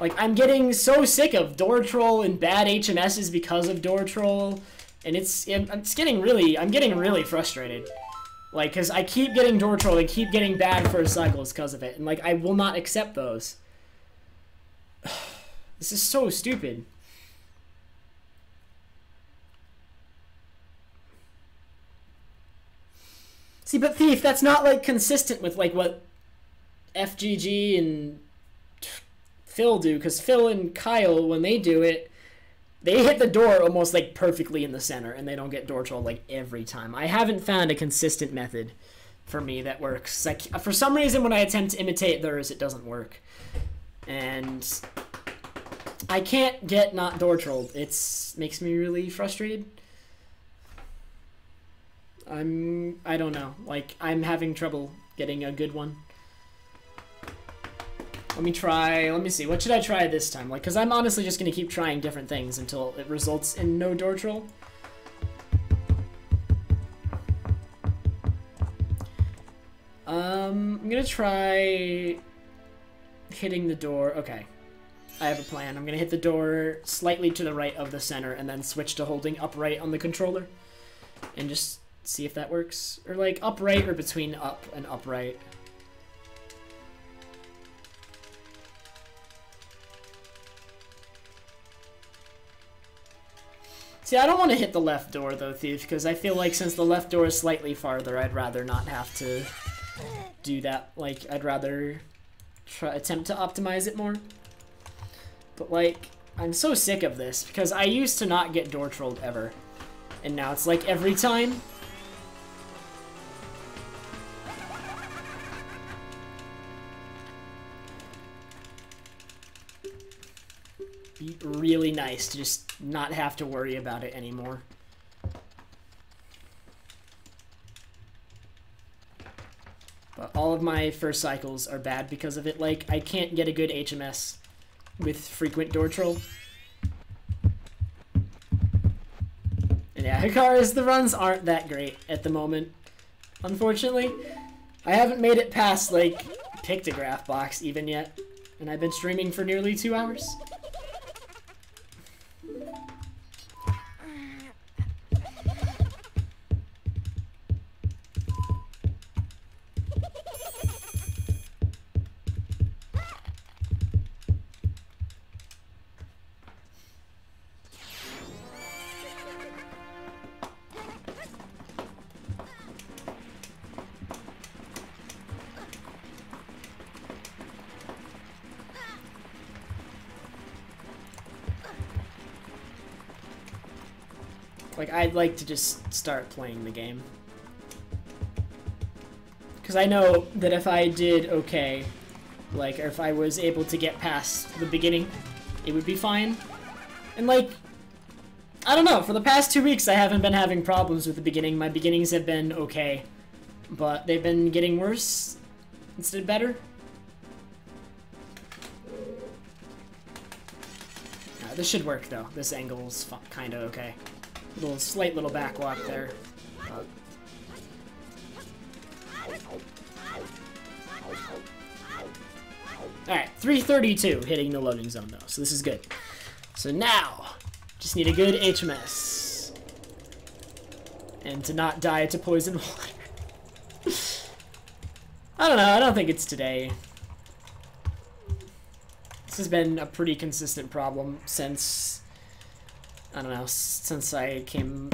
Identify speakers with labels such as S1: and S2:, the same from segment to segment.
S1: Like, I'm getting so sick of door troll and bad HMSs because of door troll, and I'm getting really frustrated. Like, because I keep getting door troll and keep getting bad first cycles because of it, and like, I will not accept those. This is so stupid. See, but Thief, that's not like consistent with like what FGG and Phil do, because Phil and Kyle, when they do it, they hit the door almost like perfectly in the center, and they don't get door troll like every time. I haven't found a consistent method for me that works. Like, for some reason, when I attempt to imitate theirs, it doesn't work, and I can't get not door trolled. It makes me really frustrated. I don't know. Like, I'm having trouble getting a good one. Let me see, what should I try this time? Like, because I'm honestly just going to keep trying different things until it results in no door troll. I'm going to try hitting the door. Okay, I have a plan. I'm going to hit the door slightly to the right of the center and then switch to holding upright on the controller and just see if that works. Or like upright or between up and upright. See, I don't want to hit the left door, though, Thief, because I feel like since the left door is slightly farther, I'd rather not have to do that. Like, I'd rather attempt to optimize it more. But, like, I'm so sick of this, because I used to not get door trolled ever. And now it's like every time. Be really nice to just not have to worry about it anymore. But all of my first cycles are bad because of it. Like, I can't get a good HMS with frequent door troll. And yeah, Hikaru's, the runs aren't that great at the moment, unfortunately. I haven't made it past, like, Pictograph box even yet. And I've been streaming for nearly 2 hours. Like, I'd like to just start playing the game. Because I know that if I did okay, like, or if I was able to get past the beginning, it would be fine. And, like, I don't know, for the past 2 weeks I haven't been having problems with the beginning. My beginnings have been okay, but they've been getting worse instead of better. This should work, though. This angle's kind of okay. Slight little backwalk there. Alright, 332 hitting the loading zone though, so this is good. So now, just need a good HMS. And to not die to poison water. I don't know, I don't think it's today. This has been a pretty consistent problem since, I don't know, since I came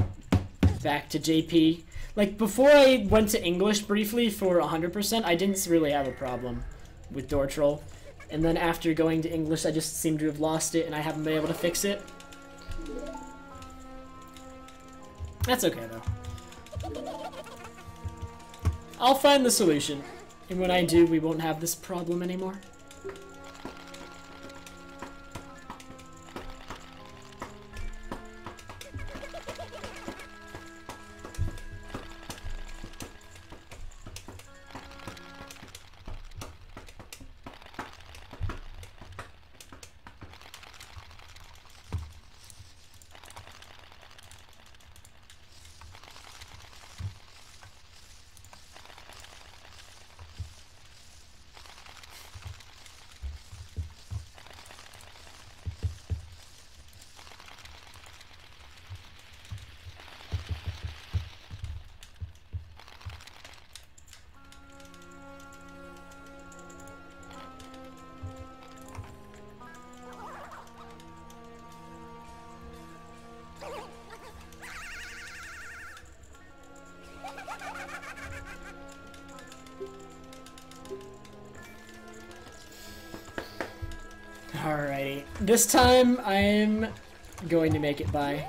S1: back to JP. Like, before I went to English briefly for 100%, I didn't really have a problem with door troll. And then after going to English, I just seem to have lost it, and I haven't been able to fix it. That's okay, though. I'll find the solution. And when I do, we won't have this problem anymore. Alrighty. This time, I'm going to make it by.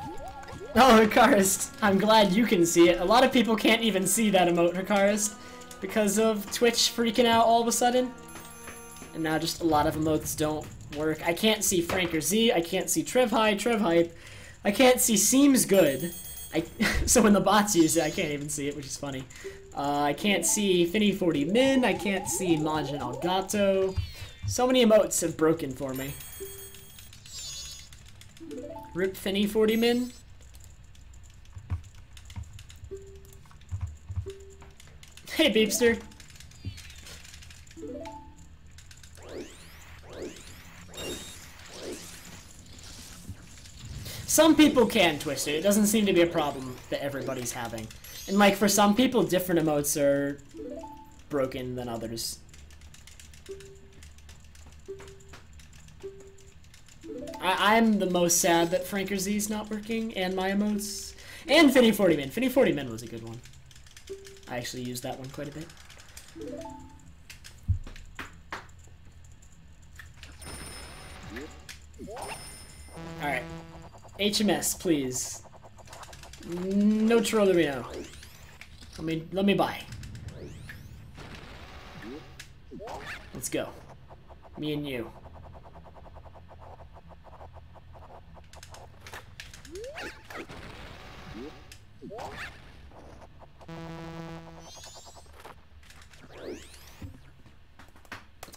S1: Oh, Hikarist, I'm glad you can see it. A lot of people can't even see that emote, Hikarist, because of Twitch freaking out all of a sudden. And now just a lot of emotes don't work. I can't see Franker Z, I can't see Trev Hype. I can't see Seems Good. So when the bots use it, I can't even see it, which is funny. I can't see Finny40 Min, I can't see Majin Elgato. So many emotes have broken for me. Rip Finny40 Min. Hey, Beepster. Some people can twist it. It doesn't seem to be a problem that everybody's having. And like for some people, different emotes are broken than others. I'm the most sad that Franker Z's not working, and my emotes. And Finny40 Min. Finny40 Min was a good one. I actually used that one quite a bit. Alright. HMS, please. No Trollorino. Let me buy. Let's go. Me and you.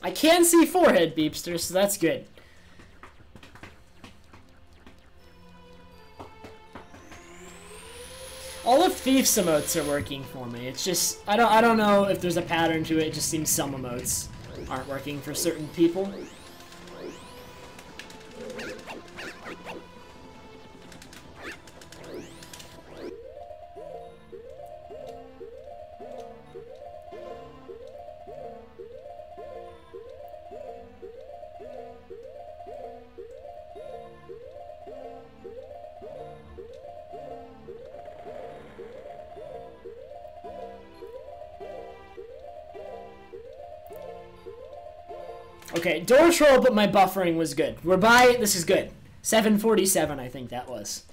S1: I can see forehead, Beepster, so that's good. All of Thief's emotes are working for me. It's just I don't know if there's a pattern to it. It just seems some emotes aren't working for certain people. Okay, door troll, but my buffering was good. We're by, this is good. 747, I think that was.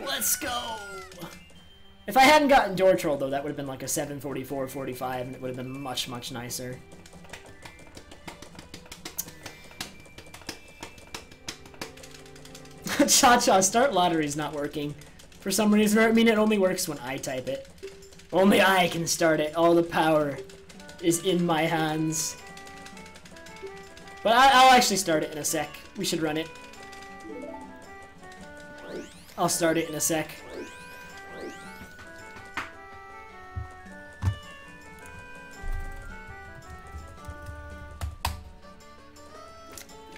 S1: Let's go! If I hadn't gotten door troll, though, that would have been like a 744, 45, and it would have been much, much nicer. Cha-cha, start lottery's not working. For some reason, I mean, it only works when I type it. Only I can start it. All the power is in my hands. But I'll actually start it in a sec. We should run it. I'll start it in a sec.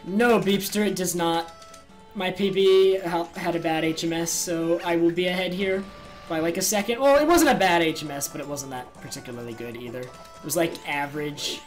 S1: No, Beepster, it does not. My PB had a bad HMS, so I will be ahead here by like a second. Well, it wasn't a bad HMS, but it wasn't that particularly good either. It was like average.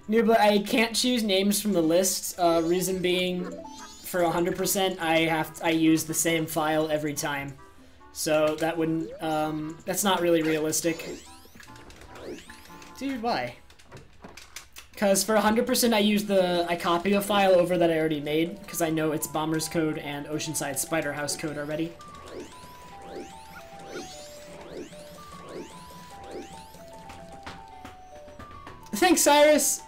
S1: No, but I can't choose names from the list. Reason being, for 100%, I use the same file every time, so that wouldn't. That's not really realistic. Dude, why? Because for 100%, I copy a file over that I already made, because I know it's Bomber's code and Oceanside Spider House code already. Thanks, Cyrus!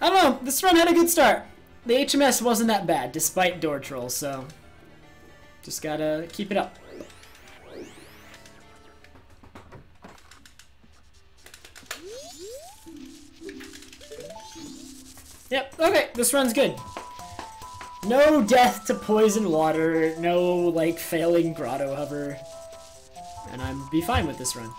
S1: I don't know, this run had a good start. The HMS wasn't that bad, despite door trolls, so just gotta keep it up. Yep, okay, this run's good. No death to poison water, no, like, failing grotto hover, and I'm be fine with this run.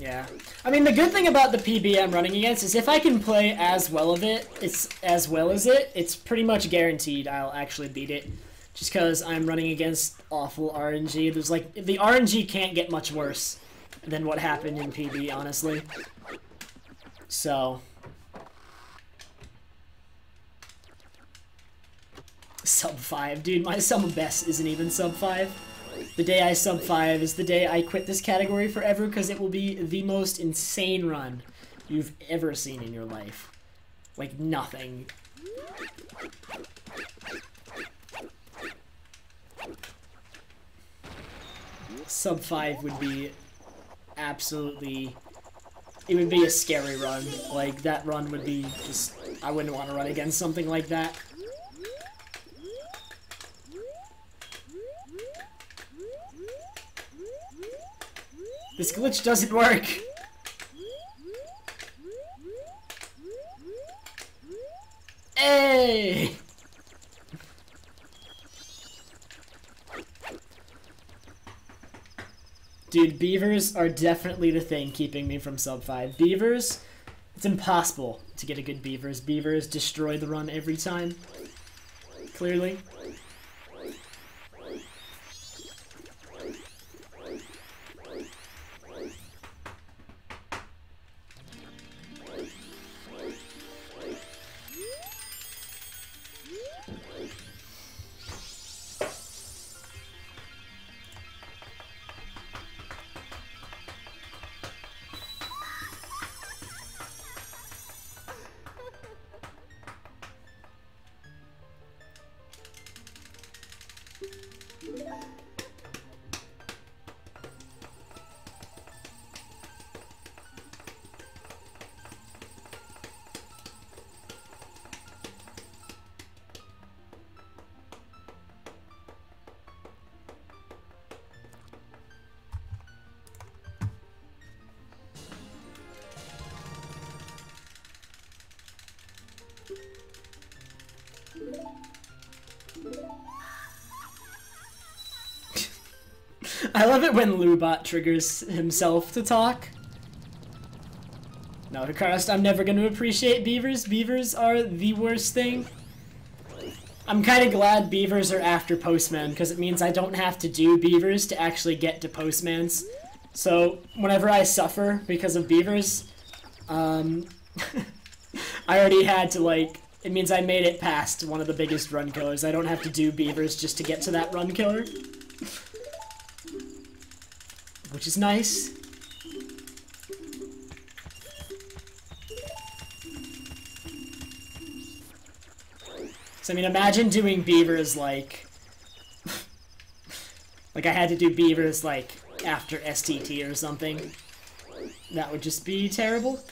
S1: Yeah. I mean, the good thing about the PB I'm running against is if I can play as well as it, it's pretty much guaranteed I'll actually beat it. Just because I'm running against awful RNG. There's like, the RNG can't get much worse than what happened in PB, honestly. So. Sub 5. Dude, my sub best isn't even sub 5. The day I sub 5 is the day I quit this category forever because it will be the most insane run you've ever seen in your life. Like, nothing. Sub 5 would be absolutely... It would be a scary run. Like, that run would be just... I wouldn't want to run against something like that. This glitch doesn't work! Hey! Dude, beavers are definitely the thing keeping me from sub 5. Beavers, it's impossible to get a good beavers. Beavers destroy the run every time. Clearly. I love it when Lubot triggers himself to talk. No, Hikarast, I'm never going to appreciate beavers. Beavers are the worst thing. I'm kind of glad beavers are after Postman, because it means I don't have to do beavers to actually get to Postmans. So, whenever I suffer because of beavers, I already had to, like... It means I made it past one of the biggest run killers. I don't have to do beavers just to get to that run killer. Which is nice. So, I mean, imagine doing beavers, like... like, I had to do beavers, like, after STT or something. That would just be terrible.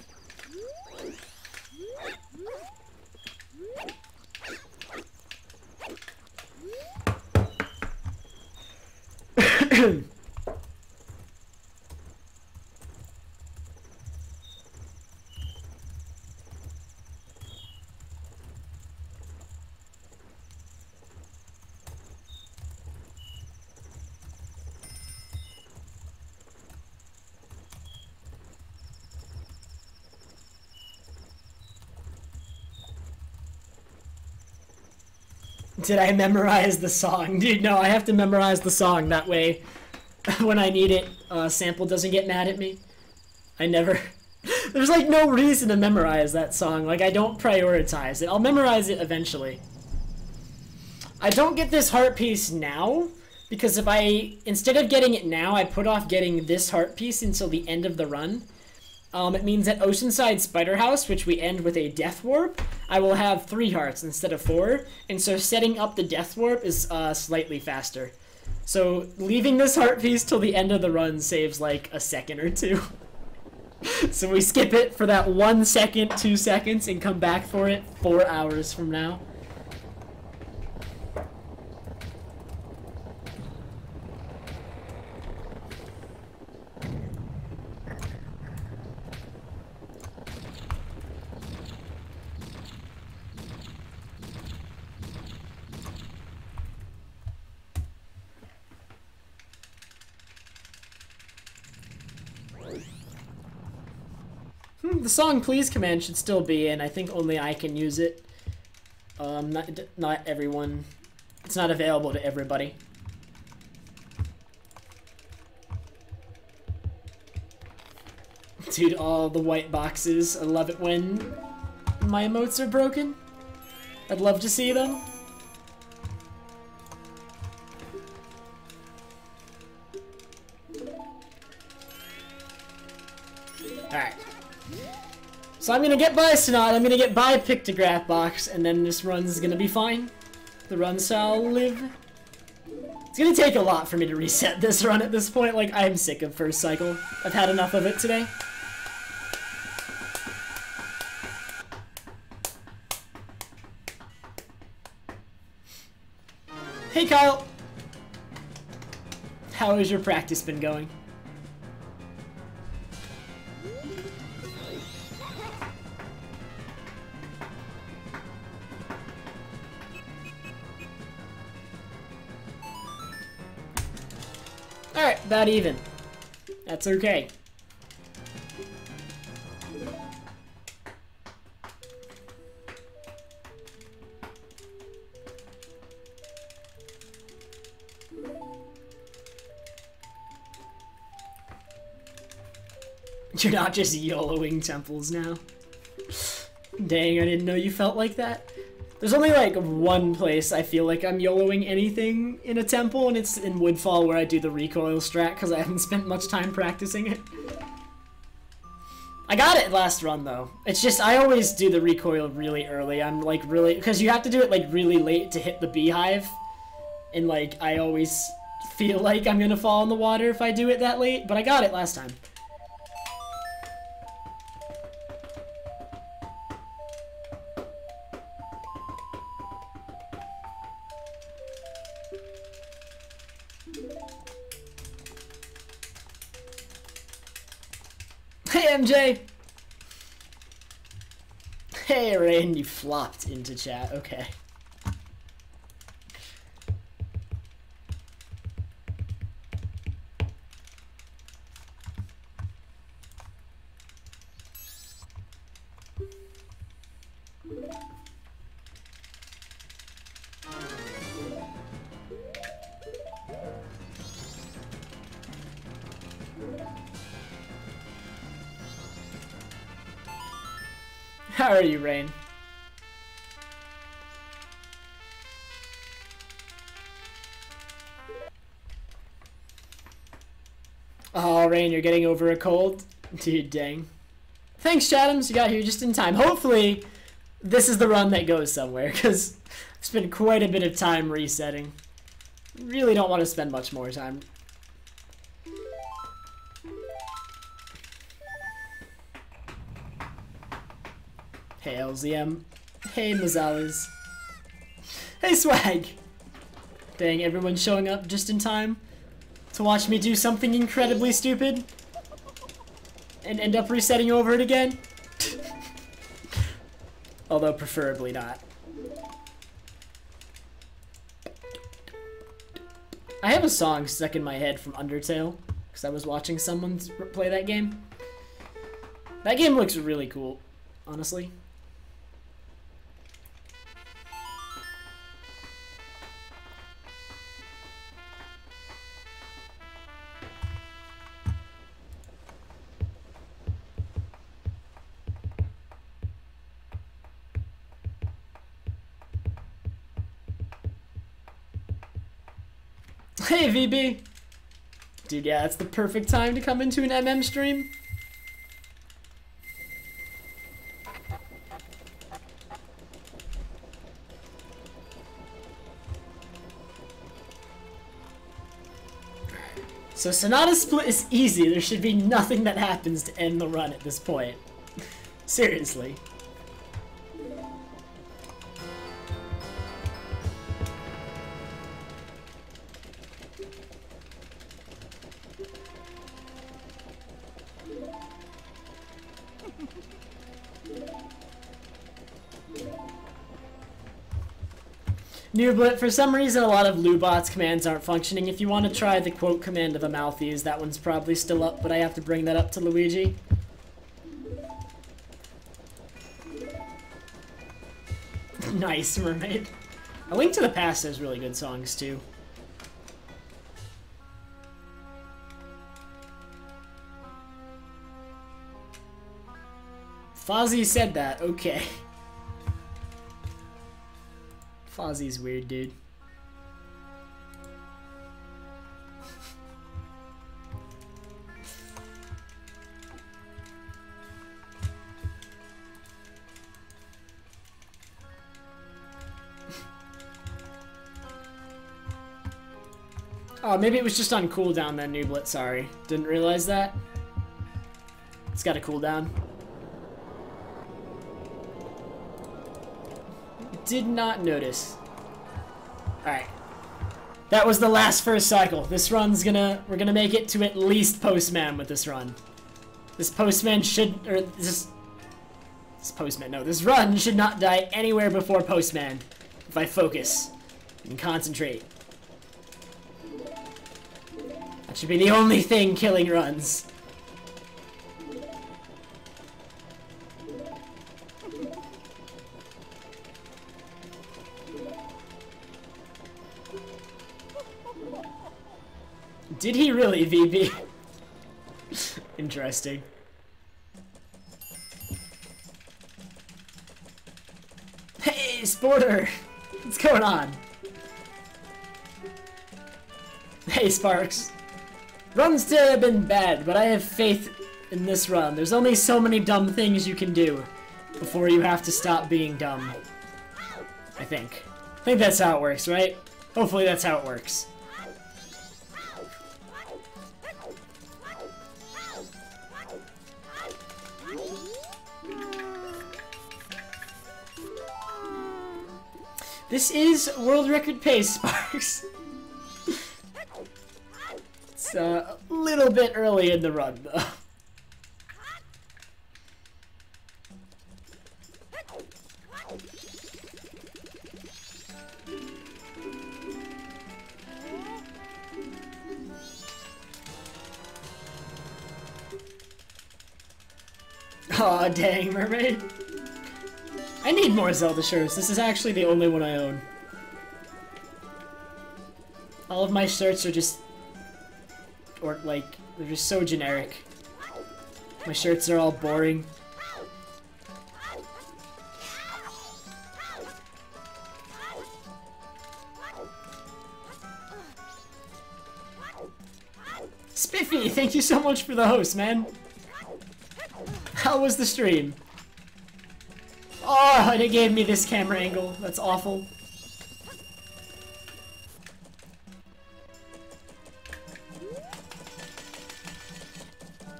S1: Did I memorize the song? Dude, no, I have to memorize the song. That way, when I need it, Sample doesn't get mad at me. I never... There's, like, no reason to memorize that song. Like, I don't prioritize it. I'll memorize it eventually. I don't get this heart piece now, because if I... Instead of getting it now, I put off getting this heart piece until the end of the run. It means that Oceanside Spider House, which we end with a Death Warp, I will have 3 hearts instead of 4, and so setting up the Death Warp is slightly faster. So leaving this heart piece till the end of the run saves like a second or 2. So we skip it for that 1 second, 2 seconds, and come back for it 4 hours from now. The song please command should still be in. I think only I can use it. Not everyone. It's not available to everybody. Dude, all the white boxes. I love it when my emotes are broken. I'd love to see them. Alright. So I'm gonna get by Snot, I'm gonna get by Pictograph Box, and then this run's gonna be fine. The run shall live. It's gonna take a lot for me to reset this run at this point. Like, I'm sick of first cycle. I've had enough of it today. Hey Kyle! How has your practice been going? Alright, about even. That's okay. You're not just YOLOing temples now. Dang, I didn't know you felt like that. There's only like one place I feel like I'm YOLOing anything in a temple, and it's in Woodfall where I do the recoil strat because I haven't spent much time practicing it. I got it last run though. It's just I always do the recoil really early. I'm like really, because you have to do it like really late to hit the beehive, and like I always feel like I'm gonna fall in the water if I do it that late, but I got it last time. Hey MJ! Hey Rain, you flopped into chat, okay. How are you, Rain? Oh, Rain, you're getting over a cold? Dude, dang. Thanks, Chathams. You got here just in time. Hopefully, this is the run that goes somewhere, because I've spent quite a bit of time resetting. Really don't want to spend much more time. Hey, LZM. Hey, Mazales. Hey, Swag! Dang, everyone's showing up just in time to watch me do something incredibly stupid and end up resetting over it again. Although, preferably not. I have a song stuck in my head from Undertale, because I was watching someone play that game. That game looks really cool, honestly. Hey, VB! Dude, yeah, that's the perfect time to come into an MM stream. So Sonata Split is easy. There should be nothing that happens to end the run at this point. Seriously. Nooblet, for some reason a lot of Lubot's commands aren't functioning. If you want to try the quote command of Amaltheus, that one's probably still up, but I have to bring that up to Luigi. Nice, Mermaid. A Link to the Past has really good songs, too. Fozzie said that, okay. Fozzie's weird, dude. Oh, maybe it was just on cooldown then, Nooblet, sorry. Didn't realize that. It's got a cooldown. Did not notice. Alright. That was the last first cycle. This run's we're gonna make it to at least Postman with this run. This Postman should, or this Postman, no, this run should not die anywhere before Postman. If I focus and concentrate. That should be the only thing killing runs. Did he really, VB? Interesting. Hey, Sporter! What's going on? Hey, Sparks. Runs today have been bad, but I have faith in this run. There's only so many dumb things you can do before you have to stop being dumb. I think that's how it works, right? Hopefully that's how it works. This is world record pace, Sparks. It's a little bit early in the run, though. Aw, dang, Mermaid. I need more Zelda shirts. This is actually the only one I own. All of my shirts are just... or, like, they're just so generic. My shirts are all boring. Spiffy, thank you so much for the host, man. How was the stream? Oh, and it gave me this camera angle. That's awful.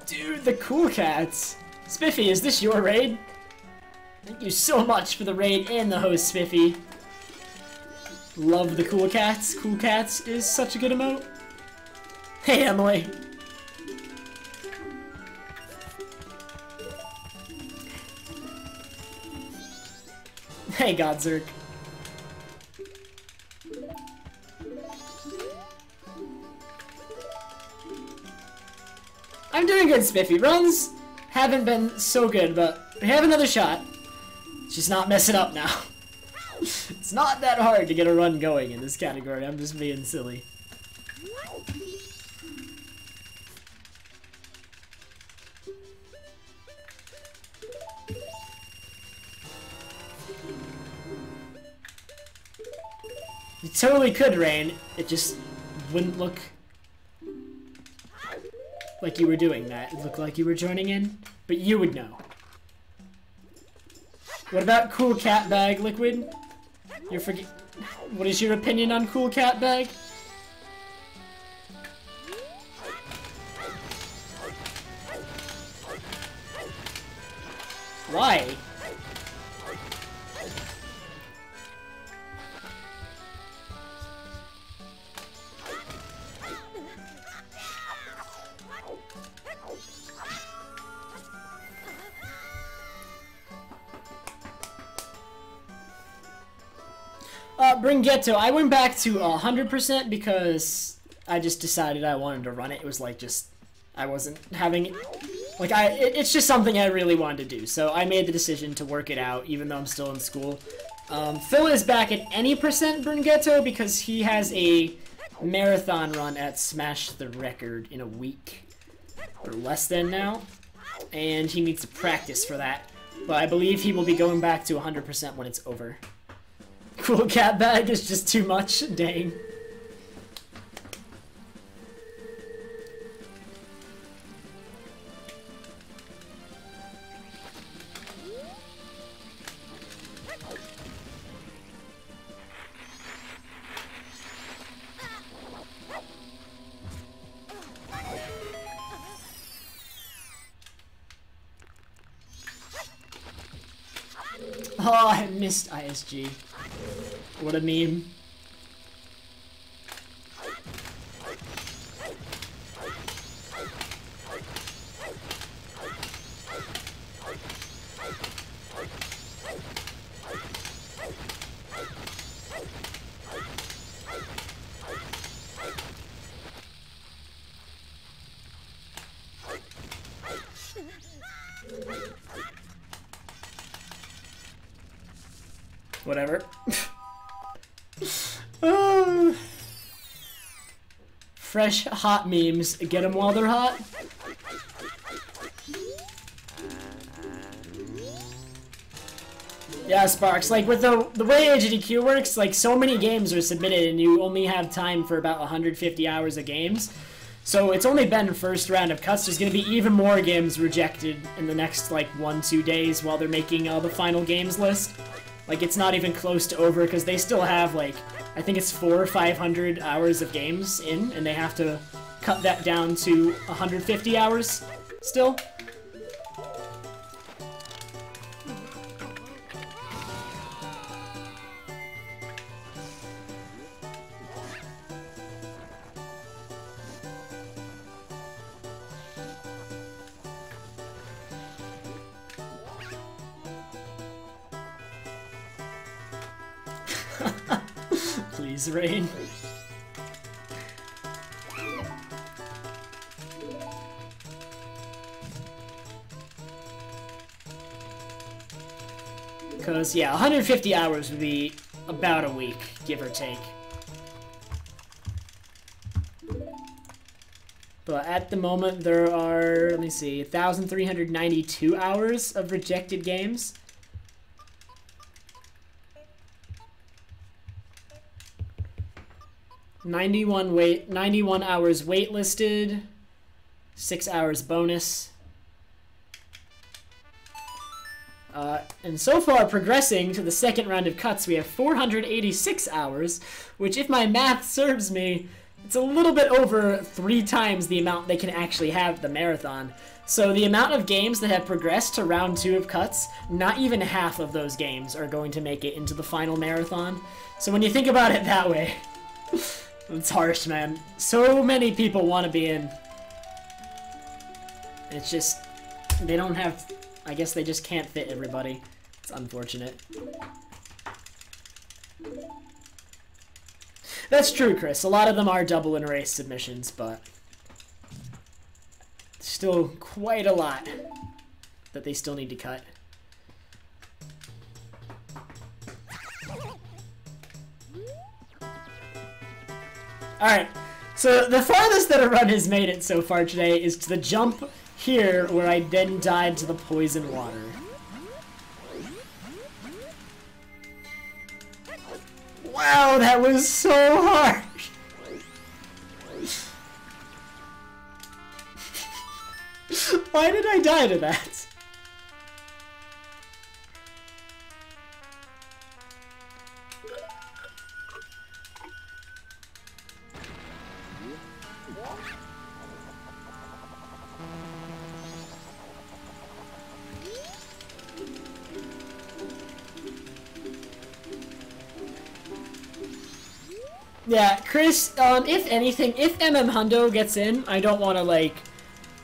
S1: Dude, the cool cats. Spiffy, is this your raid? Thank you so much for the raid and the host, Spiffy. Love the cool cats. Cool cats is such a good emote. Hey, Emily. Hey, Godzerk. I'm doing good, Spiffy. Runs haven't been so good, but we have another shot. Just not mess it up now. It's not that hard to get a run going in this category. I'm just being silly. You totally could, Rain. It just wouldn't look like you were doing that. It looked like you were joining in, but you would know. What about Cool Cat Bag, Liquid? What is your opinion on Cool Cat Bag? Why? Bring Ghetto. I went back to 100% because I just decided I wanted to run it. It was like I wasn't having, like it's just something I really wanted to do. So I made the decision to work it out even though I'm still in school. Phil is back at any percent Brungetto because he has a marathon run at Smash the Record in a week. Or less than now. And he needs to practice for that. But I believe he will be going back to 100% when it's over. Cool cat bag is just too much. Dang. Oh, I missed ISG. What a meme. Whatever. Fresh hot memes. Get them while they're hot. Yeah, Sparks. Like with the way AGDQ works, like so many games are submitted and you only have time for about 150 hours of games. So it's only been first round of cuts. There's going to be even more games rejected in the next like 1-2 days while they're making the final games list. Like, it's not even close to over, because they still have, like, I think it's 400 or 500 hours of games in, and they have to cut that down to 150 hours still. Please, Rain. Because, yeah, 150 hours would be about a week, give or take. But at the moment, there are, let me see, 1,392 hours of rejected games. $91 hours waitlisted, 6 hours bonus. And so far, progressing to the second round of cuts, we have 486 hours, which, if my math serves me, it's a little bit over 3 times the amount they can actually have at the marathon. So the amount of games that have progressed to round 2 of cuts, not even half of those games are going to make it into the final marathon. So when you think about it that way, it's harsh, man. So many people want to be in. It's just, they don't have, I guess they just can't fit everybody. It's unfortunate. That's true, Chris. A lot of them are double and race submissions, but still quite a lot that they still need to cut. Alright, so the farthest that a run has made it so far today is to the jump here, where I then died to the poison water. Wow, that was so hard! Why did I die to that? Yeah, Chris, if anything, if Hundo gets in, I don't want to, like,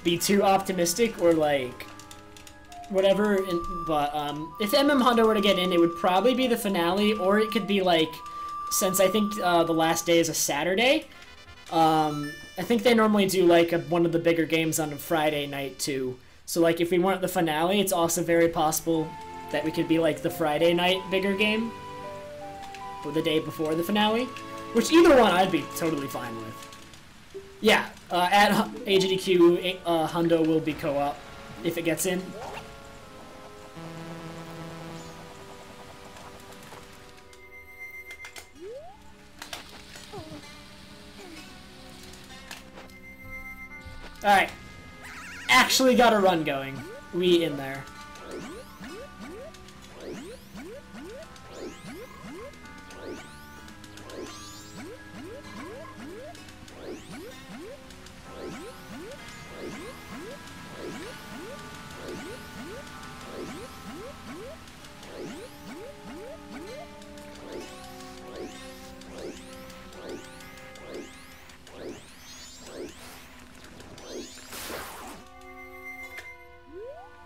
S1: be too optimistic or, like, whatever, but, if Hundo were to get in, it would probably be the finale, or it could be, like, since I think, the last day is a Saturday, I think they normally do, like, one of the bigger games on a Friday night, too. So, like, if we weren't the finale, it's also very possible that we could be, like, the Friday night bigger game. or the day before the finale, which either one I'd be totally fine with. Yeah, at AGDQ, Hundo will be co-op if it gets in. Alright. Actually got a run going. We in there.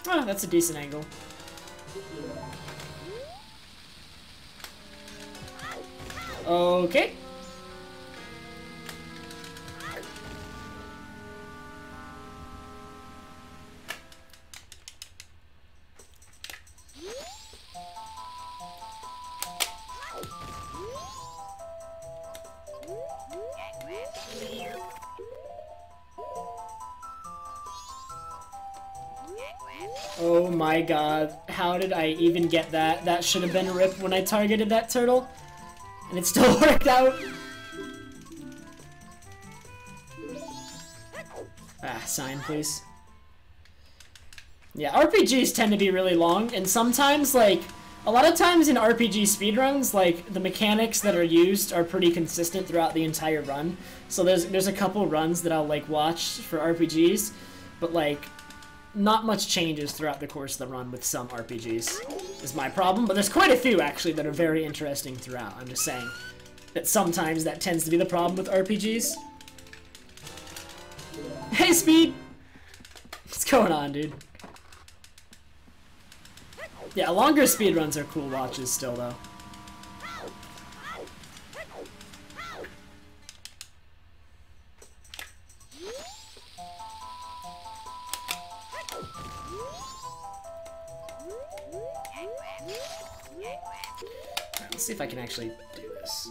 S1: Oh, that's a decent angle. Okay. Oh my god, how did I even get that? That should have been a rip when I targeted that turtle. And it still worked out. Ah, sign please. Yeah, RPGs tend to be really long, and sometimes, like, a lot of times in RPG speedruns, like, the mechanics that are used are pretty consistent throughout the entire run. So there's a couple runs that I'll, like, watch for RPGs, but, like, not much changes throughout the course of the run with some RPGs, is my problem. But there's quite a few, actually, that are very interesting throughout. I'm just saying that sometimes that tends to be the problem with RPGs. Hey, Speed! What's going on, dude? Yeah, longer speedruns are cool watches still, though. Let's see if I can actually do this.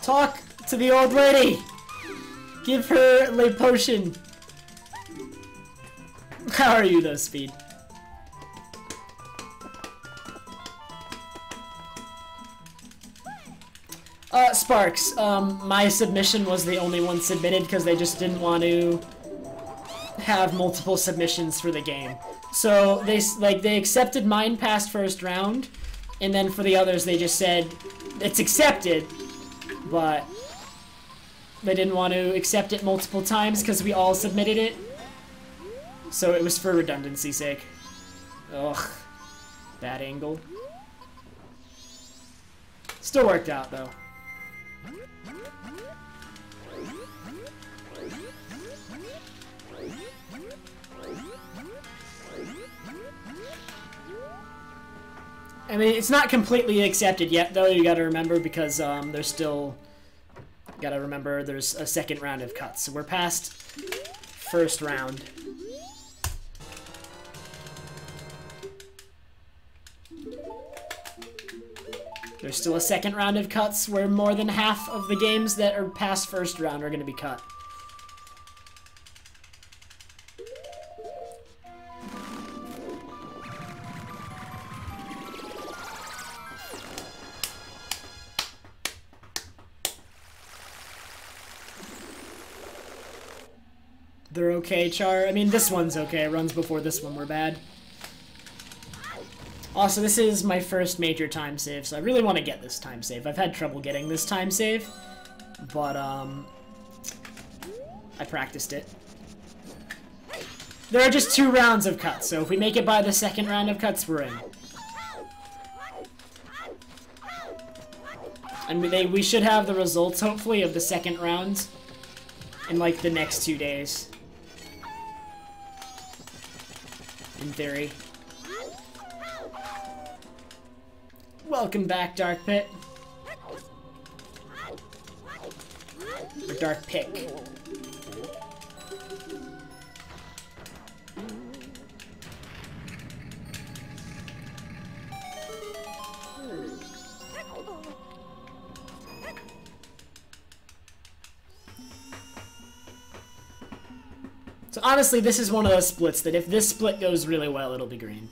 S1: Talk to the old lady! Give her a potion! How are you though, Speed? Sparks, my submission was the only one submitted because they just didn't want to have multiple submissions for the game. So they accepted mine past first round, and then for the others they just said it's accepted, but they didn't want to accept it multiple times because we all submitted it. So it was for redundancy's sake. Ugh. Bad angle. Still worked out though. I mean, it's not completely accepted yet, though, you gotta remember, because there's still... Gotta remember, there's a second round of cuts. So we're past first round. There's still a second round of cuts where more than half of the games that are past first round are gonna be cut. They're okay, Char. I mean, this one's okay. Runs before this one were bad. Also, this is my first major time save, so I really want to get this time save. I've had trouble getting this time save, but, I practiced it. There are just 2 rounds of cuts, so if we make it by the second round of cuts, we're in. And we should have the results, hopefully, of the second round in, like, the next 2 days. In theory. Welcome back, Dark Pit. Or Dark Pick. So honestly, this is one of those splits that if this split goes really well, it'll be green.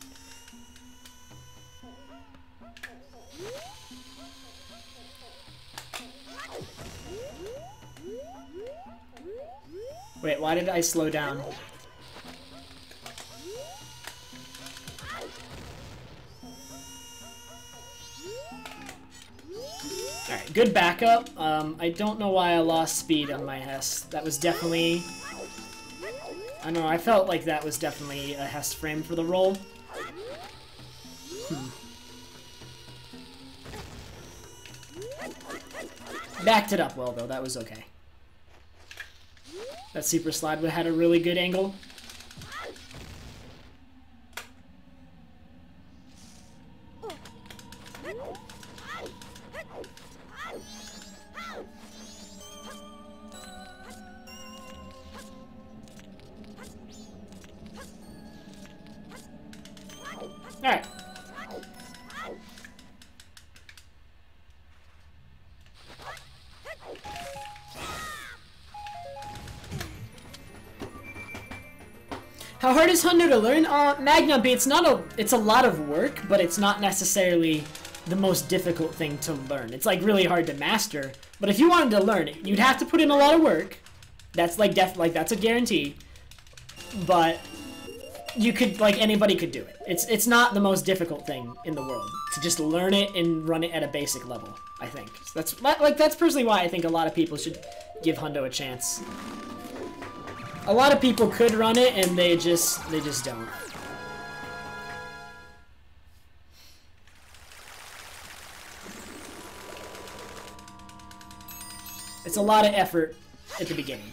S1: Wait, why did I slow down? Alright, good backup. I don't know why I lost speed on my Hest. That was definitely... I don't know, I felt like that was definitely a Hest frame for the roll. Backed it up well, though. That was okay. That super slide had a really good angle. Alright. How hard is Hundo to learn? Magnum, it's a lot of work, but it's not necessarily the most difficult thing to learn. It's like really hard to master, but if you wanted to learn it, you'd have to put in a lot of work. That's like that's a guarantee. But you could, like, anybody could do it. It's not the most difficult thing in the world to just learn it and run it at a basic level, I think. So that's personally why I think a lot of people should give Hundo a chance. A lot of people could run it and they just don't. It's a lot of effort at the beginning.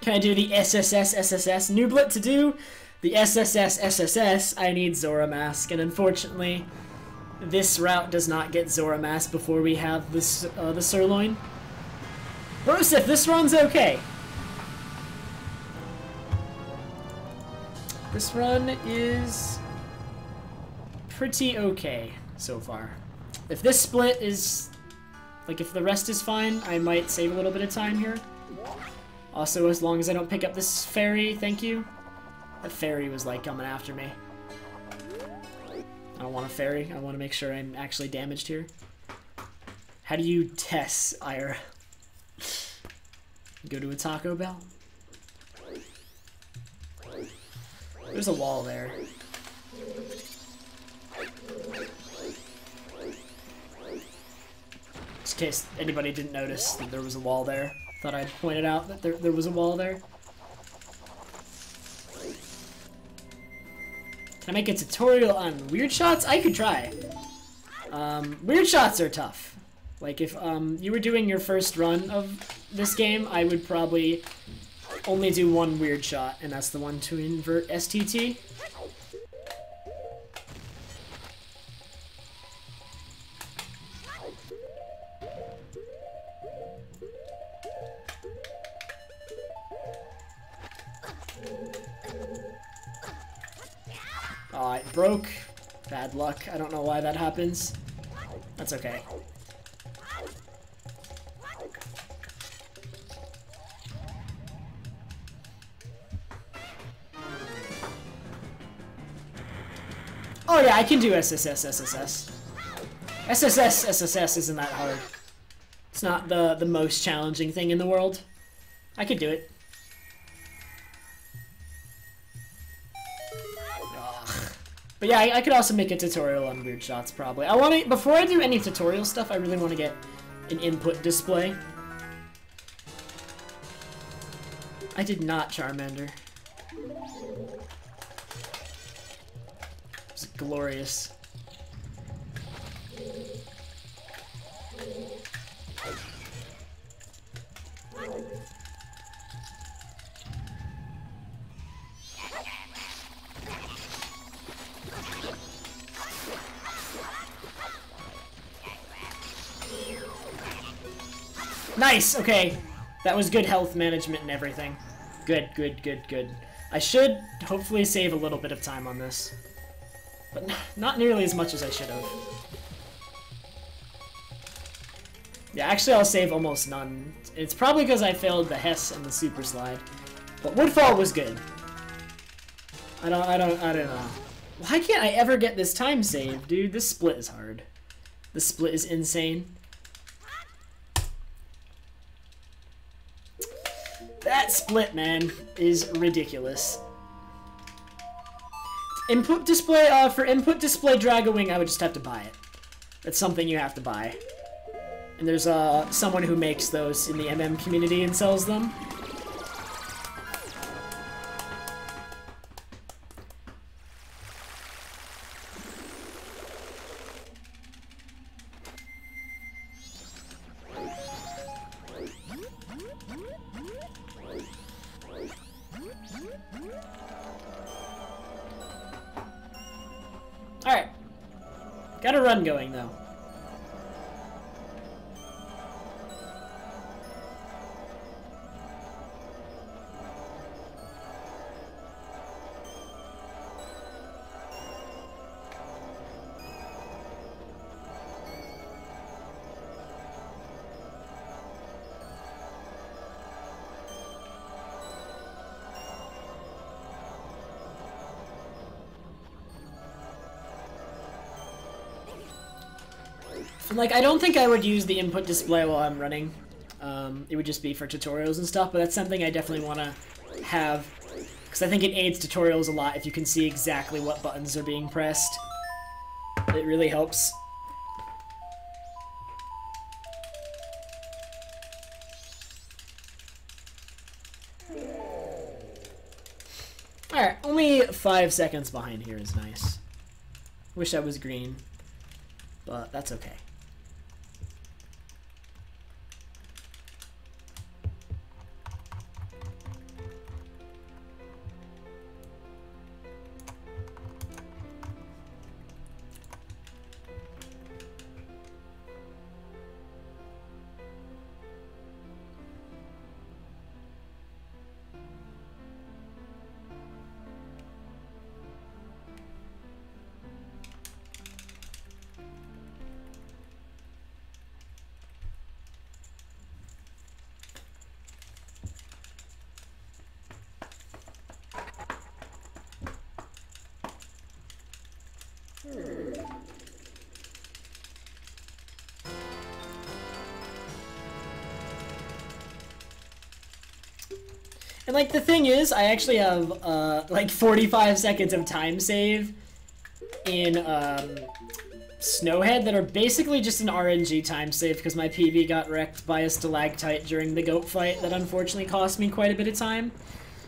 S1: Can I do the SSS? Nooblet to do the SSS, I need Majora Mask, and unfortunately, this route does not get Majora Mask before we have this, the sirloin. Brosif, this run's okay. This run is pretty okay so far. If this split is, like, if the rest is fine, I might save a little bit of time here. Also, as long as I don't pick up this fairy, thank you. That fairy was, like, coming after me. I don't want a fairy. I want to make sure I'm actually damaged here. How do you test, Ira? Go to a Taco Bell? There's a wall there. Just in case anybody didn't notice that there was a wall there. Thought I'd pointed out that there was a wall there. Can I make a tutorial on weird shots? I could try. Weird shots are tough. Like, if you were doing your first run of this game, I would probably only do one weird shot, and that's the one to invert STT. Oh, it broke. Bad luck. I don't know why that happens. That's okay. Oh yeah, I can do SSS. SSS isn't that hard. It's not the most challenging thing in the world. I could do it. But yeah, I could also make a tutorial on weird shots, probably. I want to, before I do any tutorial stuff, I really want to get an input display. I did not Charmander. It was glorious. Nice! Okay. That was good health management and everything. Good. I should hopefully save a little bit of time on this. But not nearly as much as I should have. Yeah, actually I'll save almost none. It's probably because I failed the Hess and the Super Slide. But Woodfall was good. I don't know. Why can't I ever get this time save, dude? This split is hard. This split is insane. That split, man, is ridiculous. Input display, for input display Drag-A-Wing, I would just have to buy it. That's something you have to buy. And there's someone who makes those in the MM community and sells them. Alright. Got a run going, though. Like, I don't think I would use the input display while I'm running. It would just be for tutorials and stuff, but that's something I definitely want to have. Because I think it aids tutorials a lot if you can see exactly what buttons are being pressed. It really helps. Alright, only 5 seconds behind here is nice. Wish I was green, but that's okay. And, like, the thing is, I actually have, like, 45 seconds of time save in, Snowhead that are basically just an RNG time save because my PB got wrecked by a stalactite during the goat fight that unfortunately cost me quite a bit of time.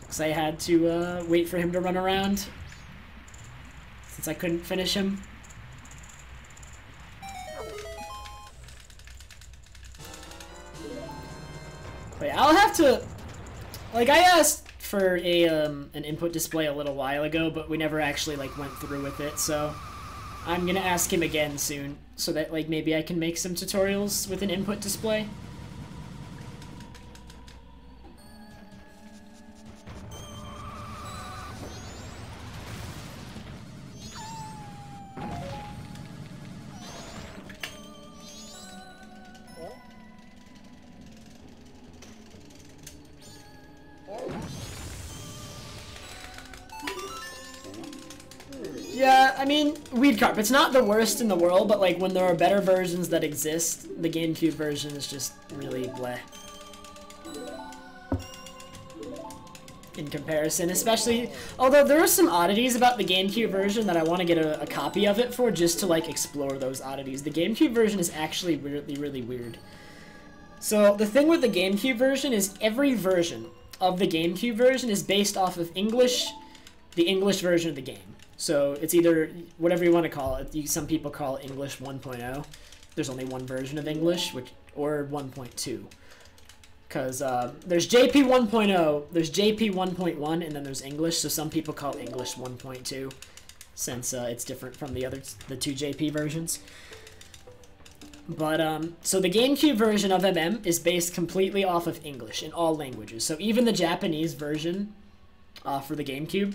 S1: Because I had to, wait for him to run around since I couldn't finish him. But yeah, I'll have to... Like, I asked for a, an input display a little while ago, but we never actually, like, went through with it, so I'm gonna ask him again soon, so that, like, maybe I can make some tutorials with an input display. Yeah, I mean, Weed Carpet's not the worst in the world, but like when there are better versions that exist, the GameCube version is just really bleh. In comparison, especially, although there are some oddities about the GameCube version that I want to get a copy of it for just to like explore those oddities. The GameCube version is actually really weird. So the thing with the GameCube version is every version of the GameCube version is based off of English, the English version of the game. So it's either whatever you want to call it. Some people call it English 1.0. There's only one version of English, or 1.2. Because there's JP 1.0, there's JP 1.1, and then there's English. So some people call it English 1.2, since it's different from the two JP versions. But so the GameCube version of MM is based completely off of English in all languages. So even the Japanese version for the GameCube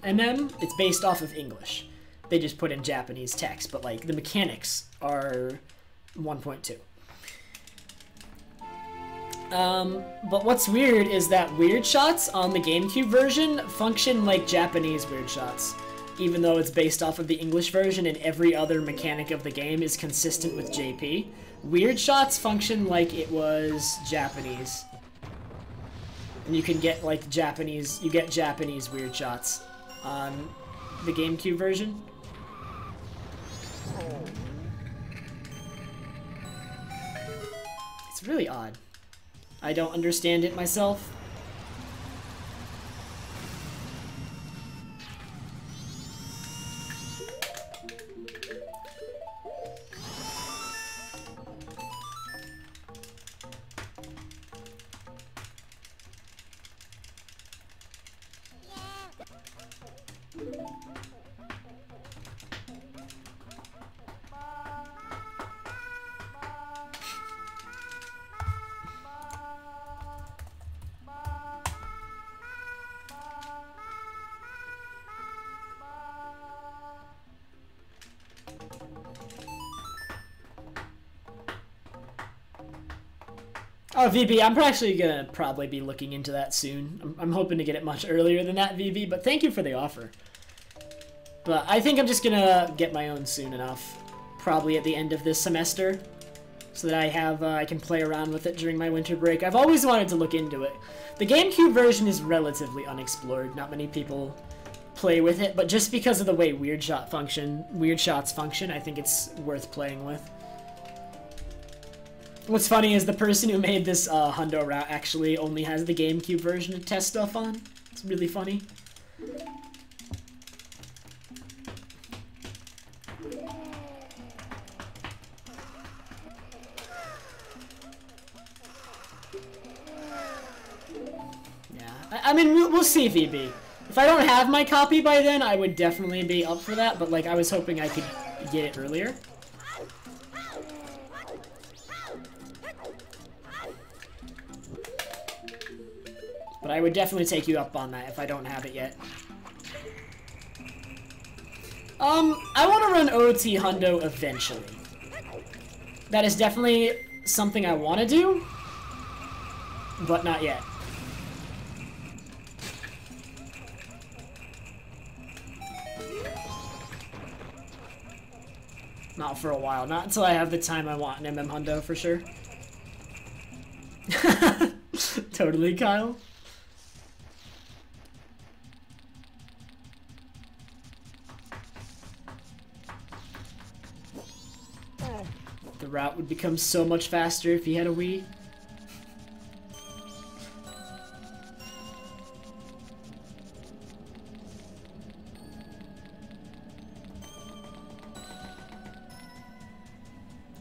S1: MM, it's based off of English. They just put in Japanese text, but like the mechanics are 1.2. But what's weird is that weird shots on the GameCube version function like Japanese weird shots, even though it's based off of the English version and every other mechanic of the game is consistent with JP. Weird shots function like it was Japanese. And you can get like Japanese weird shots on the GameCube version. It's really odd. I don't understand it myself. Oh, VB, I'm actually gonna probably be looking into that soon. I'm hoping to get it much earlier than that, VB, but thank you for the offer. But I think I'm just gonna get my own soon enough. Probably at the end of this semester. So that I can play around with it during my winter break. I've always wanted to look into it. The GameCube version is relatively unexplored. Not many people play with it, but just because of the way weird shots function, I think it's worth playing with. What's funny is the person who made this Hundo route actually only has the GameCube version to test stuff on. It's really funny. Yeah, I mean, we'll see, VB. If I don't have my copy by then, I would definitely be up for that, but like, I was hoping I could get it earlier. But I would definitely take you up on that if I don't have it yet. I want to run OT Hundo eventually. That is definitely something I want to do, but not yet. Not for a while. Not until I have the time I want in MM Hundo, for sure. Totally, Kyle. The route would become so much faster if he had a Wii.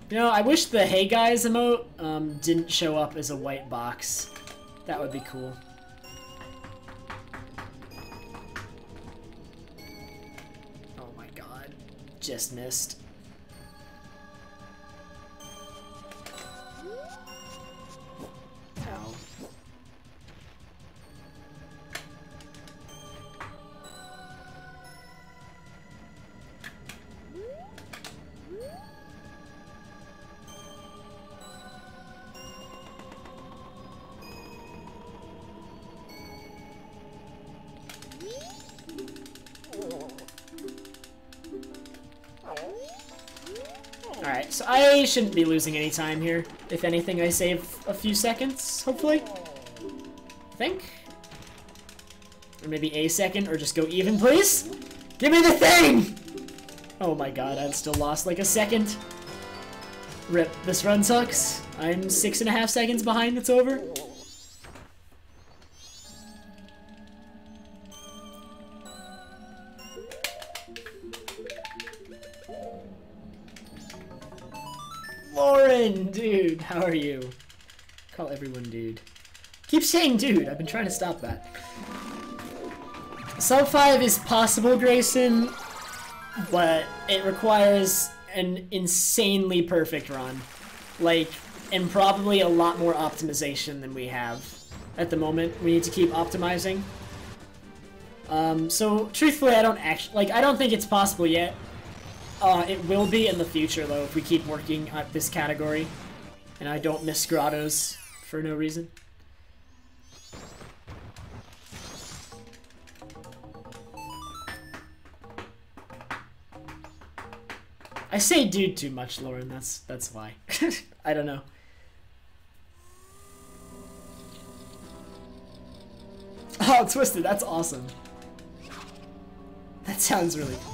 S1: You know, I wish the Hey Guys emote didn't show up as a white box. That would be cool. Oh my god. Just missed. Ow. Alright, so I shouldn't be losing any time here. If anything, I save a few seconds, hopefully. I think. Or maybe a second, or just go even, please? Give me the thing! Oh my god, I've still lost like a second. Rip, this run sucks. I'm 6.5 seconds behind, it's over. Lauren, dude, how are you? Call everyone dude. Keep saying dude, I've been trying to stop that. Sub 5 is possible, Grayson, but it requires an insanely perfect run. Like, and probably a lot more optimization than we have at the moment. We need to keep optimizing. So, truthfully, I don't think it's possible yet. It will be in the future, though, if we keep working at this category. And I don't miss grottos for no reason. I say dude too much, Lauren, that's why. I don't know. Oh, Twisted, that's awesome. That sounds really cool.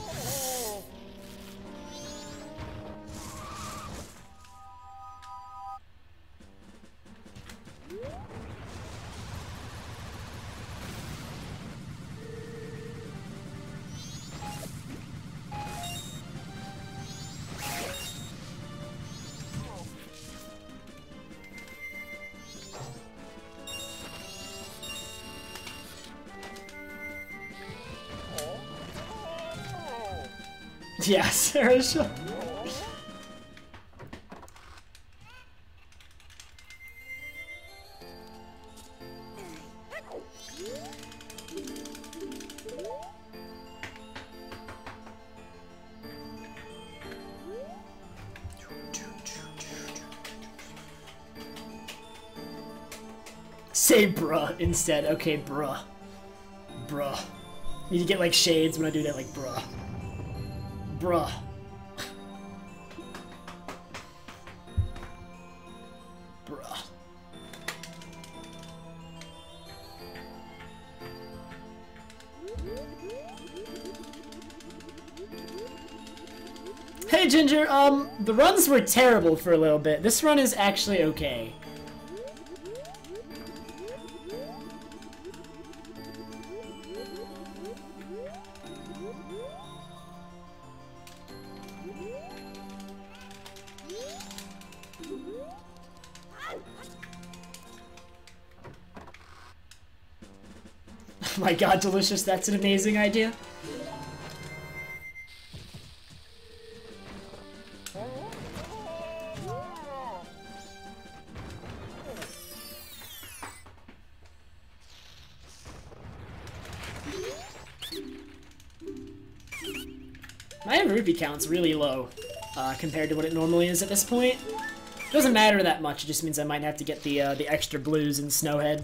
S1: Yeah, Sarah. Say bruh instead. Okay, bruh. Bruh. Need to get like shades when I do that, like bruh. Bruh. Bruh. Hey Ginger, the runs were terrible for a little bit. This run is actually okay. Oh my god, Delicious, that's an amazing idea. My rupee count's really low compared to what it normally is at this point. It doesn't matter that much, it just means I might have to get the extra blues in Snowhead.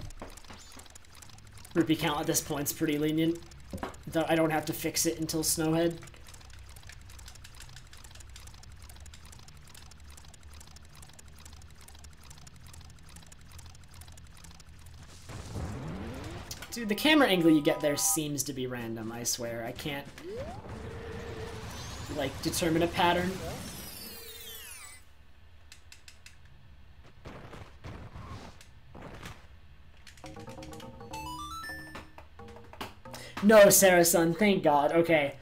S1: Rupee count at this point's pretty lenient. I don't have to fix it until Snowhead. Dude, the camera angle you get there seems to be random, I swear. I can't, like, determine a pattern. No, Sarah-san, thank God. Okay.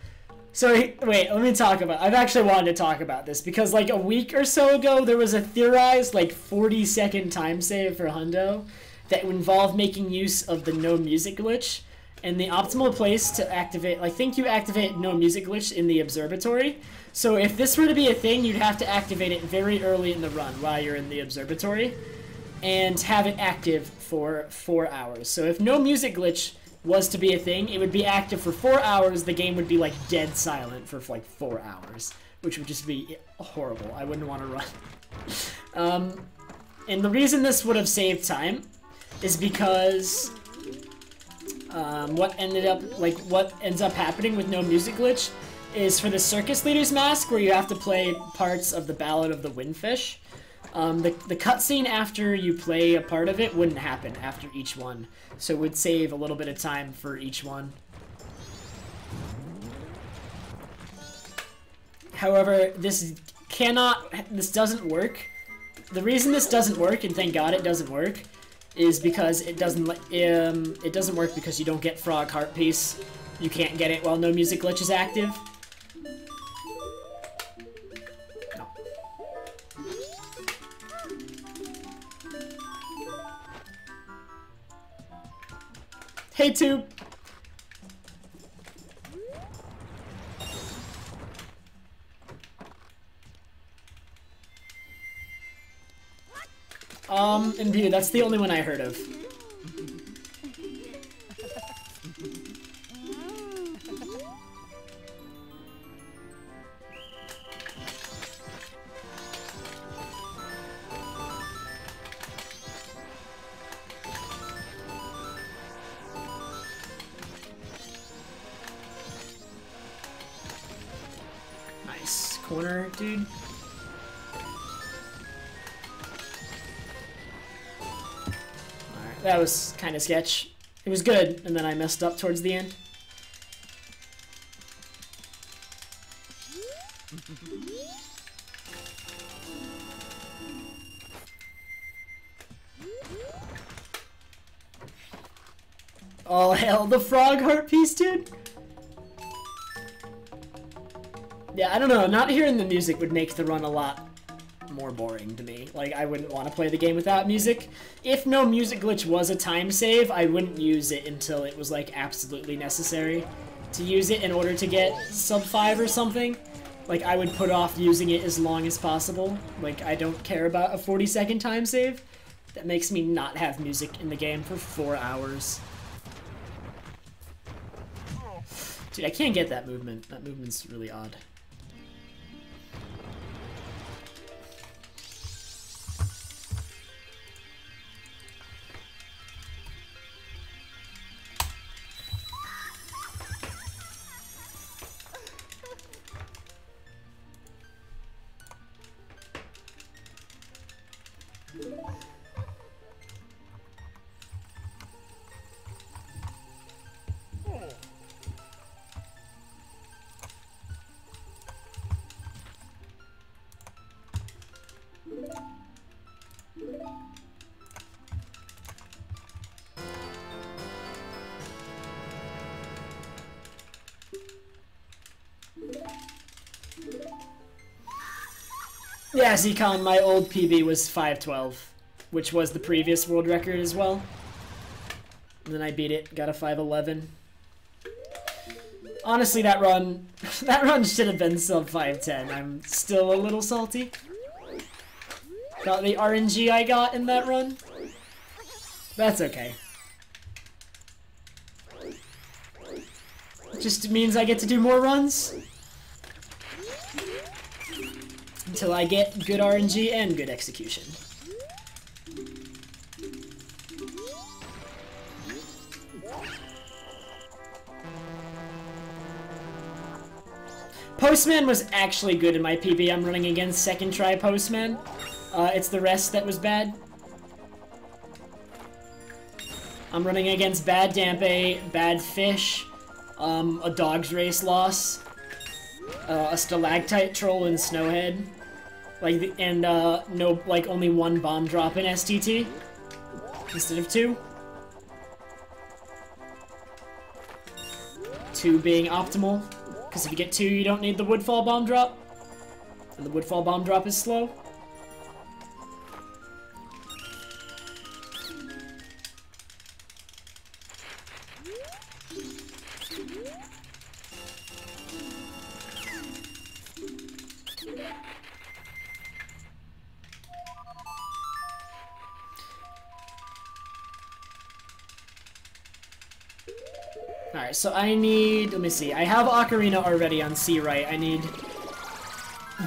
S1: So, wait, let me talk about... I've actually wanted to talk about this, because, like, a week or so ago, there was a theorized, like, 40-second time save for Hundo that would involve making use of the no music glitch. And the optimal place to activate... I think you activate no music glitch in the observatory. So, if this were to be a thing, you'd have to activate it very early in the run while you're in the observatory. And have it active for 4 hours. So, if no music glitch was to be a thing, it would be active for 4 hours, the game would be like dead silent for like 4 hours, which would just be horrible. I wouldn't want to run. And the reason this would have saved time is because what ends up happening with no music glitch is for the Circus Leader's Mask, where you have to play parts of the Ballad of the Windfish. The cutscene after you play a part of it wouldn't happen after each one, so it would save a little bit of time for each one. However, this doesn't work. The reason this doesn't work, and thank God it doesn't work, is because it doesn't work because you don't get Frog Heart Piece. You can't get it while no music glitch is active. Hey, Tube! And dude, that's the only one I heard of. corner, dude. Alright, that was kind of sketch. It was good, and then I messed up towards the end. Oh, hell, the frog heart piece, dude! Yeah, I don't know, not hearing the music would make the run a lot more boring to me. Like, I wouldn't want to play the game without music. If no music glitch was a time save, I wouldn't use it until it was, like, absolutely necessary to use it in order to get sub 5 or something. Like, I would put off using it as long as possible. Like, I don't care about a 40-second time save. That makes me not have music in the game for 4 hours. Dude, I can't get that movement. That movement's really odd. Yeah, Zcon, my old PB was 5:12, which was the previous world record as well. And then I beat it, got a 5:11. Honestly, that run should have been sub 5:10. I'm still a little salty. Got the RNG I got in that run. That's okay. Just means I get to do more runs. Until I get good RNG and good execution. Postman was actually good in my PB. I'm running against second try Postman. It's the rest that was bad. I'm running against bad Dampe, bad fish, a dog's race loss, a stalactite troll in Snowhead. Like, and no, like, only one bomb drop in STT instead of 2. 2 being optimal, because if you get 2, you don't need the Woodfall bomb drop, and the Woodfall bomb drop is slow. Alright, so I need, let me see, I have Ocarina already on C right. I need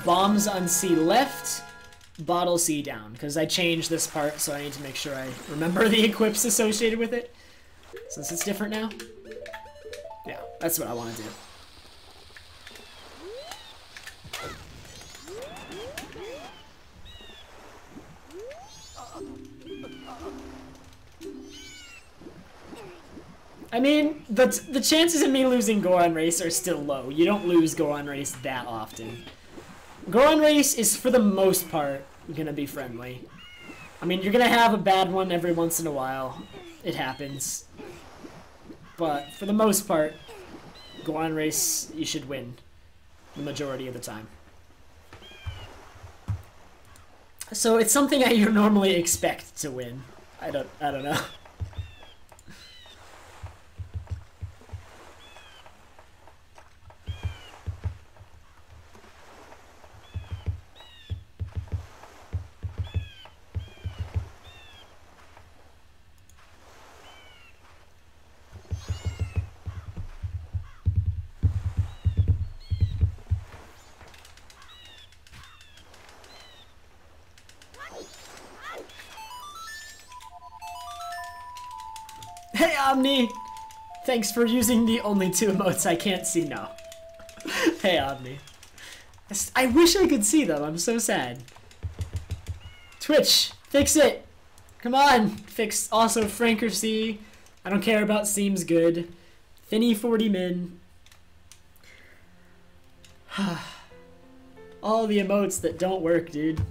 S1: bombs on C left, bottle C down, because I changed this part, so I need to make sure I remember the equips associated with it, since it's different now. Yeah, that's what I want to do. I mean, the chances of me losing Goron Race are still low. You don't lose Goron Race that often. Goron Race is, for the most part, gonna be friendly. I mean, you're gonna have a bad one every once in a while. It happens. But, for the most part, Goron Race, you should win. The majority of the time. So, it's something that you normally expect to win. I don't know. Hey, Omni! Thanks for using the only 2 emotes I can't see now. Hey, Omni. I wish I could see them. I'm so sad. Twitch, fix it. Come on. Fix also Franker C. I don't care about seems good. Finny 40 min. All the emotes that don't work, dude.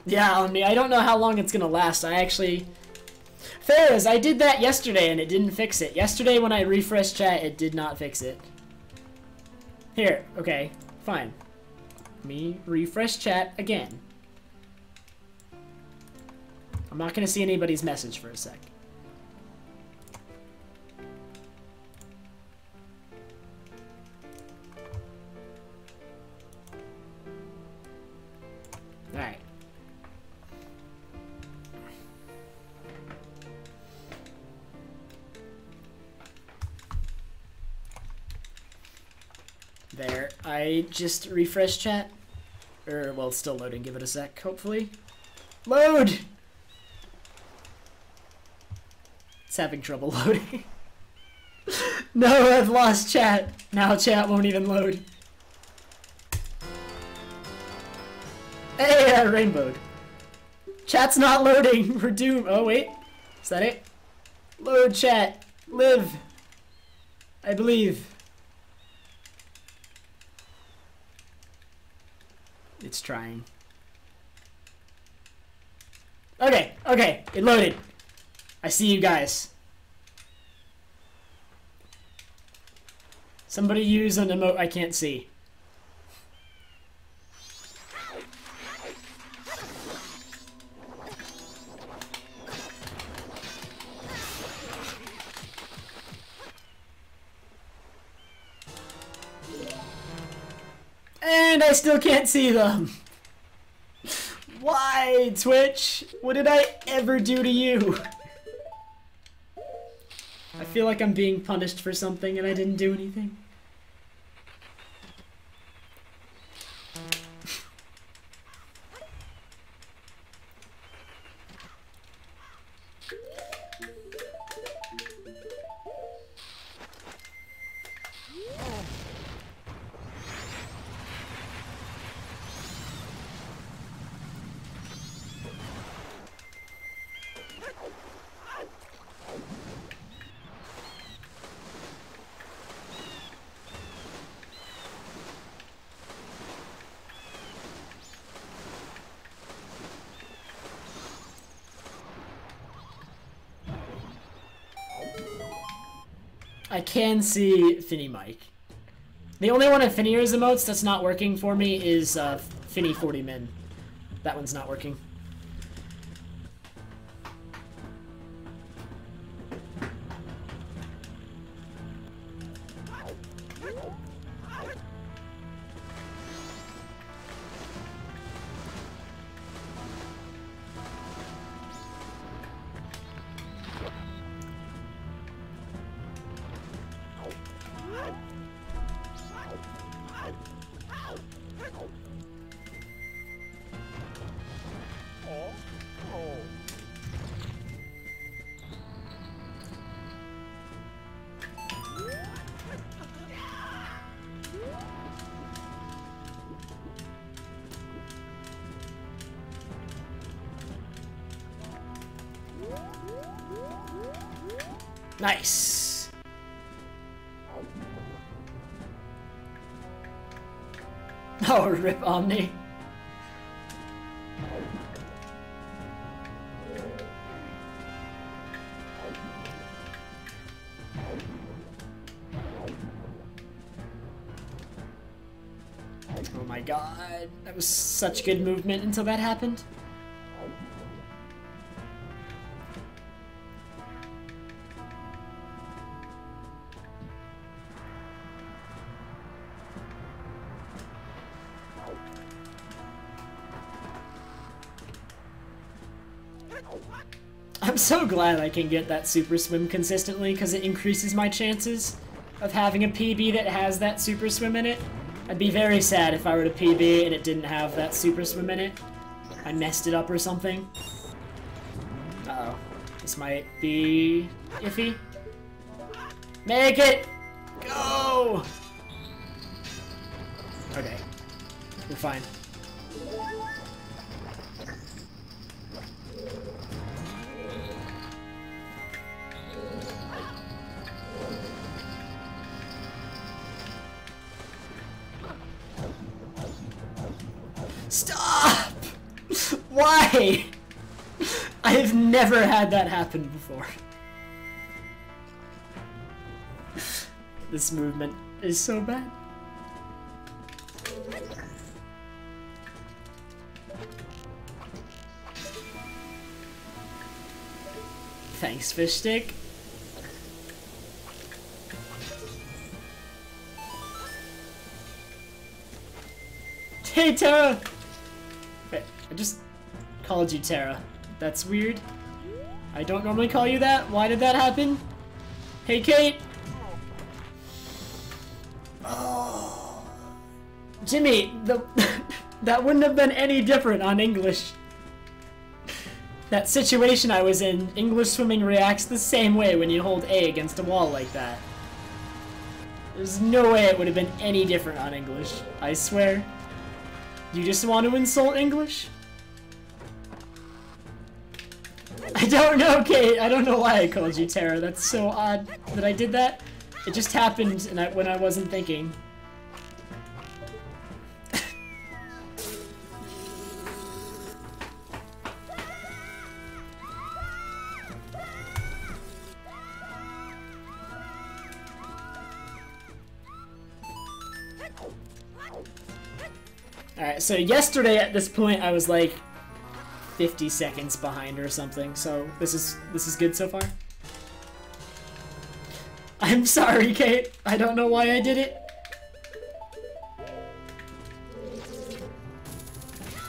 S1: Yeah, I don't know how long it's gonna last. I actually... Fair is, I did that yesterday and it didn't fix it. Yesterday when I refreshed chat, it did not fix it. Here, okay, fine. Let me refresh chat again. I'm not gonna see anybody's message for a sec. Alright. There. I just refreshed chat. Well, it's still loading. Give it a sec, hopefully. Load! It's having trouble loading. No, I've lost chat. Now chat won't even load. Hey, I rainbowed. Chat's not loading. We're doomed. Oh, wait. Is that it? Load chat. Live. I believe. It's trying. Okay, okay. It loaded. I see you guys. Somebody use an emote I can't see. And I still can't see them. Why, Twitch? What did I ever do to you? I feel like I'm being punished for something and I didn't do anything. I can see Finny Mike. The only one of Finny's emotes that's not working for me is Finny 40 min. That one's not working. Nice. Oh, rip Omni. Oh my god, that was such good movement until that happened. I'm so glad I can get that super swim consistently because it increases my chances of having a PB that has that super swim in it. I'd be very sad if I were to PB and it didn't have that super swim in it. I messed it up or something. Uh-oh. This might be iffy. Make it! Go! Okay. We're fine. Stop! Why? I have never had that happen before. This movement is so bad. Thanks, fish stick. Hey, Tara! Wait, I just called you Tara. That's weird. I don't normally call you that. Why did that happen? Hey, Kate! Oh. Jimmy, that wouldn't have been any different on English. That situation I was in, English swimming reacts the same way when you hold A against a wall like that. There's no way it would have been any different on English. I swear. You just want to insult English? I don't know, Kate. I don't know why I called you Tara. That's so odd that I did that. It just happened and when I wasn't thinking. Alright, so yesterday at this point I was like 50 seconds behind or something, so this is good so far. I'm sorry, Kate. I don't know why I did it.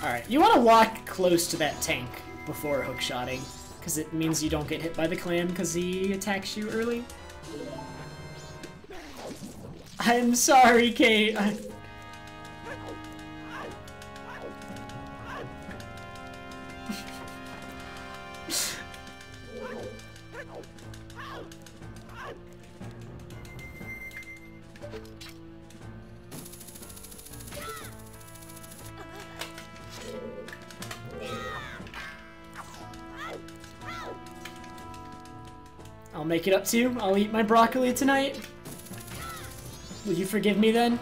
S1: Alright, you want to walk close to that tank before hookshotting, because it means you don't get hit by the clam because he attacks you early. I'm sorry, Kate. I'll make it up to you. I'll eat my broccoli tonight. Will you forgive me then?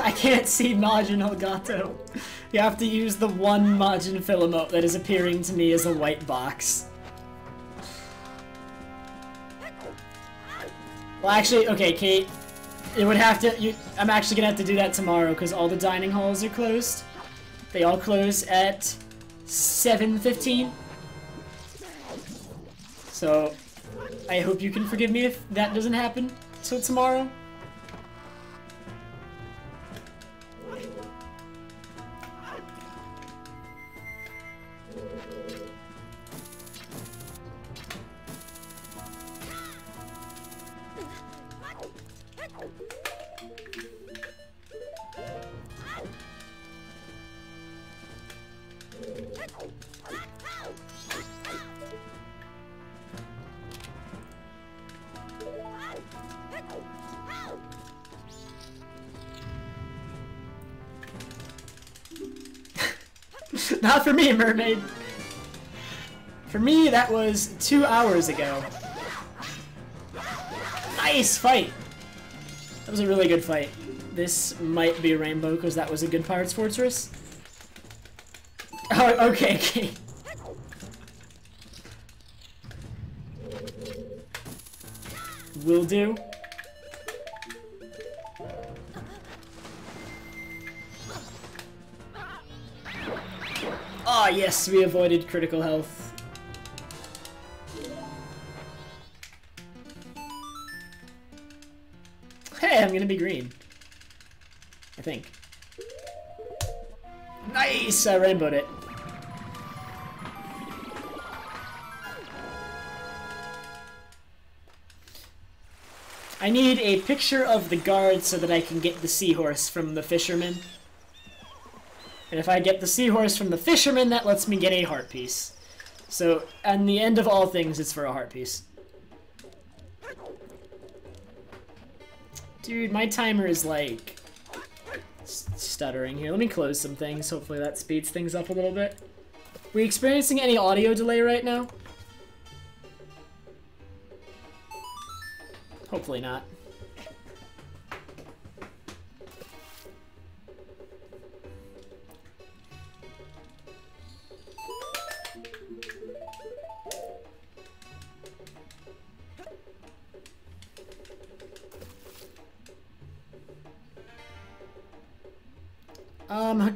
S1: I can't see Majin Elgato. You have to use the one Majin Filament that is appearing to me as a white box. Well, actually, okay, Kate. It would have to. I'm actually gonna have to do that tomorrow because all the dining halls are closed. They all close at 7:15. So, I hope you can forgive me if that doesn't happen till tomorrow. Not for me, mermaid. For me, that was 2 hours ago. Nice fight. That was a really good fight. This might be a rainbow because that was a good Pirate's Fortress. Oh, okay, okay. Will do. Ah, yes, we avoided critical health. Hey, I'm gonna be green. I think. Nice! I rainbowed it. I need a picture of the guard so that I can get the seahorse from the fisherman. And if I get the seahorse from the fisherman, that lets me get a heart piece. So, at the end of all things, it's for a heart piece. Dude, my timer is like stuttering here. Let me close some things. Hopefully that speeds things up a little bit. We experiencing any audio delay right now? Hopefully not.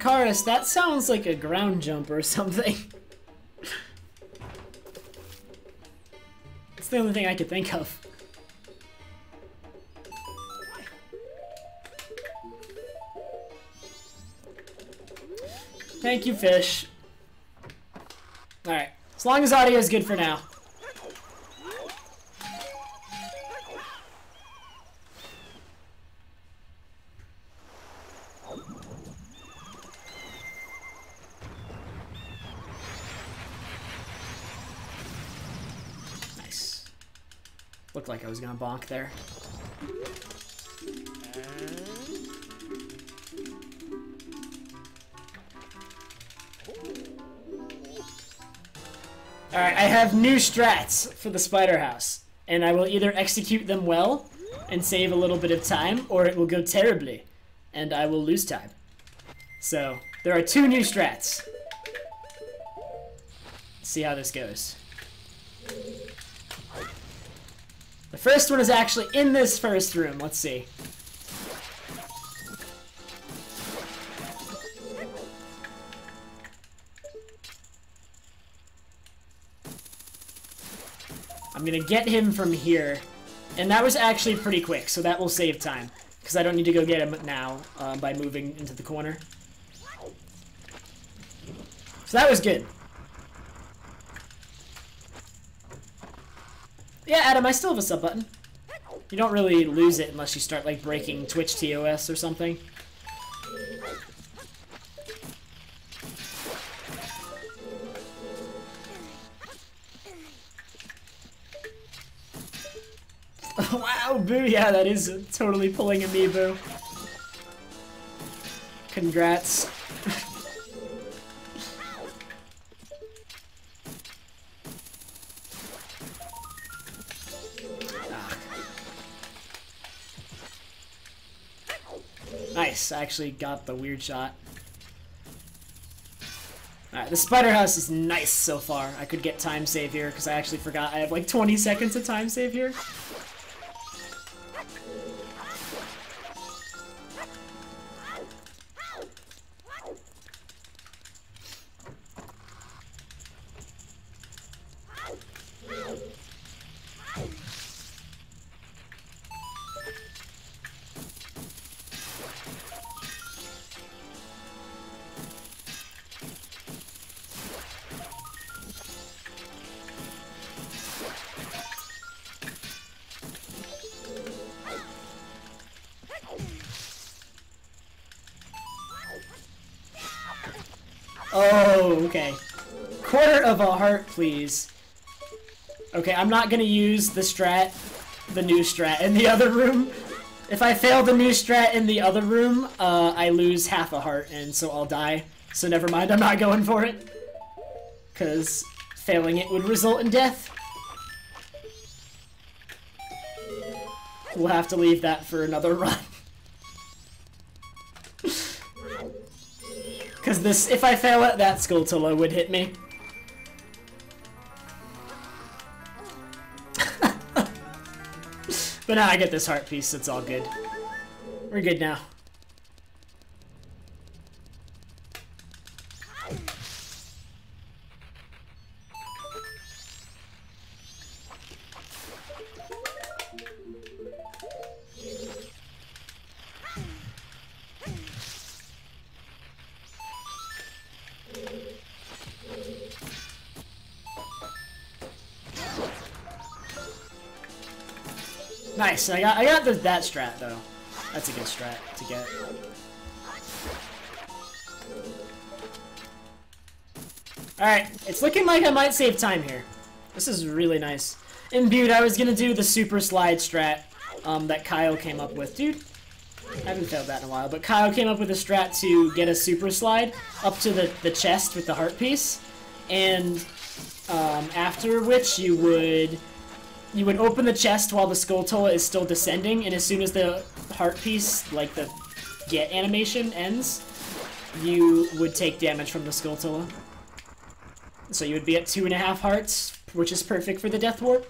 S1: Hakaris, that sounds like a ground jump or something. It's the only thing I could think of. Thank you, fish. Alright, as long as audio is good for now. Nice. Looked like I was gonna bonk there. Alright, I have new strats for the spider house, and I will either execute them well and save a little bit of time, or it will go terribly, and I will lose time. So, there are 2 new strats. Let's see how this goes. The first one is actually in this first room. Let's see. I'm gonna get him from here, and that was actually pretty quick, so that will save time, because I don't need to go get him now by moving into the corner. So that was good. Yeah, Adam, I still have a sub button. You don't really lose it unless you start like breaking Twitch TOS or something. Wow, Boo, yeah, that is totally pulling a me, Boo. Congrats. Nice, I actually got the weird shot. Alright, the spider house is nice so far. I could get time save here, because I actually forgot I have like 20 seconds of time save here. Oh, okay. Quarter of a heart, please. Okay, I'm not gonna use the strat, the new strat in the other room. If I fail the new strat in the other room, I lose half a heart, and so I'll die. So never mind, I'm not going for it. Because failing it would result in death. We'll have to leave that for another run. Because this, if I fail it, that Skulltula would hit me. But now I get this heart piece, so it's all good. We're good now. Nice. I got that strat though. That's a good strat to get. Alright, it's looking like I might save time here. This is really nice. Imbued, I was gonna do the super slide strat that Kyle came up with. Dude, I haven't failed that in a while, but Kyle came up with a strat to get a super slide up to the chest with the heart piece, and after which you would open the chest while the Skulltula is still descending, and as soon as the heart piece, like the get animation ends, you would take damage from the Skulltula. So you would be at 2.5 hearts, which is perfect for the Death Ward.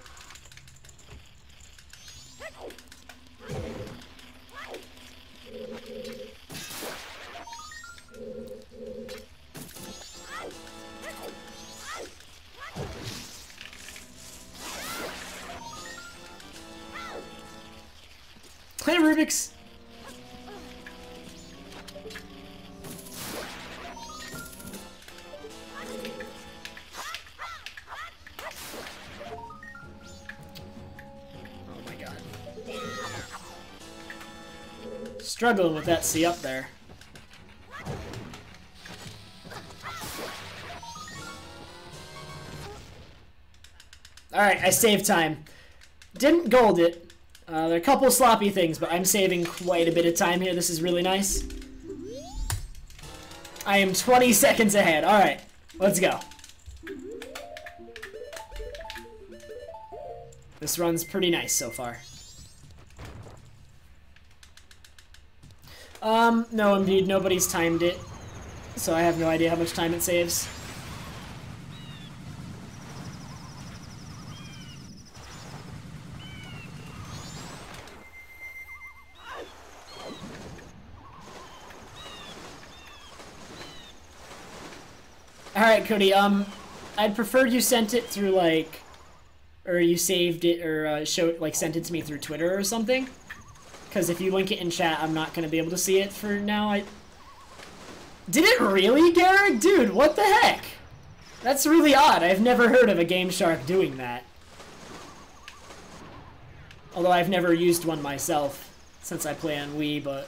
S1: Hey, Rubik's! Struggling with that C up there. Alright, I saved time. Didn't gold it. There are a couple sloppy things, but I'm saving quite a bit of time here. This is really nice. I am 20 seconds ahead. Alright, let's go. This run's pretty nice so far. No, indeed, nobody's timed it, so I have no idea how much time it saves. Alright, Cody, I'd prefer you sent it through, like, or you saved it, or, sent it to me through Twitter or something. Because if you link it in chat, I'm not going to be able to see it for now. Did it really, Garrick? Dude, what the heck? That's really odd. I've never heard of a Game Shark doing that. Although I've never used one myself since I play on Wii, but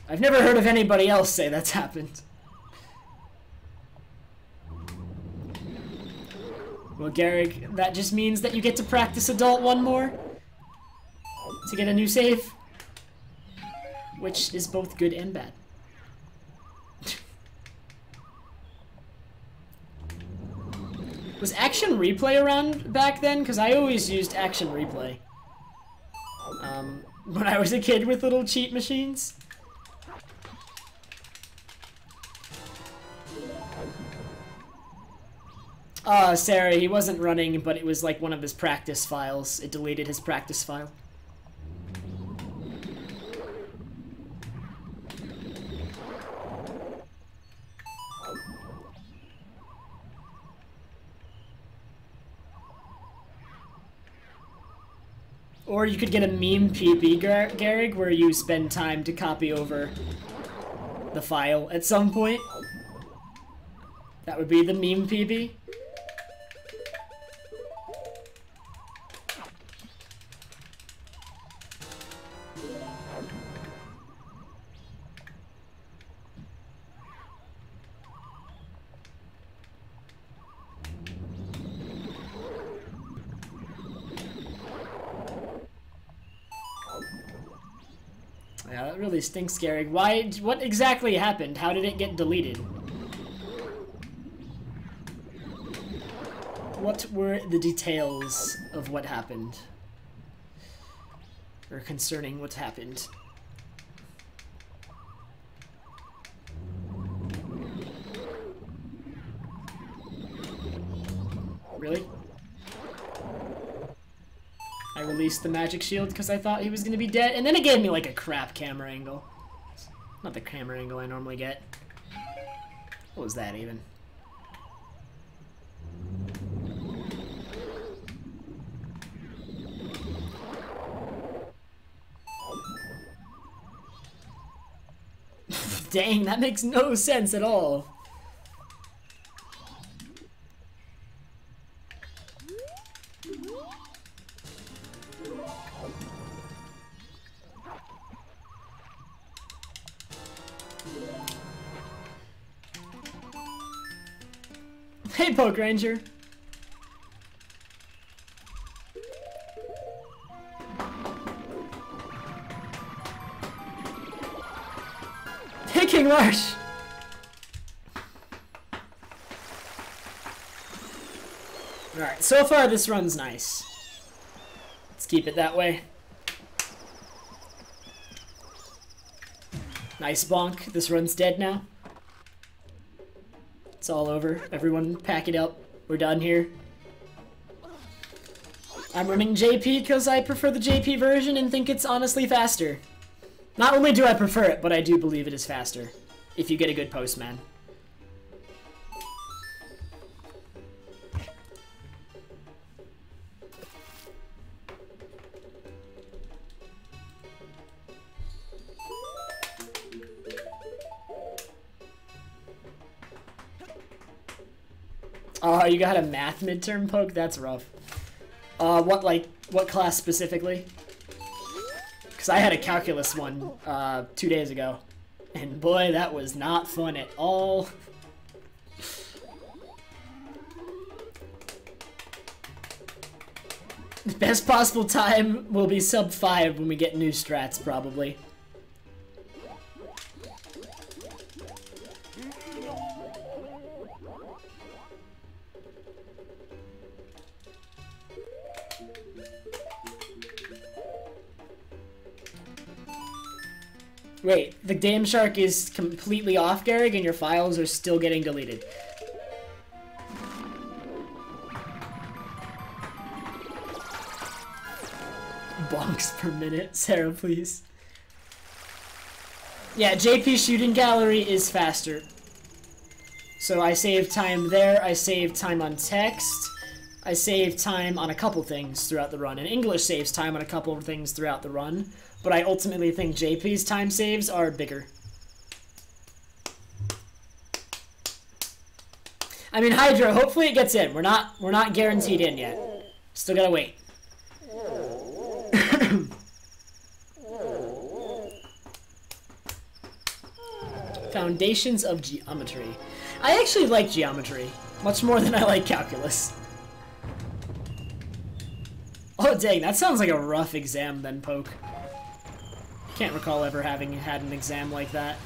S1: I've never heard of anybody else say that's happened. Well, Garrick, that just means that you get to practice Adult one more to get a new save, which is both good and bad. Was Action Replay around back then? Because I always used Action Replay when I was a kid with little cheat machines. Sarah, he wasn't running, but it was like one of his practice files. It deleted his practice file. Or you could get a meme PB, Garrig, where you spend time to copy over the file at some point. That would be the meme PB. Yeah, that really stinks, Garrig. Why? What exactly happened? How did it get deleted? What were the details of what happened? Or concerning what happened? Really? I released the magic shield because I thought he was going to be dead, and then it gave me like a crap camera angle. Not the camera angle I normally get. What was that even? Dang, that makes no sense at all. Hey, Poke Ranger. Hey, King Marsh. Alright, so far this run's nice. Let's keep it that way. Nice bonk. This run's dead now. It's all over. Everyone pack it up. We're done here. I'm running JP because I prefer the JP version and think it's honestly faster. Not only do I prefer it, but I do believe it is faster. If you get a good postman. Oh, you got a math midterm, Poke? That's rough. What class specifically? Because I had a calculus one 2 days ago. And boy, that was not fun at all. The best possible time will be sub 5 when we get new strats, probably. Wait, the Dam Shark is completely off, Garrick, and your files are still getting deleted. Bonks per minute, Sarah, please. Yeah, JP Shooting Gallery is faster. So I save time there, I save time on text, I save time on a couple things throughout the run, and English saves time on a couple of things throughout the run. But I ultimately think JP's time saves are bigger. I mean, Hydra, hopefully it gets in. We're not guaranteed in yet. Still gotta wait. Foundations of Geometry. I actually like geometry much more than I like calculus. Oh dang, that sounds like a rough exam then, Poke. Can't recall ever having had an exam like that.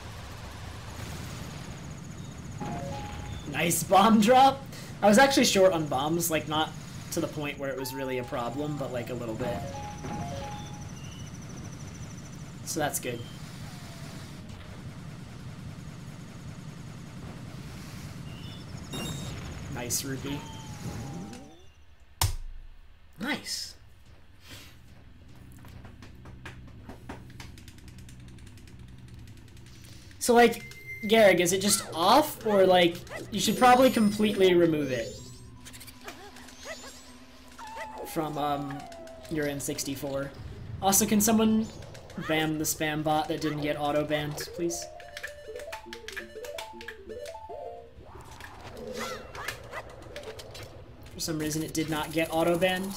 S1: Nice bomb drop. I was actually short on bombs, like not to the point where it was really a problem, but like a little bit. So that's good. Nice rupee. Nice. So, like, Garrick, is it just off, or, like, you should probably completely remove it from, your N64. Also, can someone ban the spam bot that didn't get auto-banned, please? For some reason, it did not get auto-banned.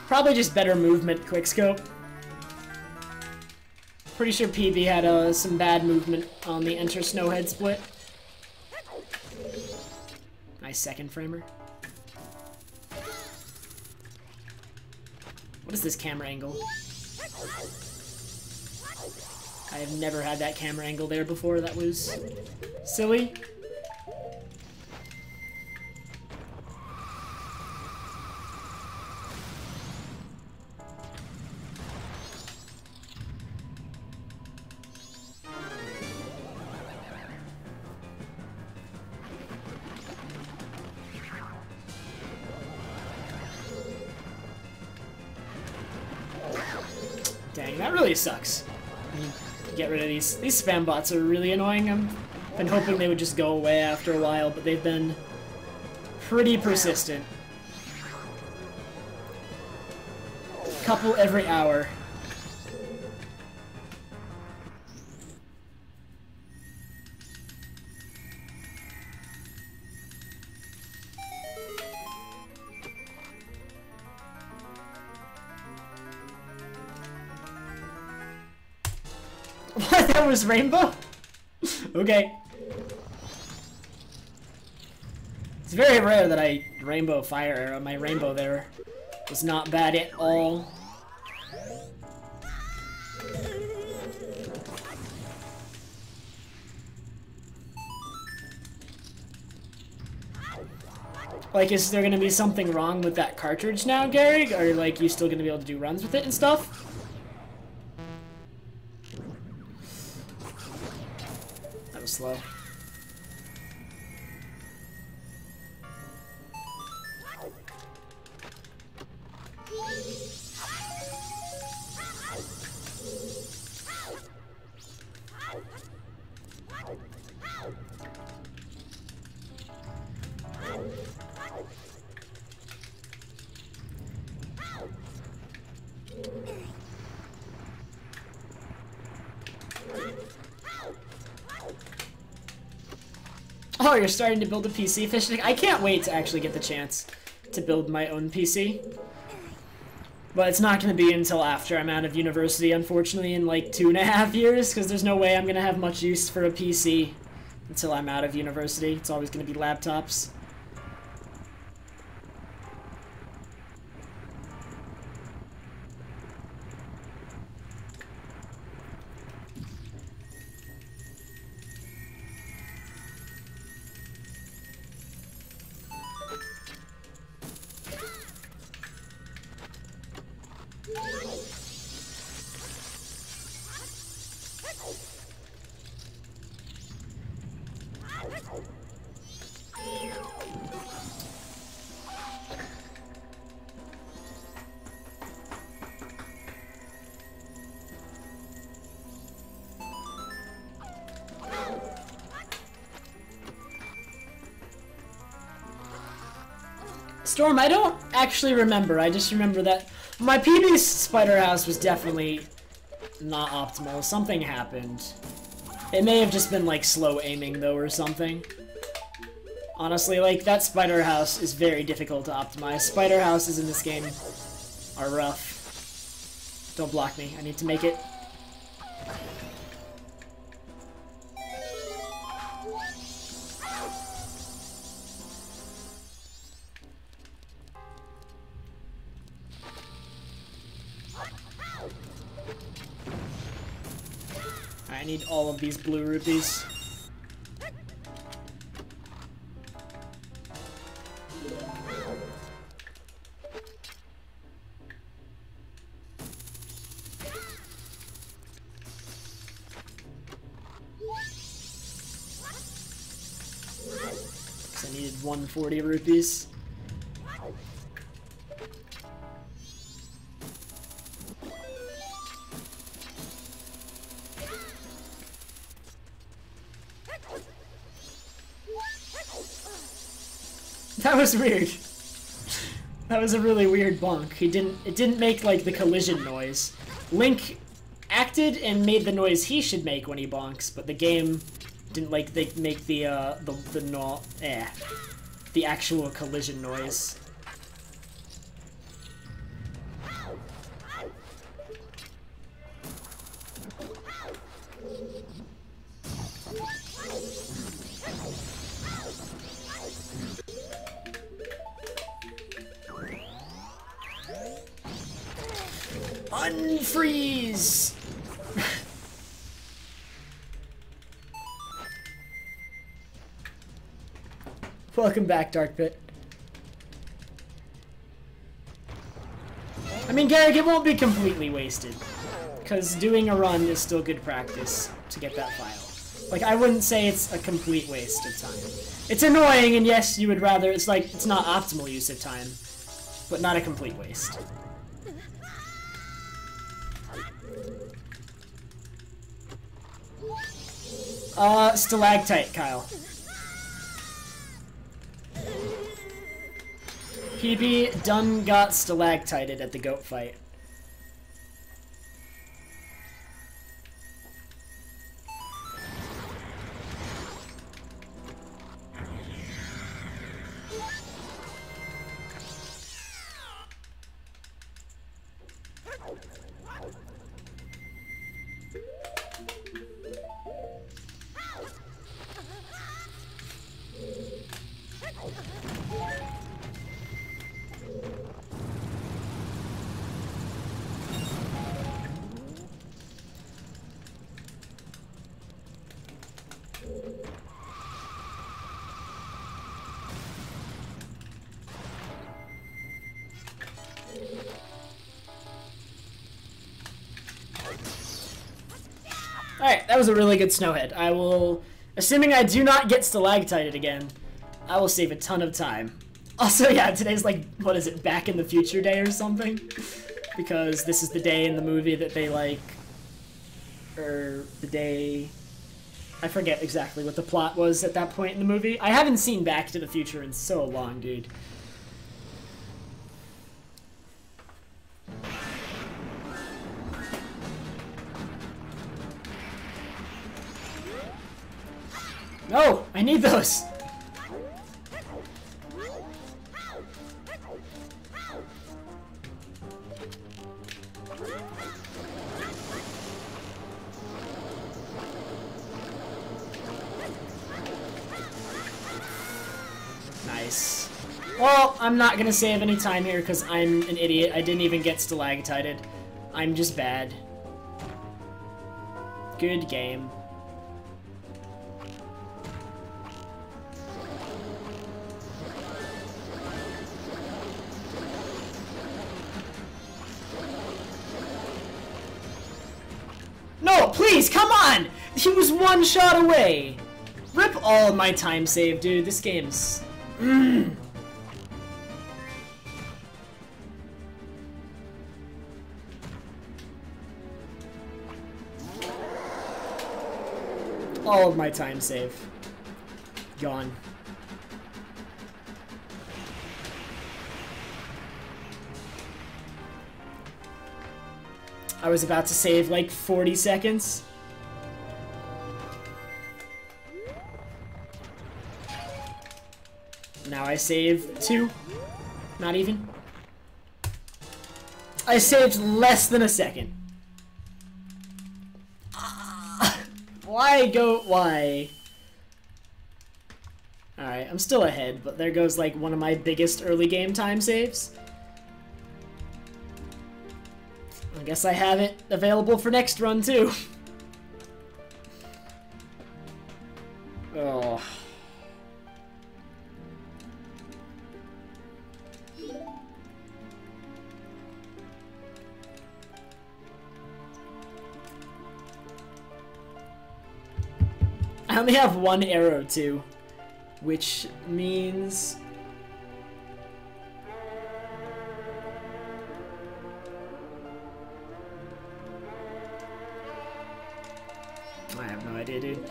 S1: Probably just better movement, quickscope. Pretty sure PB had some bad movement on the Enter Snowhead split. Nice second framer. What is this camera angle? I have never had that camera angle there before. That was silly. Dang, that really sucks. Get rid of these. These spam bots are really annoying. I've been hoping they would just go away after a while, but they've been pretty persistent. Couple every hour. What? That was rainbow? Okay. It's very rare that I rainbow fire arrow. My rainbow there was not bad at all. Like, is there gonna be something wrong with that cartridge now, Gary? Or, like, you still gonna be able to do runs with it and stuff? That was slow. Oh, you're starting to build a PC, Fishstick? I can't wait to actually get the chance to build my own PC. But it's not going to be until after I'm out of university, unfortunately, in like 2.5 years, because there's no way I'm going to have much use for a PC until I'm out of university. It's always going to be laptops. Storm, I don't actually remember. I just remember that my PB's spider house was definitely not optimal. Something happened. It may have just been like slow aiming though or something. Honestly, like that spider house is very difficult to optimize. Spider houses in this game are rough. Don't block me. I need to make it. I need all of these blue rupees. I needed 140 rupees. That was weird. That was a really weird bonk. It didn't make like the collision noise. Link acted and made the noise he should make when he bonks, but the game didn't like make the actual collision noise. Unfreeze! Welcome back, Dark Pit. I mean, Garrick, it won't be completely wasted. Because doing a run is still good practice to get that file. Like, I wouldn't say it's a complete waste of time. It's annoying, and yes, you would rather, it's like, it's not optimal use of time. But not a complete waste. Stalactite, Kyle. PB done got stalactited at the goat fight. Alright, that was a really good Snowhead. I will, assuming I do not get stalactited again, I will save a ton of time. Also, yeah, today's like, what is it, Back in the Future Day or something? Because this is the day in the movie that they like, or the day, I forget exactly what the plot was at that point in the movie. I haven't seen Back to the Future in so long, dude. No, I need those. Nice. Well, I'm not gonna save any time here because I'm an idiot. I didn't even get stalactited. I'm just bad. Good game. No, please, come on! He was one shot away! Rip all of my time save, dude. This game's... All of my time save. Gone. I was about to save like 40 seconds. Now I save 2. Not even. I saved less than a second. Why go? Why? Alright, I'm still ahead, but there goes like one of my biggest early game time saves. I guess I have it available for next run too. Oh. I only have one arrow too, which means I have no idea, dude.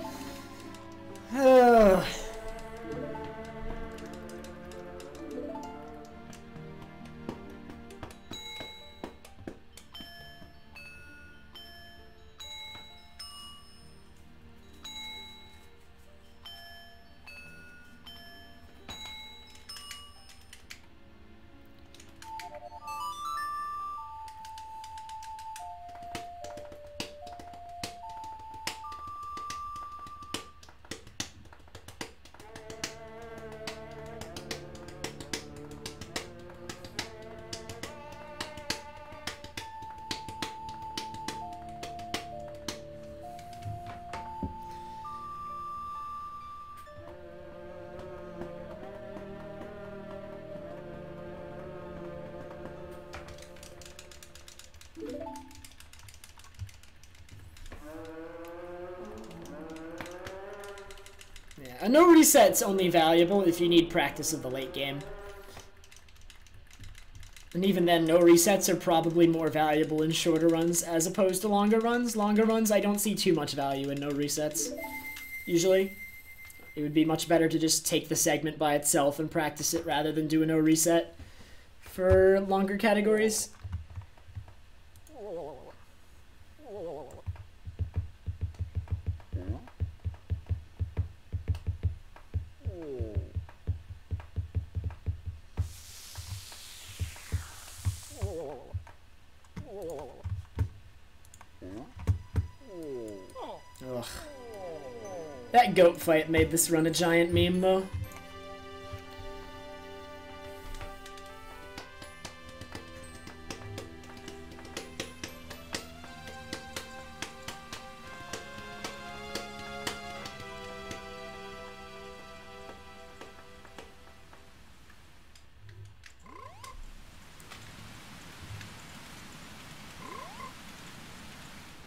S1: A no reset's only valuable if you need practice in the late game. And even then, no resets are probably more valuable in shorter runs as opposed to longer runs. Longer runs, I don't see too much value in no resets, usually. It would be much better to just take the segment by itself and practice it rather than do a no reset for longer categories. Ugh. That goat fight made this run a giant meme, though.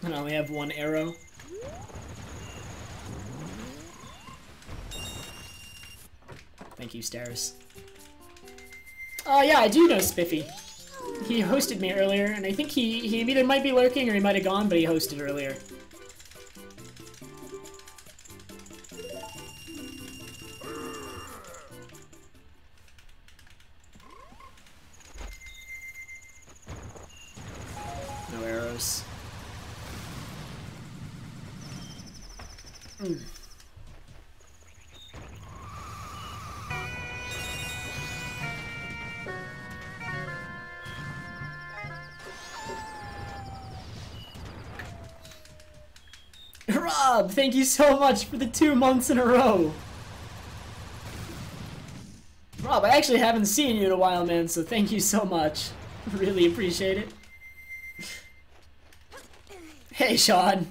S1: I only have one arrow. Thank you, Stairs. Oh yeah, I do know Spiffy. He hosted me earlier, and I think he either might be lurking or he might have gone, but he hosted earlier. No arrows. Rob, thank you so much for the 2 months in a row. Rob, I actually haven't seen you in a while, man, so thank you so much. Really appreciate it. Hey, Sean.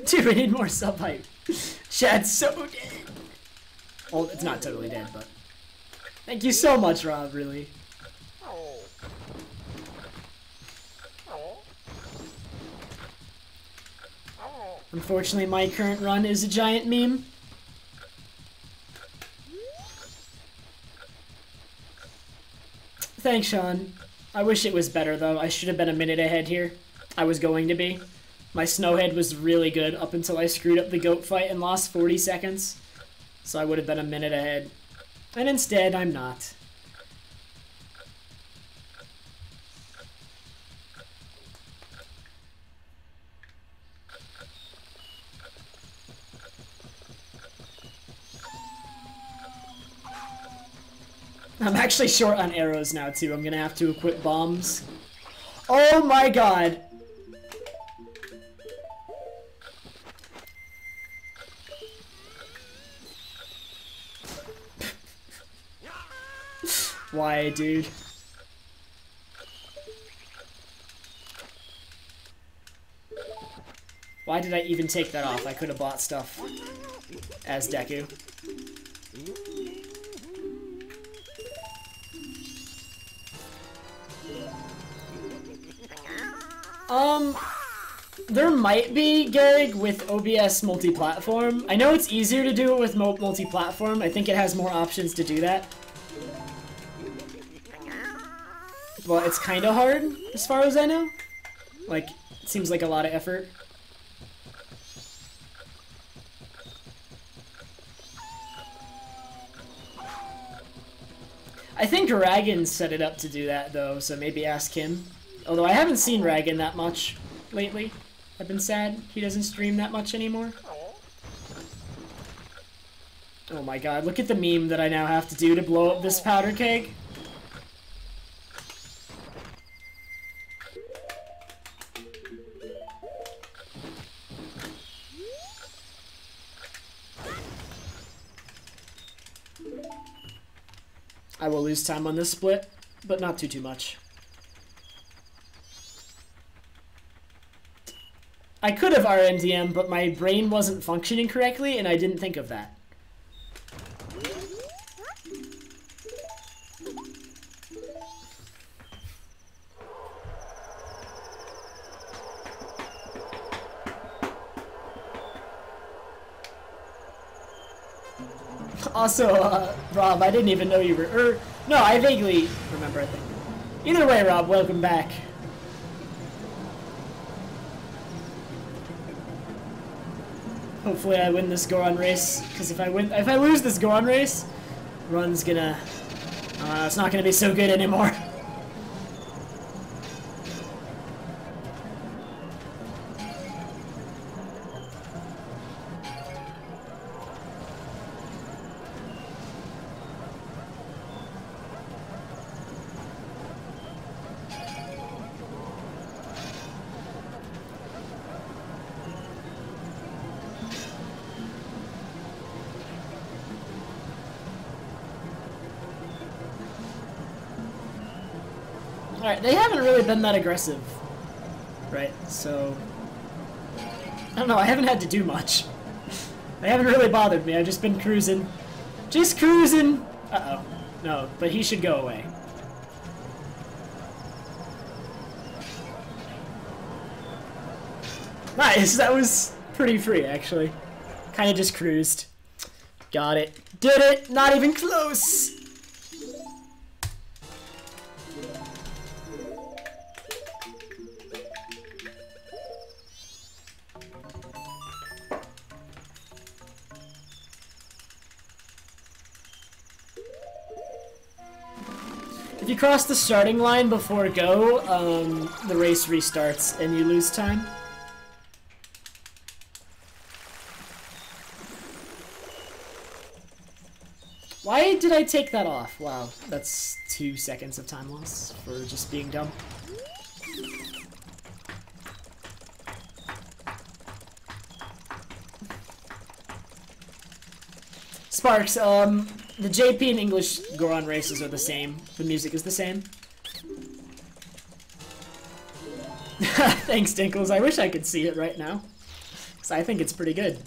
S1: Dude, we need more sub hype. Chad's so dead. Well, it's not totally dead, but... Thank you so much, Rob, really. Unfortunately, my current run is a giant meme. Thanks, Sean. I wish it was better, though. I should have been a minute ahead here. I was going to be. My Snowhead was really good up until I screwed up the goat fight and lost 40 seconds. So I would have been a minute ahead. And instead, I'm not. I'm actually short on arrows now, too. I'm gonna have to equip bombs. Oh my god! Why, dude? Why did I even take that off? I could have bought stuff as Deku. There might be Gag with OBS multi-platform. I know it's easier to do it with multi-platform. I think it has more options to do that. Well, it's kind of hard, as far as I know. Like, it seems like a lot of effort. I think Ragan set it up to do that, though, so maybe ask him. Although I haven't seen Ragan that much lately. I've been sad he doesn't stream that much anymore. Oh my god, look at the meme that I now have to do to blow up this powder keg. I will lose time on this split, but not too much. I could have RNDM, but my brain wasn't functioning correctly, and I didn't think of that. Also, Rob, I didn't even know you were... no, I vaguely remember, I think. Either way, Rob, welcome back. Hopefully I win this Goron race, because if I lose this Goron race, run's gonna... it's not gonna be so good anymore. Alright, they haven't really been that aggressive, right? So, I don't know, I haven't had to do much. They haven't really bothered me, I've just been cruising. Just cruising! Uh-oh. No, but he should go away. Nice, that was pretty free, actually. Kind of just cruised. Got it. Did it! Not even close! If you cross the starting line before go, the race restarts and you lose time. Why did I take that off? Wow, that's 2 seconds of time loss for just being dumb. Sparks, the JP and English Goron races are the same. The music is the same. Thanks, Dinkles. I wish I could see it right now, because I think it's pretty good.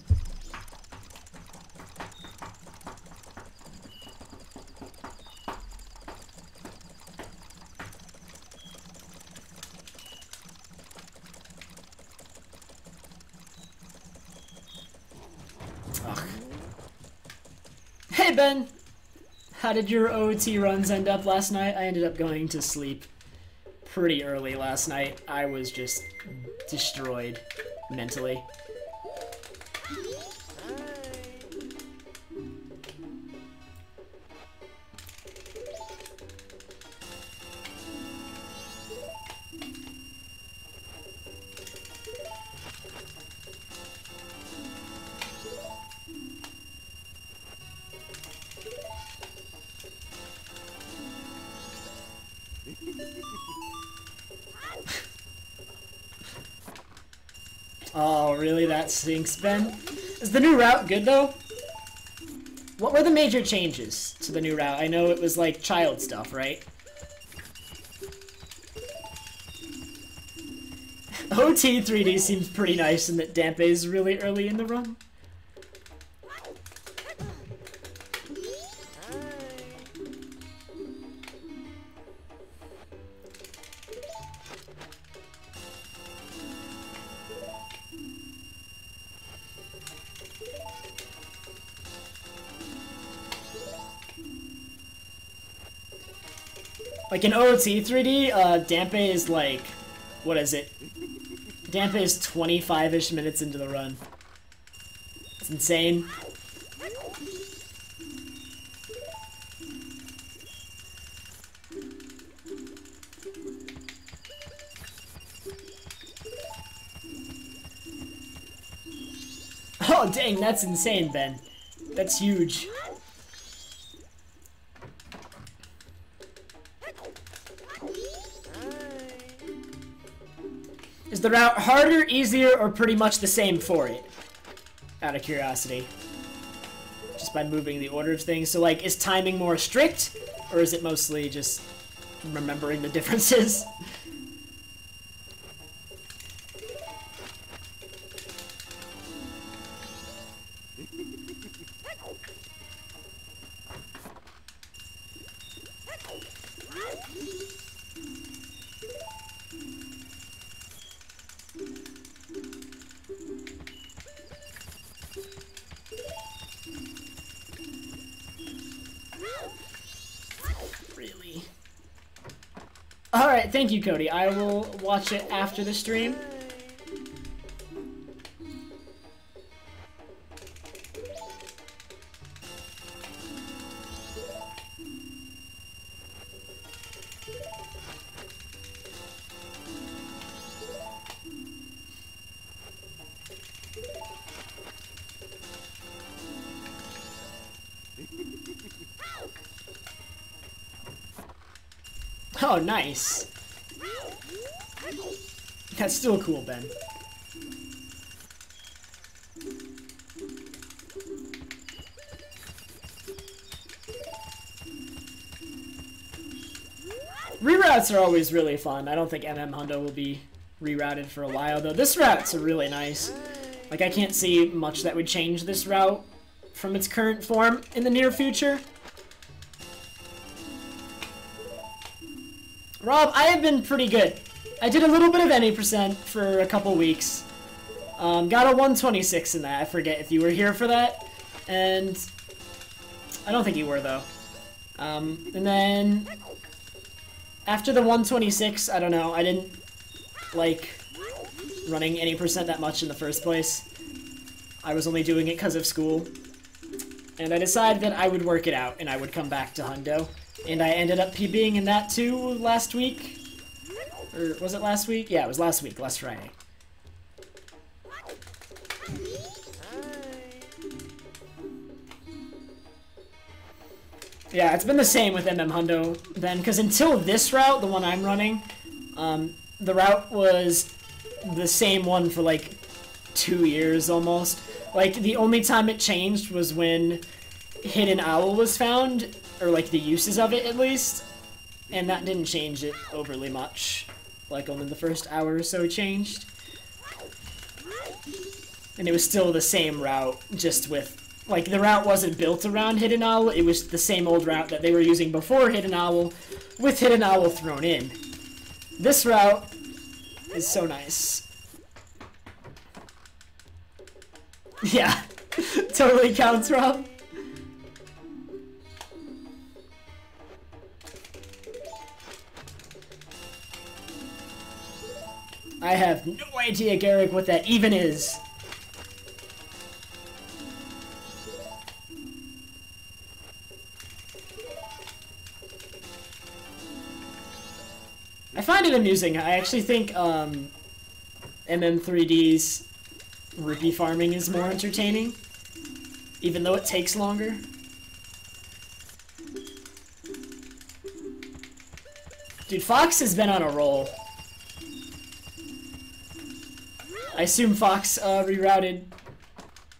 S1: Hey Ben! How did your OT runs end up last night? I ended up going to sleep pretty early last night. I was just destroyed mentally. Oh, really? That stinks, Ben? Is the new route good, though? What were the major changes to the new route? I know it was, like, child stuff, right? OT 3D seems pretty nice in that Dampe is really early in the run. Like in OT 3D, Dampe is like, what is it? Dampe is 25-ish minutes into the run. It's insane. Oh dang, that's insane, Ben. That's huge. Is the route harder, easier, or pretty much the same for it? Out of curiosity. Just by moving the order of things. So, like, is timing more strict? Or is it mostly just remembering the differences? Alright, thank you, Cody. I will watch it after the stream. Oh, nice. That's still cool, Ben. Reroutes are always really fun. I don't think Hundo will be rerouted for a while, though. This route's really nice. Like, I can't see much that would change this route from its current form in the near future. Rob, I have been pretty good. I did a little bit of any % for a couple weeks. Got a 126 in that. I forget if you were here for that. And I don't think you were, though. And then after the 126, I don't know, I didn't like running any percent that much in the first place. I was only doing it because of school. And I decided that I would work it out and I would come back to Hundo. And I ended up PBing in that too last week. Or was it last week? Yeah, it was last week, last Friday. Yeah, it's been the same with Hundo then, because until this route, the one I'm running, the route was the same one for like 2 years almost. Like, the only time it changed was when Hidden Owl was found, or like the uses of it at least, and that didn't change it overly much. Like, only the first hour or so changed. And it was still the same route, just with, like, the route wasn't built around Hidden Owl, it was the same old route that they were using before Hidden Owl, with Hidden Owl thrown in. This route is so nice. Yeah, totally counts, Rob. I have no idea, Garrick, what that even is. I find it amusing. I actually think MM3D's rupee farming is more entertaining, even though it takes longer. Dude, Fox has been on a roll. I assume Fox rerouted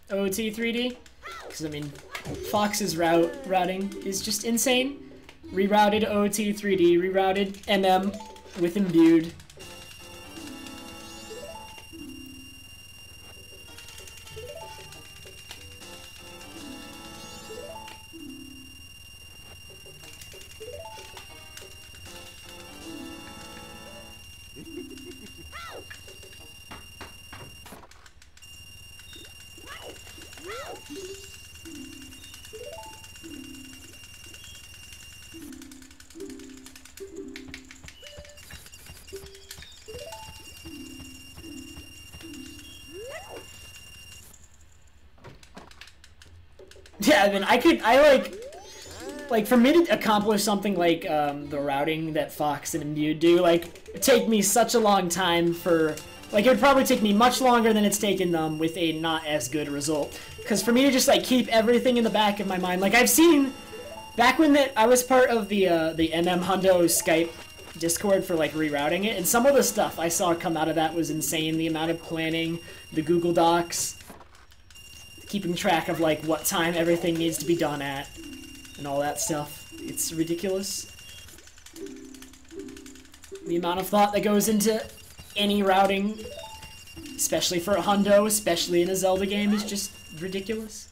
S1: OT3D, because I mean, Fox's routing is just insane. Rerouted OT3D, rerouted MM with imbued. Yeah, I mean, like, for me to accomplish something like, the routing that Fox and Imbued do, like, it'd take me such a long time for, like, it would probably take me much longer than it's taken them with a not as good result. Because for me to just, like, keep everything in the back of my mind, like, I've seen, back when I was part of the MM Hundo Skype Discord for, like, rerouting it, and some of the stuff I saw come out of that was insane. The amount of planning, the Google Docs, keeping track of, like, what time everything needs to be done at, and all that stuff. It's ridiculous. The amount of thought that goes into any routing, especially for a Hundo, especially in a Zelda game, is just ridiculous.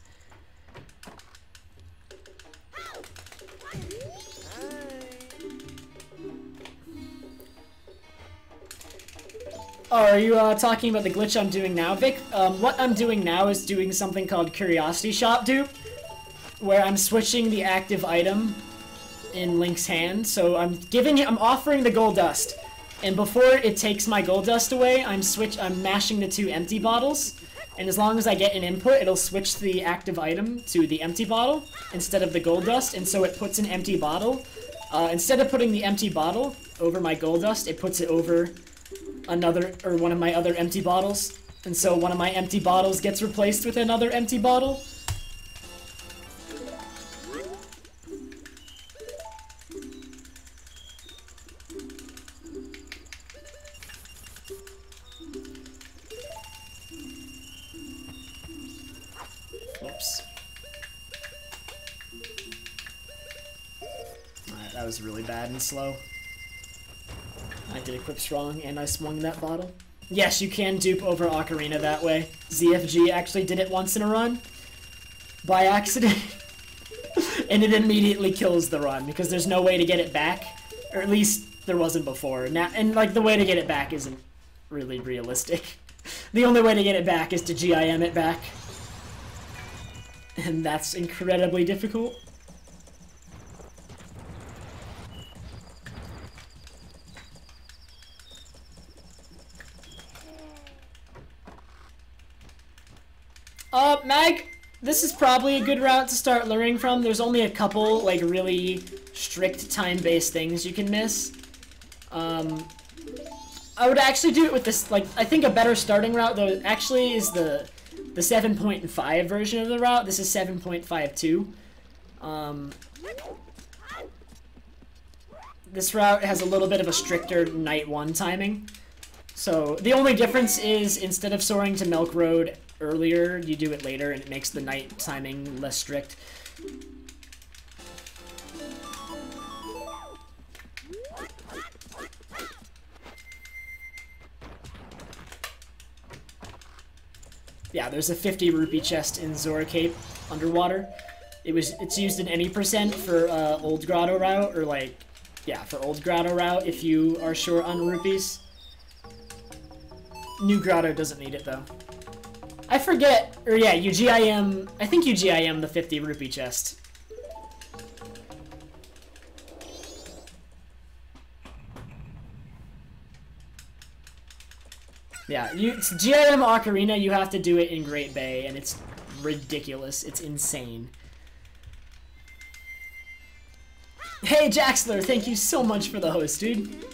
S1: Oh, are you talking about the glitch I'm doing now, Vic? What I'm doing now is doing something called Curiosity Shop Dupe, where I'm switching the active item in Link's hand. So I'm offering the gold dust, and before it takes my gold dust away, I'm mashing the 2 empty bottles, and as long as I get an input, it'll switch the active item to the empty bottle instead of the gold dust, and so it puts an empty bottle. Instead of putting the empty bottle over my gold dust, it puts it over one of my other empty bottles, and so one of my empty bottles gets replaced with another empty bottle. Whoops. Alright, that was really bad and slow. I did equips wrong, and I swung that bottle. Yes, you can dupe over Ocarina that way. ZFG actually did it once in a run, by accident, and it immediately kills the run, because there's no way to get it back, or at least there wasn't before. Now, and, like, the way to get it back isn't really realistic. The only way to get it back is to GIM it back. And that's incredibly difficult. Mag, this is probably a good route to start learning from. There's only a couple, like, really strict time-based things you can miss. I would actually do it with this, like, I think a better starting route, though, actually is the 7.5 version of the route. This is 7.52. This route has a little bit of a stricter night 1 timing. So the only difference is instead of soaring to Milk Road earlier, you do it later, and it makes the night timing less strict. Yeah, there's a 50 rupee chest in Zora Cape underwater. It's used in any percent for Old Grotto route, or like, yeah, for Old Grotto route if you are short on rupees. New Grotto doesn't need it though. I forget, or yeah, I think you GIM the 50 rupee chest. Yeah, GIM Ocarina, you have to do it in Great Bay, and it's ridiculous. It's insane. Hey, Jaxler, thank you so much for the host, dude.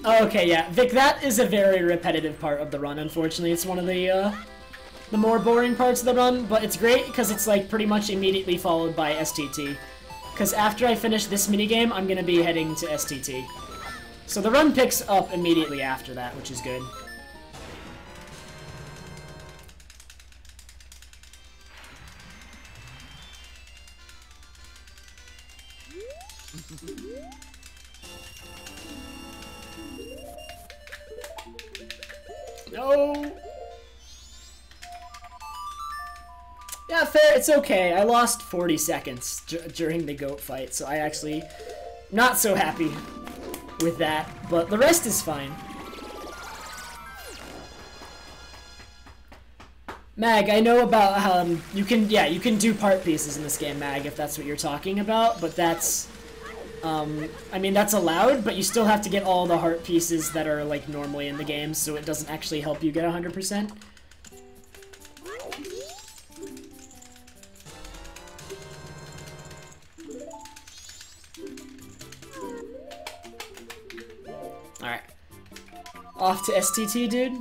S1: Okay, yeah, Vic, that is a very repetitive part of the run, unfortunately. It's one of the more boring parts of the run, but it's great because it's, like, pretty much immediately followed by STT. Because after I finish this minigame, I'm going to be heading to STT. So the run picks up immediately after that, which is good. No! Yeah, fair, it's okay. I lost 40 seconds during the goat fight, so I actually not so happy with that, but the rest is fine. Mag, I know about you can do part pieces in this game, Mag, if that's what you're talking about, but that's I mean, that's allowed, but you still have to get all the heart pieces that are, like, normally in the game, so it doesn't actually help you get 100%. Alright. Off to STT, dude.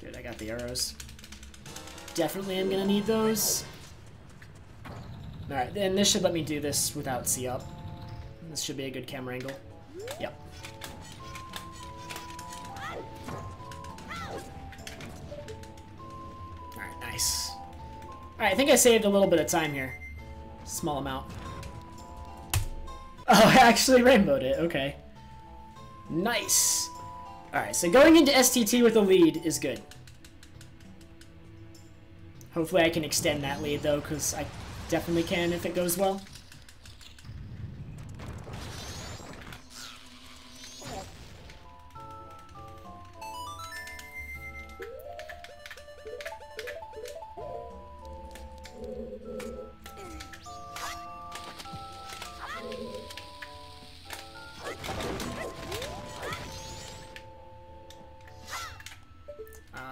S1: Good, I got the arrows. Definitely am gonna need those. Alright, and this should let me do this without C up. This should be a good camera angle. Yep. Alright, nice. Alright, I think I saved a little bit of time here. Small amount. Oh, I actually rainbowed it, okay. Nice! Alright, so going into STT with a lead is good. Hopefully I can extend that lead, though, because I definitely can if it goes well.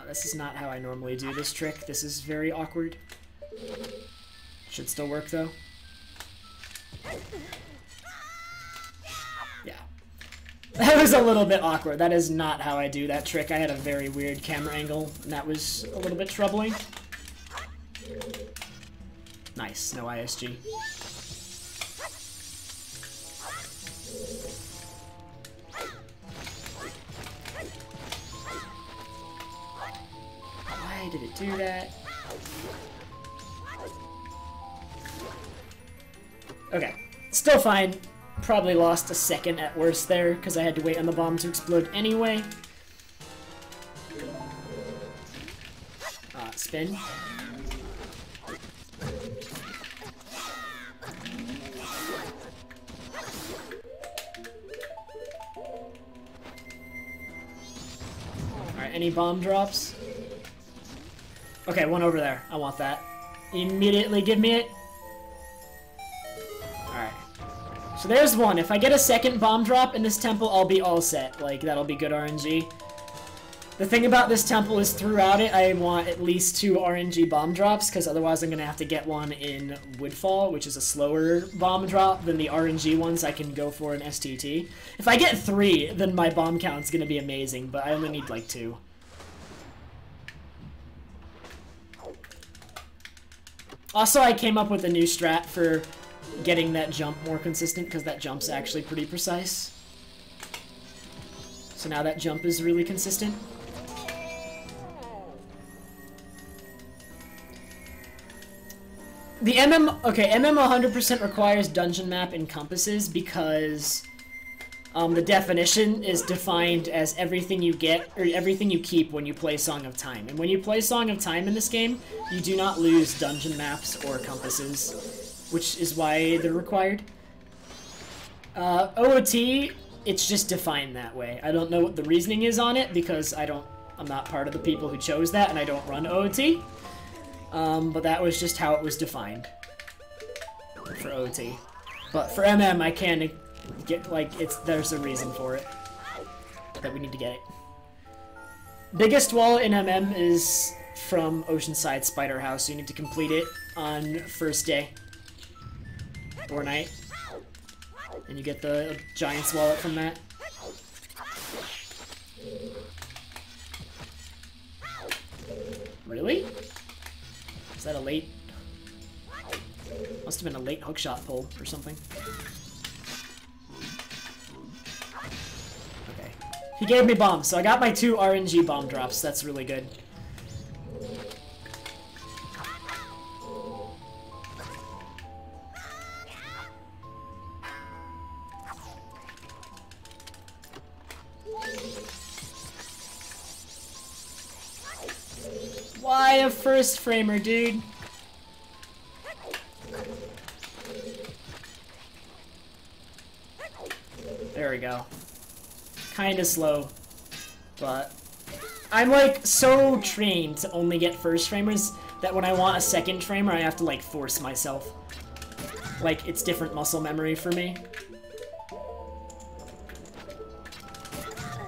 S1: This is not how I normally do this trick. This is very awkward. Should still work, though. Yeah. That was a little bit awkward. That is not how I do that trick. I had a very weird camera angle, and that was a little bit troubling. Nice. No ISG. do that. Okay, still fine. Probably lost a second at worst there, because I had to wait on the bomb to explode anyway. Spin. Alright, any bomb drops? Okay, one over there. I want that. Immediately give me it. Alright. So there's one. If I get a second bomb drop in this temple, I'll be all set. Like, that'll be good RNG. The thing about this temple is throughout it, I want at least 2 RNG bomb drops, because otherwise I'm going to have to get one in Woodfall, which is a slower bomb drop than the RNG ones I can go for in STT. If I get 3, then my bomb count's going to be amazing, but I only need like 2. Also, I came up with a new strat for getting that jump more consistent, because that jump's actually pretty precise. So now that jump is really consistent. The okay, MM 100% requires dungeon map encompasses because the definition is defined as everything you get, or everything you keep when you play Song of Time. And when you play Song of Time in this game, you do not lose dungeon maps or compasses, which is why they're required. OOT, it's just defined that way. I don't know what the reasoning is on it because I'm not part of the people who chose that and I don't run OOT. But that was just how it was defined for OT. But for MM, I can get, like, there's a reason for it that we need to get it. Biggest wall in MM is from Oceanside Spider House. So you need to complete it on first day or night, and you get the Giant's Wallet from that. Really? Is that a late? Must have been a late hookshot pull or something. Okay. He gave me bombs, so I got my 2 RNG bomb drops. That's really good. Why a first framer, dude? There we go. Kinda slow, but I'm like so trained to only get first framers that when I want a second framer, I have to like force myself. Like, it's different muscle memory for me.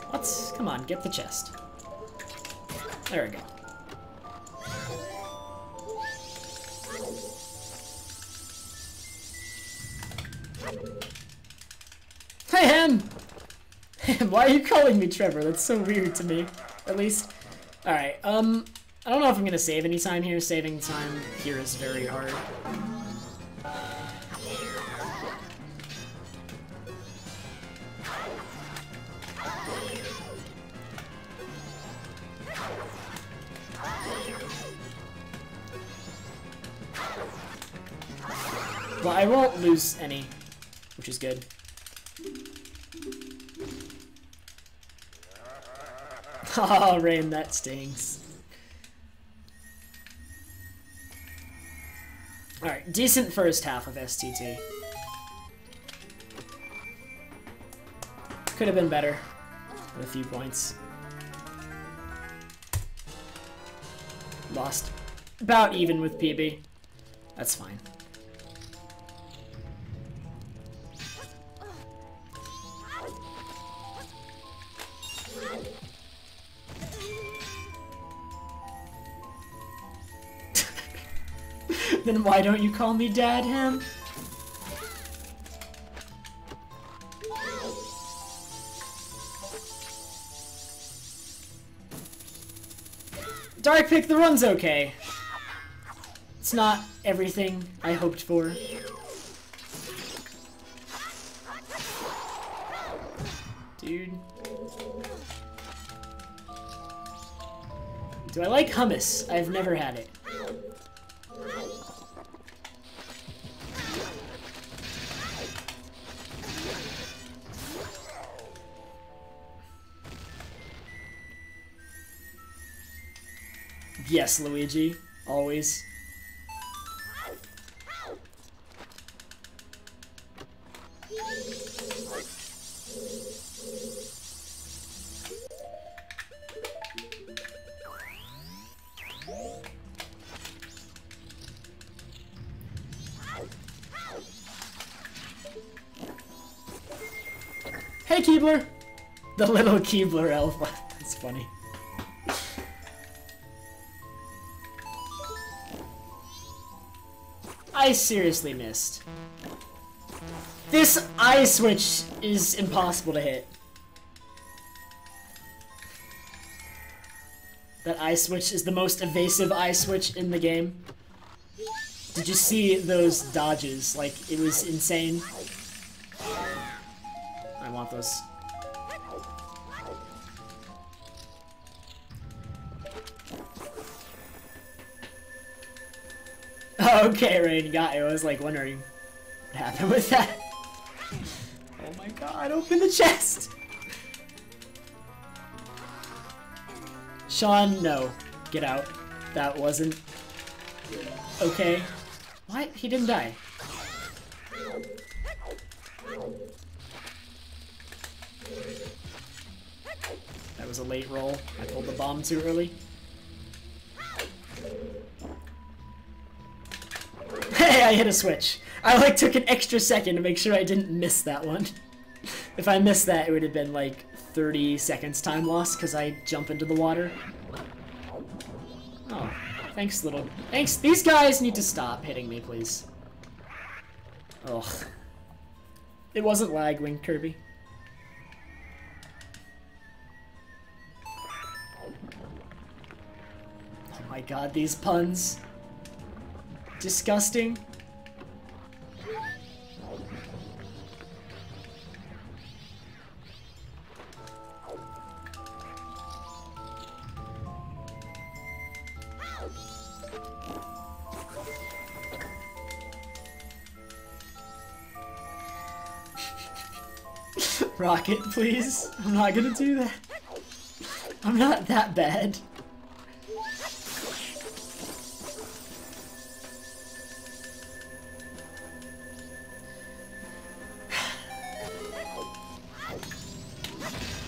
S1: What? Come on, get the chest. There we go. Hey, Ham! Why are you calling me Trevor? That's so weird to me. At least. Alright, I don't know if I'm gonna save any time here. Saving time here is very hard. Well, I won't lose any, which is good. Oh, Rain, that stings. Alright, decent first half of STT. Could have been better with a few points. Lost about even with PB. That's fine. Then why don't you call me Dad, Ham? Dark Pick, the run's okay. It's not everything I hoped for. Dude. Do I like hummus? I've never had it. Yes, Luigi. Always. Hey, Keebler! The little Keebler elf. That's funny. I seriously missed. This eye switch is impossible to hit. That eye switch is the most evasive eye switch in the game. Did you see those dodges? Like, it was insane. I want those. Okay, Rain, got you. I was like wondering what happened with that. Oh my god, open the chest! Sean, no. Get out. That wasn't okay. What? He didn't die. That was a late roll. I pulled the bomb too early. Hey, I hit a switch. I like took an extra second to make sure I didn't miss that one. If I missed that, it would have been like 30 seconds time lost because I jump into the water. Oh, thanks, little. Thanks. These guys need to stop hitting me, please. Ugh. It wasn't lag wing, Kirby. Oh my god, these puns. Disgusting. Rocket, please. I'm not gonna do that. I'm not that bad.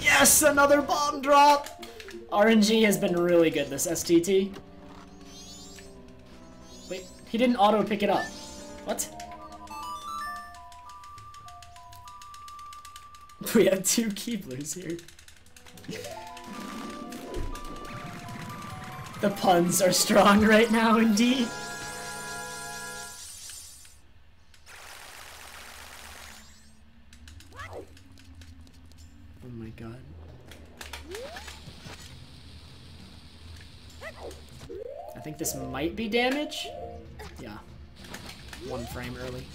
S1: Yes, another bomb drop! RNG has been really good this STT. Wait, he didn't auto pick it up. What? We have two Keeblers here. The puns are strong right now, indeed. Oh my god. I think this might be damage. Yeah. 1 frame early.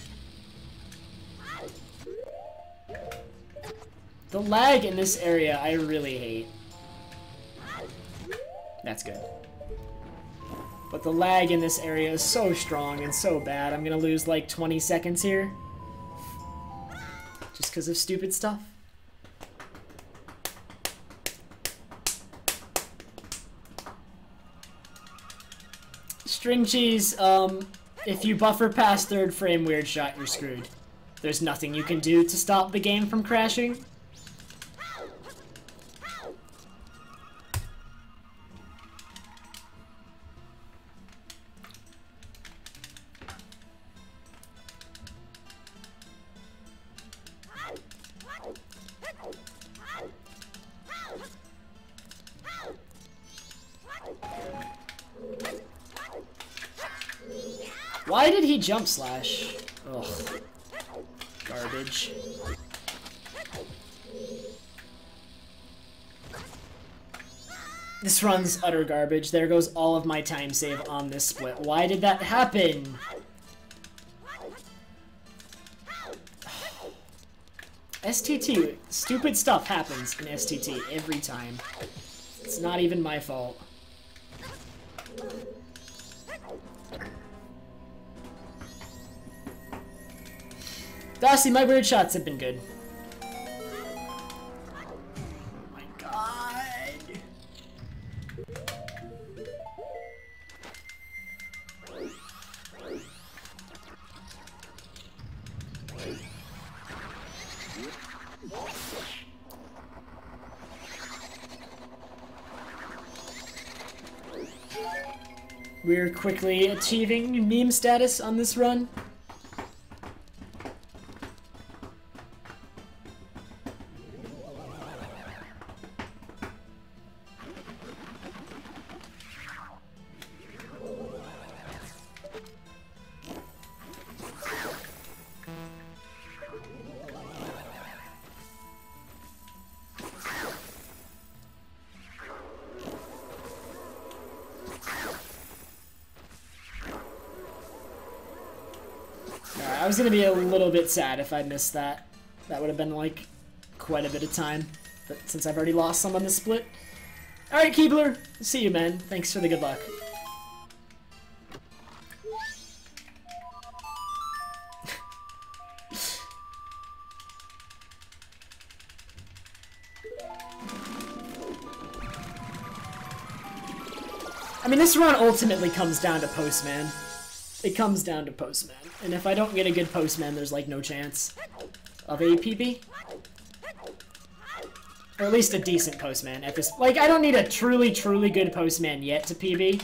S1: The lag in this area, I really hate. That's good. But the lag in this area is so strong and so bad. I'm gonna lose like 20 seconds here. Just because of stupid stuff. String cheese, if you buffer past 3rd frame weird shot, you're screwed. There's nothing you can do to stop the game from crashing. Why did he jump slash? Ugh. Garbage. This run's utter garbage. There goes all of my time save on this split. Why did that happen? STT. Stupid stuff happens in STT every time. It's not even my fault. Dusty, my weird shots have been good. Oh my god. We're quickly achieving meme status on this run. I was gonna be a little bit sad if I missed that. That would have been like quite a bit of time, but since I've already lost some on the split. Alright, Keebler, see you, man. Thanks for the good luck. I mean, this run ultimately comes down to Postman. It comes down to Postman. And if I don't get a good Postman, there's like no chance of a PB. Or at least a decent Postman at this. Like, I don't need a truly, truly good Postman yet to PB.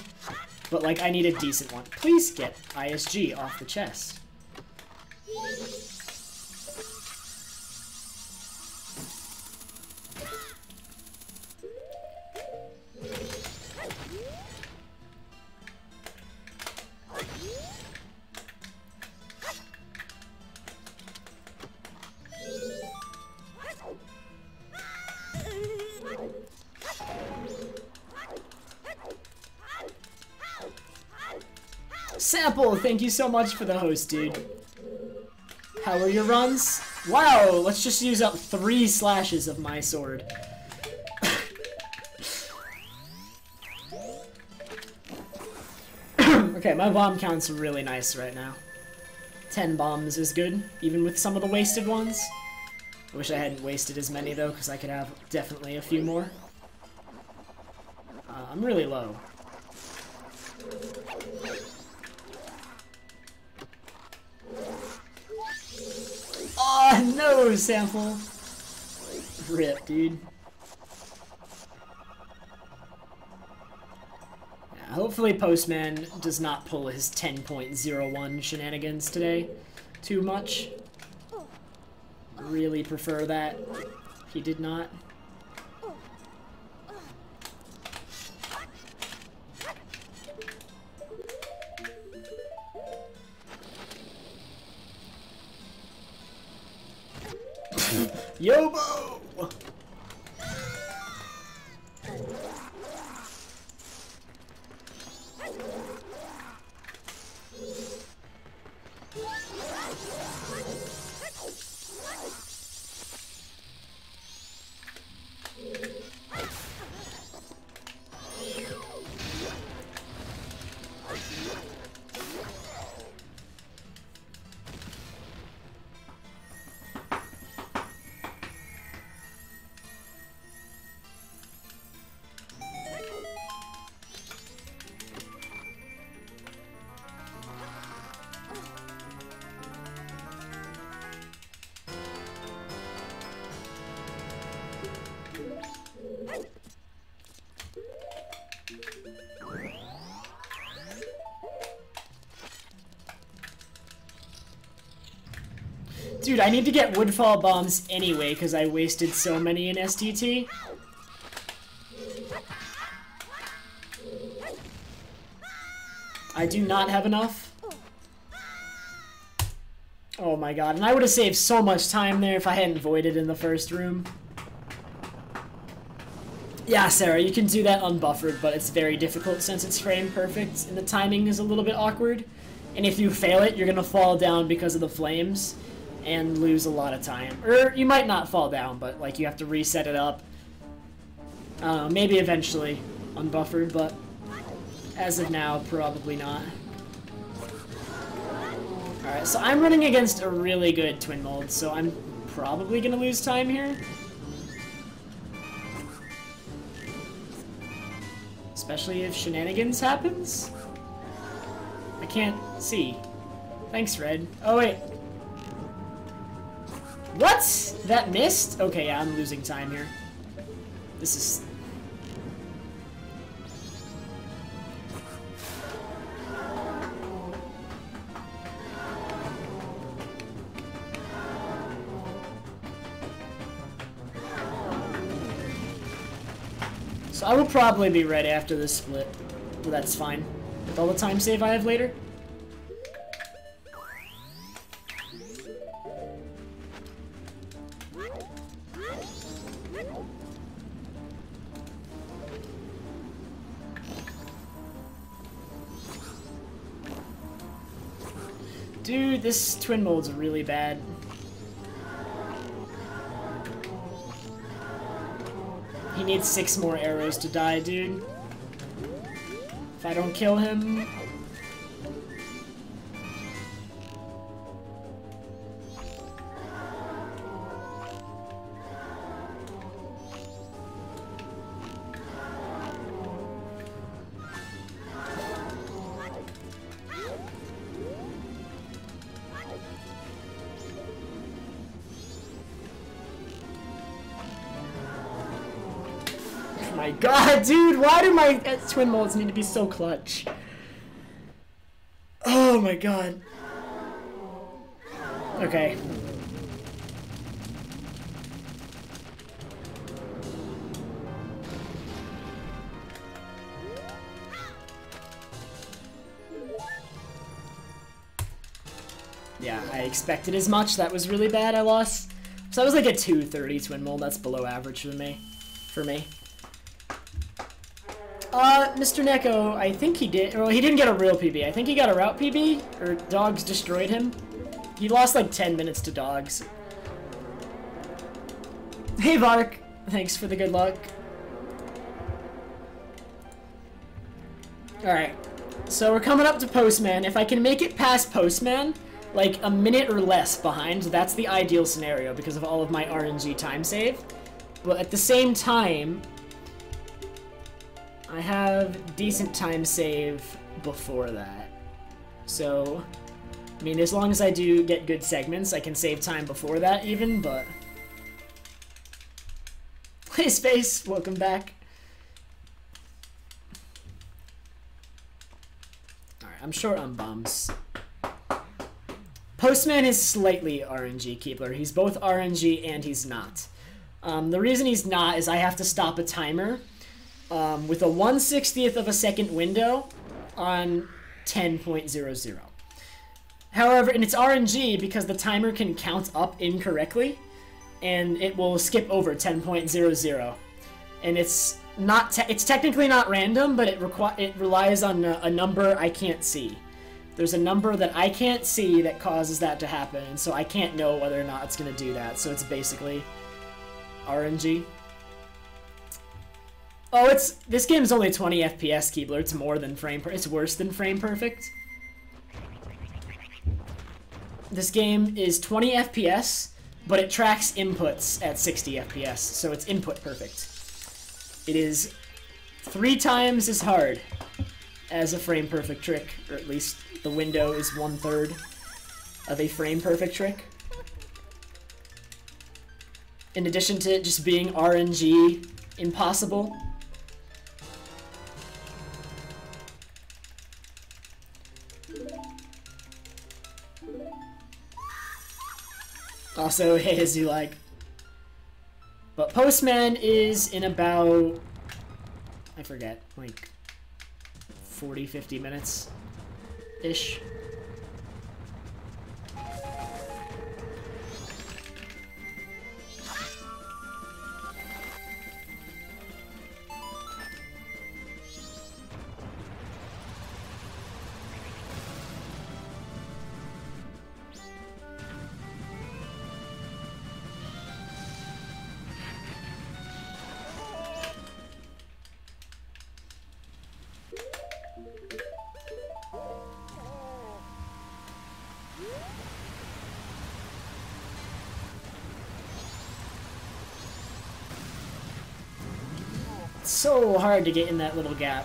S1: But like, I need a decent one. Please get ISG off the chest. Sample, thank you so much for the host, dude. How are your runs? Wow, let's just use up 3 slashes of my sword. Okay, my bomb count's really nice right now. 10 bombs is good, even with some of the wasted ones. I wish I hadn't wasted as many, though, because I could have definitely a few more. I'm really low. Oh, no, Sample. Rip, dude. Yeah, hopefully Postman does not pull his 10.01 shenanigans today too much. Really prefer that he did not. Yobo! Dude, I need to get Woodfall bombs anyway because I wasted so many in STT. I do not have enough. Oh my god, and I would have saved so much time there if I hadn't voided in the first room. Yeah, Sarah, you can do that unbuffered, but it's very difficult since it's frame perfect and the timing is a little bit awkward. And if you fail it, you're gonna fall down because of the flames and lose a lot of time. Or you might not fall down, but like you have to reset it up. I don't know, maybe eventually unbuffered, but as of now, probably not. Alright, so I'm running against a really good twin mold, so I'm probably gonna lose time here. Especially if shenanigans happens. I can't see. Thanks, Red. Oh, wait. What? That missed? Okay, yeah, I'm losing time here. This is... So I will probably be ready after this split. But that's fine. With all the time save I have later. Dude, this twin mold's really bad. He needs 6 more arrows to die, dude. If I don't kill him... My god, dude, why do my twin molds need to be so clutch? Oh my god. Okay. Yeah, I expected as much. That was really bad. I lost. So that was like a 230 twin mold. That's below average for me. Mr. Neko, I think he did. Well, he didn't get a real PB. I think he got a route PB, or dogs destroyed him. He lost like 10 minutes to dogs. Hey, Vark. Thanks for the good luck. Alright. So we're coming up to Postman. If I can make it past Postman, like a minute or less behind, that's the ideal scenario because of all of my RNG time save. But at the same time, I have decent time save before that. So, I mean, as long as I do get good segments, I can save time before that even, but... Hey, Space! Welcome back. Alright, I'm short on bombs. Postman is slightly RNG Keebler. He's both RNG and he's not. The reason he's not is I have to stop a timer with a 1/60th of a second window on 10.00. However, and it's RNG because the timer can count up incorrectly, and it will skip over 10.00. And it's not it's technically not random, but it relies on a number I can't see. There's a number that I can't see that causes that to happen, and so I can't know whether or not it's going to do that. So it's basically RNG. Oh, this game's only 20 FPS, Keebler. It's more than it's worse than frame perfect. This game is 20 FPS, but it tracks inputs at 60 FPS, so it's input perfect. It is 3 times as hard as a frame perfect trick, or at least the window is 1/3 of a frame perfect trick. In addition to just being RNG impossible. Also, hey, as you like. But Postman is in about, I forget, like 40-50 minutes-ish. It's so hard to get in that little gap.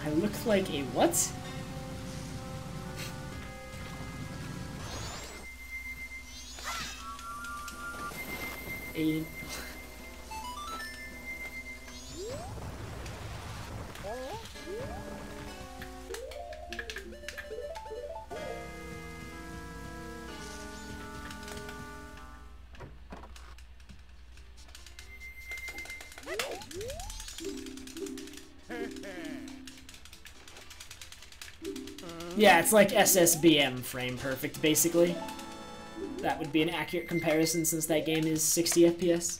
S1: I look like a what? A... Yeah, it's like SSBM frame perfect, basically. That would be an accurate comparison since that game is 60 FPS.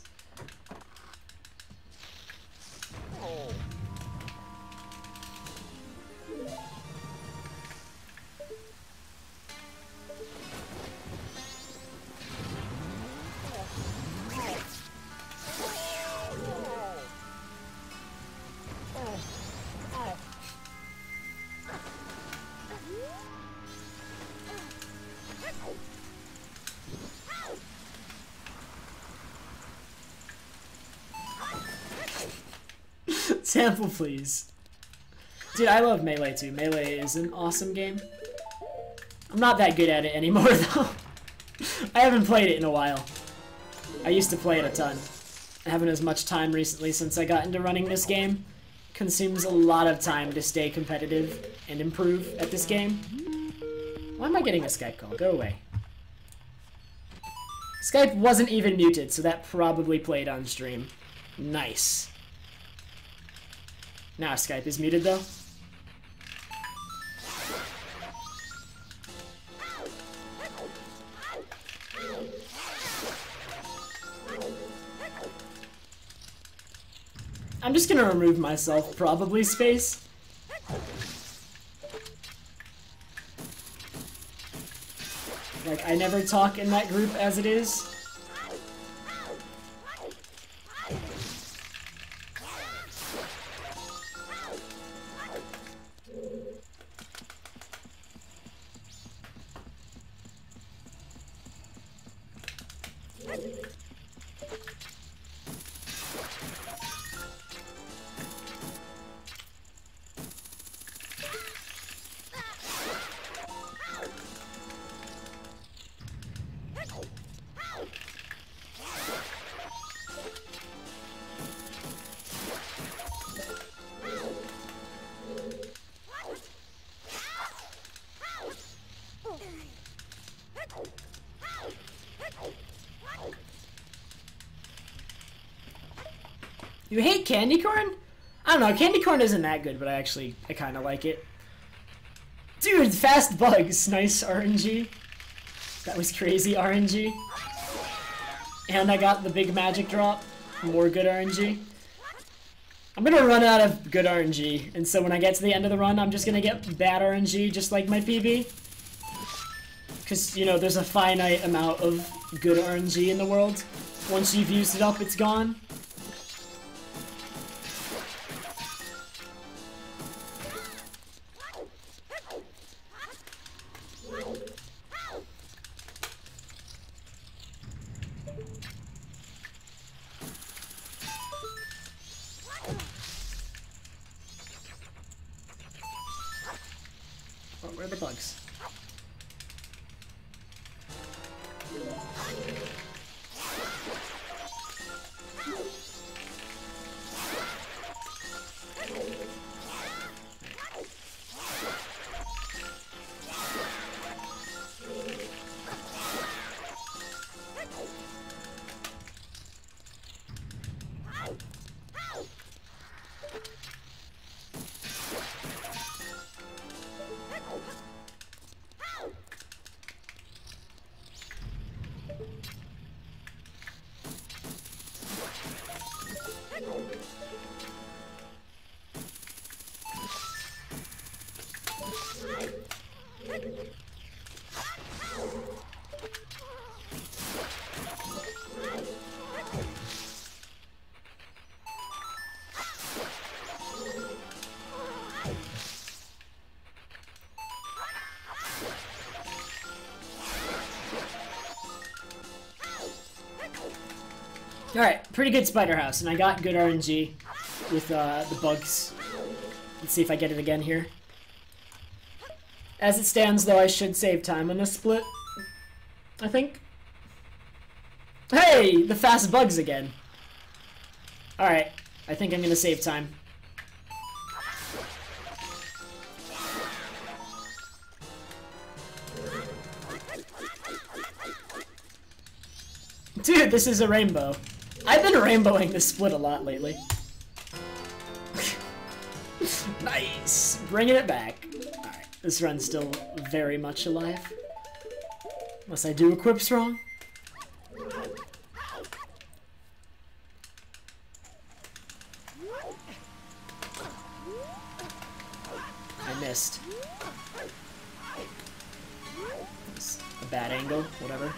S1: Sample, please. Dude, I love Melee too. Melee is an awesome game. I'm not that good at it anymore, though. I haven't played it in a while. I used to play it a ton. I haven't as much time recently since I got into running this game. Consumes a lot of time to stay competitive and improve at this game. Why am I getting a Skype call? Go away. Skype wasn't even muted, so that probably played on stream. Nice. Now Skype is muted, though. I'm just gonna remove myself, probably, Space. Like, I never talk in that group as it is. You hate candy corn? I don't know, candy corn isn't that good, but I kind of like it. Dude, fast bugs. Nice RNG. That was crazy RNG. And I got the big magic drop. More good RNG. I'm gonna run out of good RNG, and so when I get to the end of the run, I'm just gonna get bad RNG, just like my PB. Because, you know, there's a finite amount of good RNG in the world. Once you've used it up, it's gone. Oh, where are the bugs? Alright, pretty good spider house, and I got good RNG with the bugs. Let's see if I get it again here. As it stands, though, I should save time on this split. I think. Hey! The fast bugs again. Alright, I think I'm gonna save time. Dude, this is a rainbow. I've been rainbowing this split a lot lately. Nice! Bringing it back. Alright, this run's still very much alive. Unless I do equips wrong. I missed. It's a bad angle, whatever.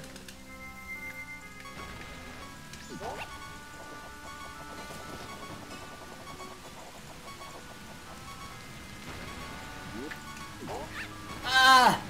S1: Ah!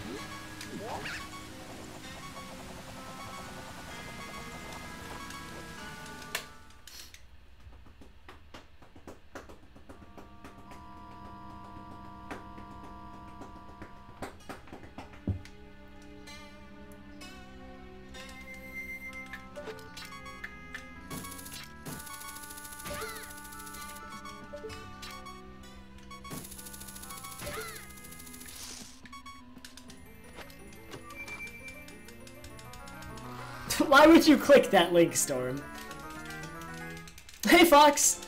S1: Why would you click that link, Storm? Hey, Fox!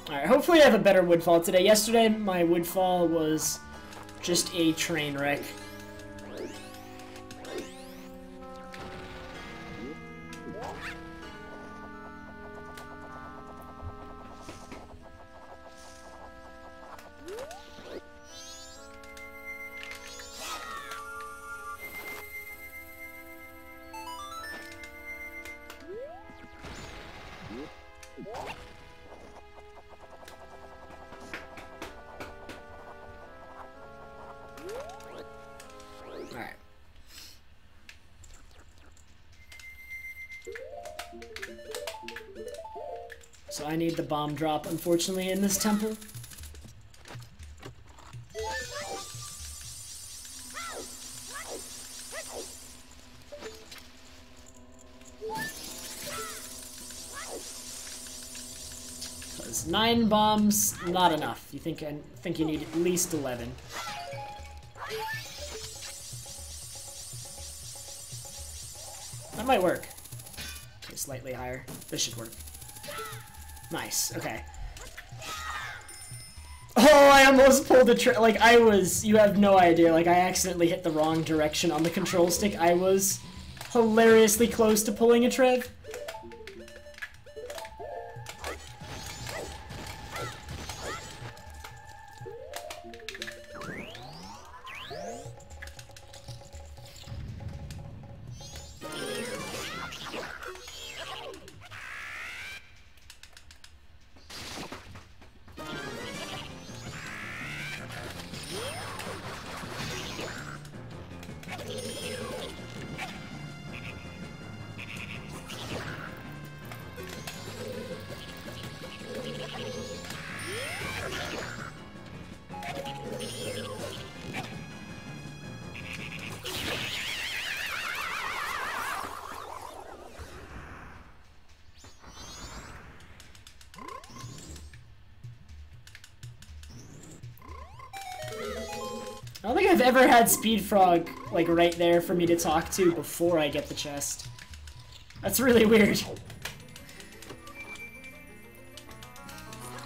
S1: Alright, hopefully I have a better Woodfall today. Yesterday, my Woodfall was just a train wreck. So I need the bomb drop, unfortunately, in this temple. Because 9 bombs, not enough. I think you need at least 11. That might work. Okay, slightly higher. This should work. Nice, okay. Oh, I almost pulled a like, you have no idea, like, I accidentally hit the wrong direction on the control stick. I was hilariously close to pulling a trev. I don't think I've ever had Speed Frog, like, right there for me to talk to before I get the chest. That's really weird.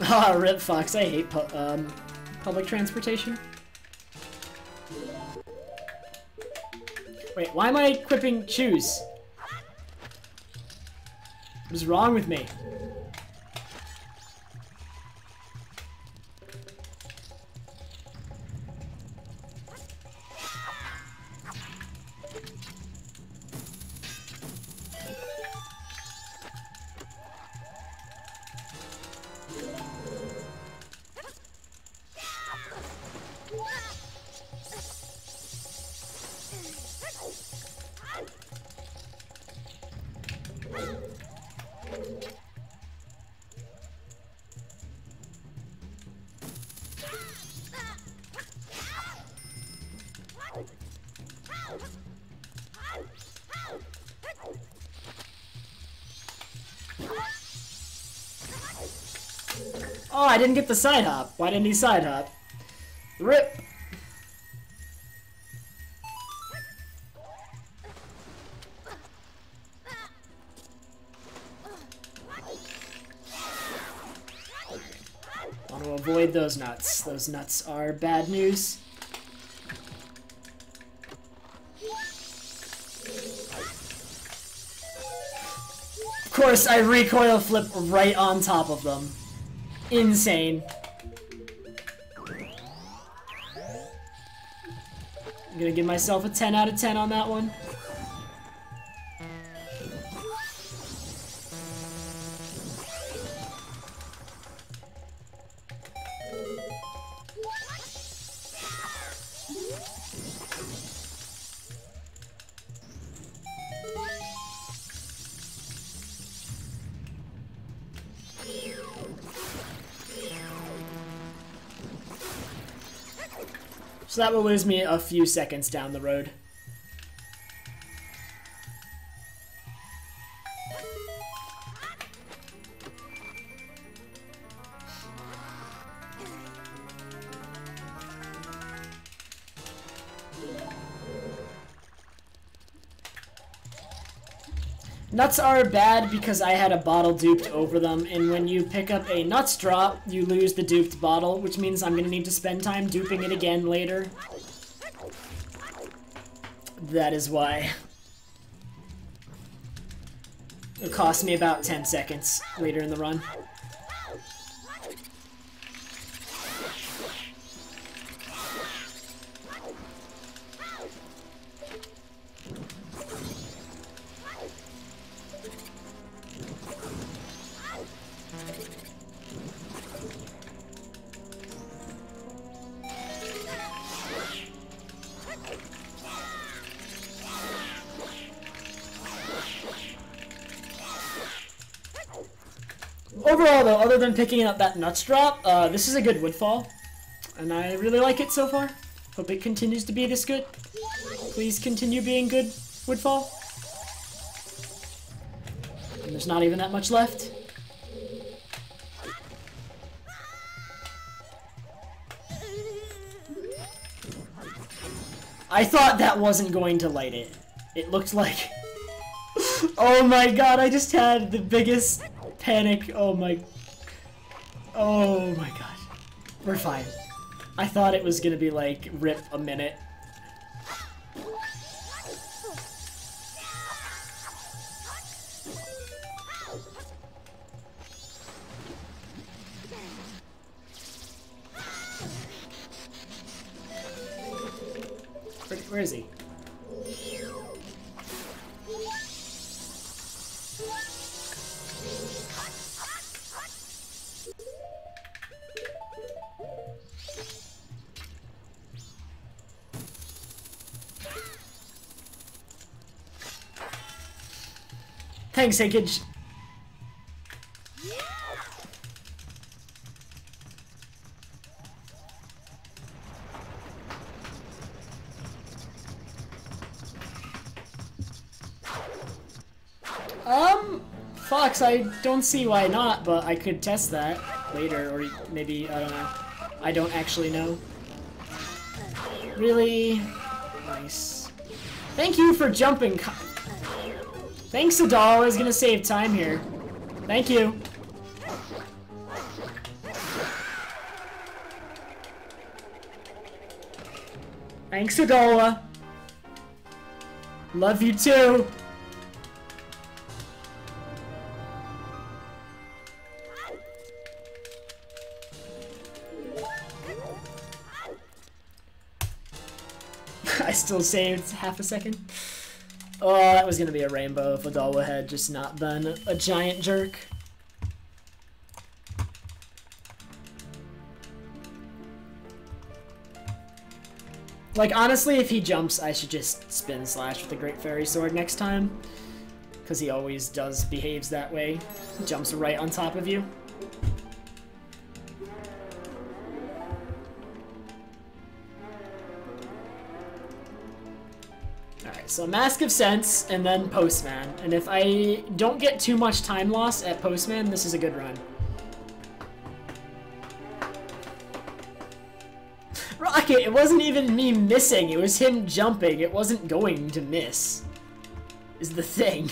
S1: Ah, rip Fox, I hate public transportation. Wait, why am I equipping shoes? What is wrong with me? Oh, I didn't get the side hop. Why didn't he side hop? Rip. Want to avoid those nuts. Those nuts are bad news. Of course, I recoil flip right on top of them. Insane. I'm gonna give myself a 10 out of 10 on that one. So that will lose me a few seconds down the road. Nuts are bad because I had a bottle duped over them, and when you pick up a nuts drop, you lose the duped bottle, which means I'm going to need to spend time duping it again later. That is why. It'll cost me about 10 seconds later in the run. Overall, though, other than picking up that nuts drop, this is a good Woodfall, and I really like it so far. Hope it continues to be this good. Please continue being good, Woodfall. And there's not even that much left. I thought that wasn't going to light it. It looked like... Oh my god, I just had the biggest... panic. Oh my god. We're fine. I thought it was gonna be like rip a minute. Where is he? Thanks, Hinkage. Fox, I don't see why not, but I could test that later, or maybe, I don't know. I don't actually know. Really? Nice. Thank you for jumping. Thanks, Adal. I was gonna save time here. Thank you. Thanks, Adola. Love you too. I still saved half a second. Oh, that was gonna be a rainbow if Adalwa had just not been a giant jerk. Like, honestly, if he jumps, I should just spin slash with the Great Fairy Sword next time. Because he always behaves that way. Jumps right on top of you. Alright, so Mask of Sense, and then Postman. And if I don't get too much time loss at Postman, this is a good run. it. It wasn't even me missing. It was him jumping. It wasn't going to miss. Is the thing.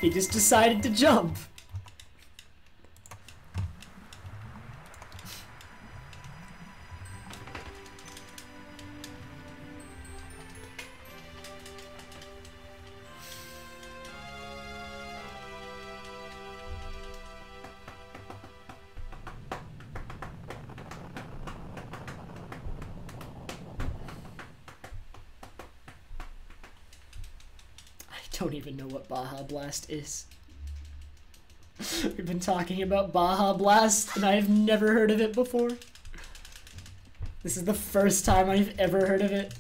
S1: He just decided to jump. I don't even know what Baja Blast is. We've been talking about Baja Blast, and I've never heard of it before. This is the first time I've ever heard of it.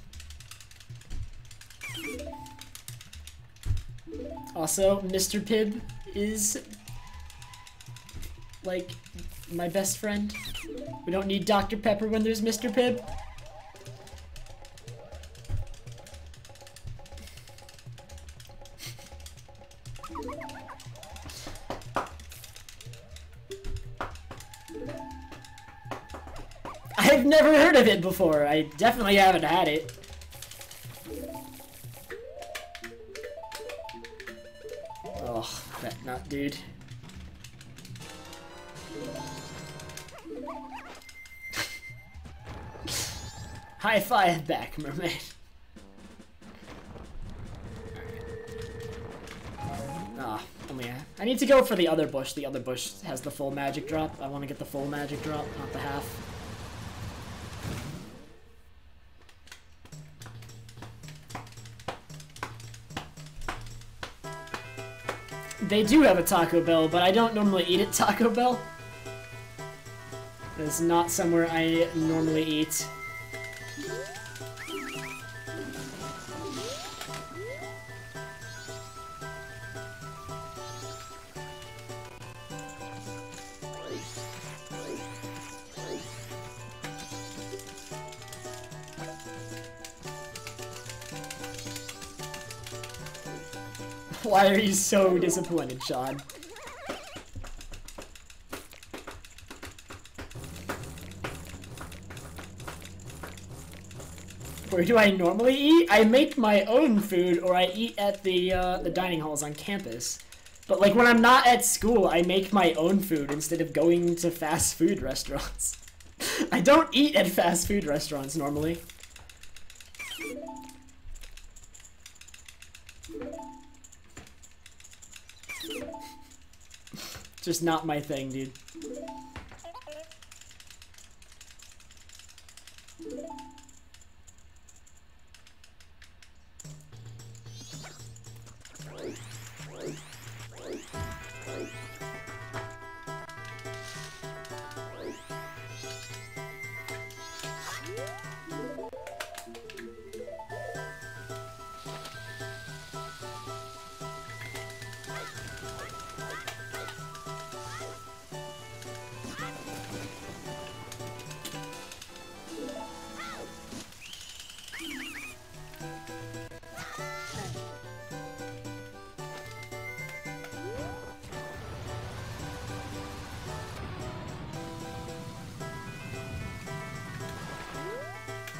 S1: Also, Mr. Pibb is, like, my best friend. We don't need Dr. Pepper when there's Mr. Pibb. I've never heard of it before. I definitely haven't had it. Oh, that nut, dude. High five back, mermaid. Ah, I need to go for the other bush. The other bush has the full magic drop. I want to get the full magic drop, not the half. They do have a Taco Bell, but I don't normally eat at Taco Bell. It's not somewhere I normally eat. Why are you so disappointed, Sean? Where do I normally eat? I make my own food, or I eat at the dining halls on campus. But like when I'm not at school, I make my own food instead of going to fast food restaurants. I don't eat at fast food restaurants normally. Just not my thing, dude.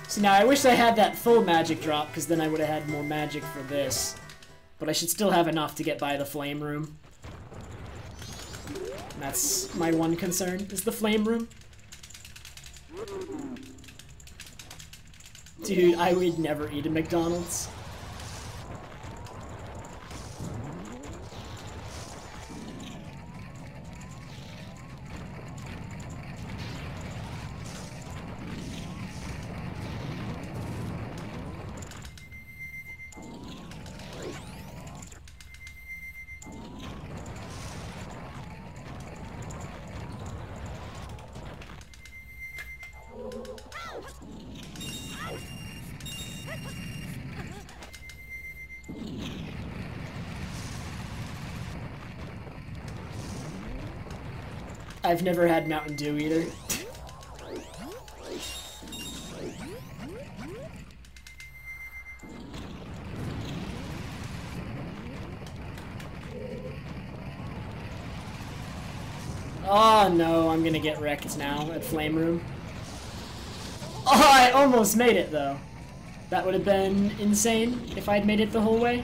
S1: So now I wish I had that full magic drop, because then I would have had more magic for this. But I should still have enough to get by the flame room. And that's my one concern, is the flame room. Dude, I would never eat a McDonald's. I've never had Mountain Dew either. Oh no, I'm gonna get wrecked now at Flame Room. I almost made it, though. That would have been insane if I'd made it the whole way.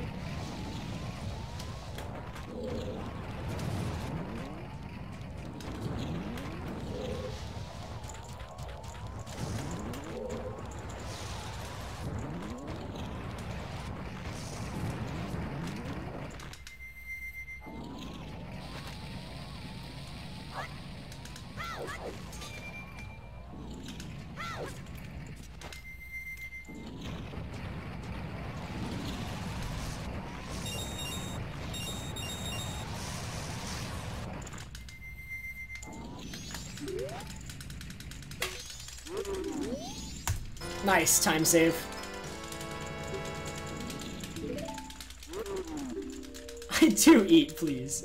S1: Nice, time save. I do eat, please.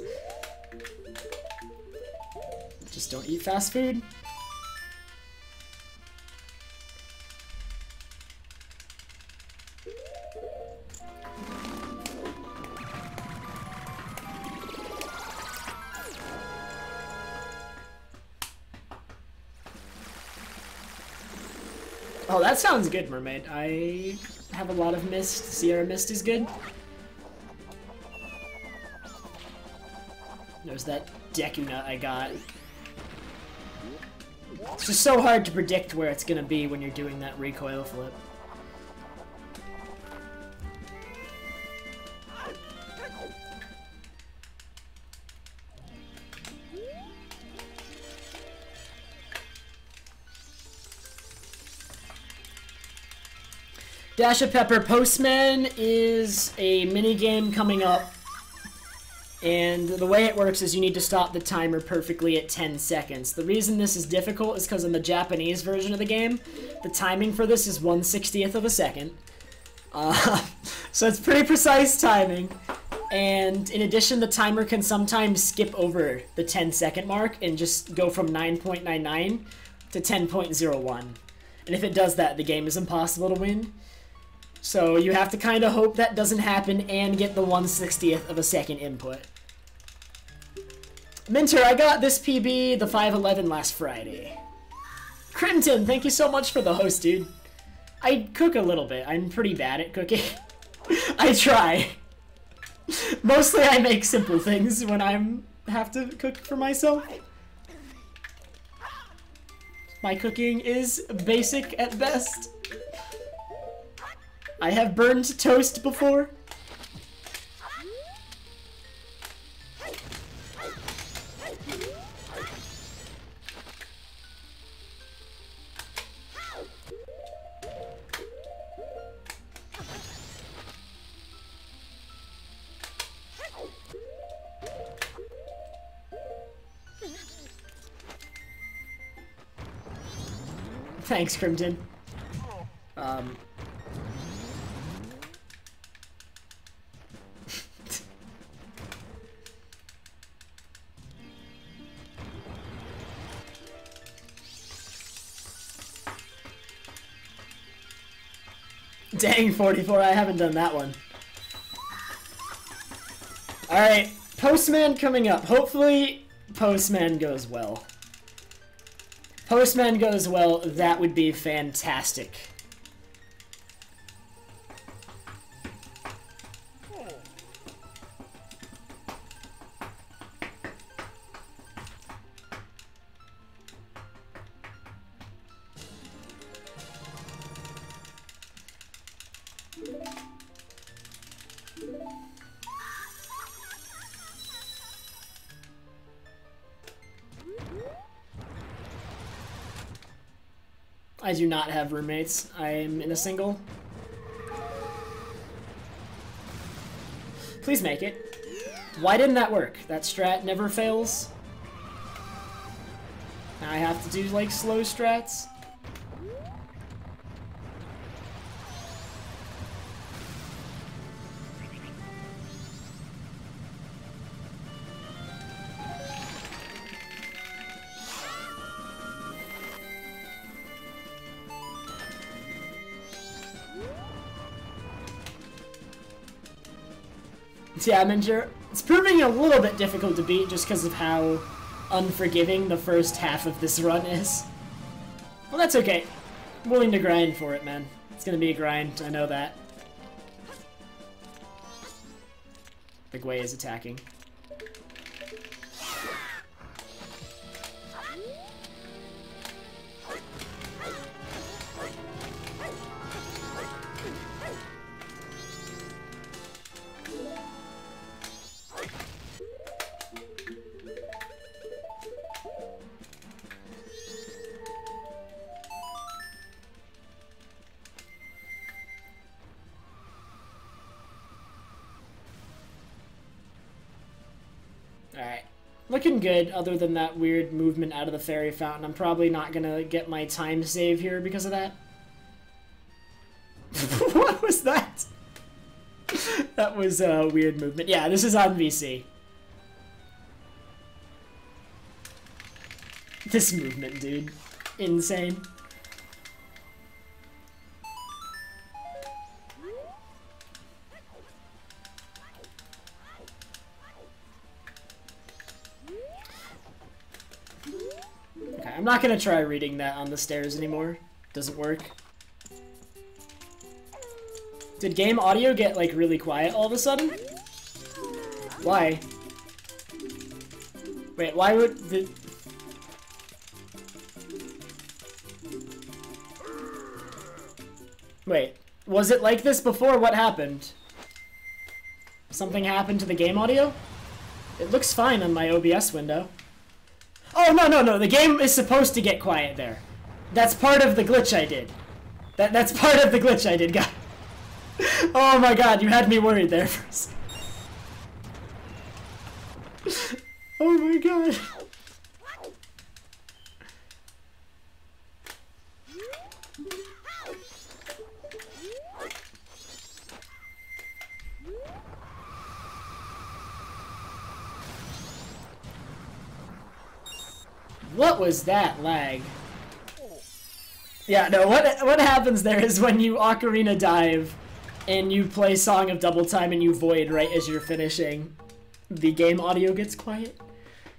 S1: Just don't eat fast food. Oh, that sounds good, Mermaid. I have a lot of mist. Sierra Mist is good. There's that Deku Nut I got. It's just so hard to predict where it's gonna be when you're doing that recoil flip. Dash of Pepper, Postman is a minigame coming up, and the way it works is you need to stop the timer perfectly at 10 seconds. The reason this is difficult is because in the Japanese version of the game, the timing for this is 1/60th of a second. So it's pretty precise timing, and in addition, the timer can sometimes skip over the 10-second mark and just go from 9.99 to 10.01. And if it does that, the game is impossible to win. So you have to kind of hope that doesn't happen and get the 1/60th of a second input. Minter, I got this PB, the 511, last Friday. Crimton, thank you so much for the host, dude. I cook a little bit. I'm pretty bad at cooking. I try. Mostly I make simple things when I have to cook for myself. My cooking is basic at best. I have burned toast before. Thanks, Crimton. Dang, 44, I haven't done that one. Alright, Postman coming up. Hopefully, Postman goes well. Postman goes well, that would be fantastic. I do not have roommates. I am in a single. Please make it. Why didn't that work? That strat never fails. Now I have to do, like, slow strats. Yeah, Minjer, it's proving a little bit difficult to beat just because of how unforgiving the first half of this run is. Well, that's okay. willing to grind for it, man. It's gonna be a grind, I know that. The Gwei is attacking. Alright. Looking good, other than that weird movement out of the fairy fountain. I'm probably not gonna get my time save here because of that. What was that? That was a weird movement. Yeah, this is on VC. This movement, dude. Insane. Okay, I'm not gonna try reading that on the stairs anymore. Doesn't work. Did game audio get, like, really quiet all of a sudden? Why? Wait, why would the... Wait, was it like this before? What happened? Something happened to the game audio? It looks fine on my OBS window. Oh, no, the game is supposed to get quiet there. That's part of the glitch I did. That's part of the glitch I did, guys. Oh my god, you had me worried there for a second. Oh my god. What was that lag? Yeah, no, what happens there is when you Ocarina dive and you play Song of Double Time and you void right as you're finishing, the game audio gets quiet,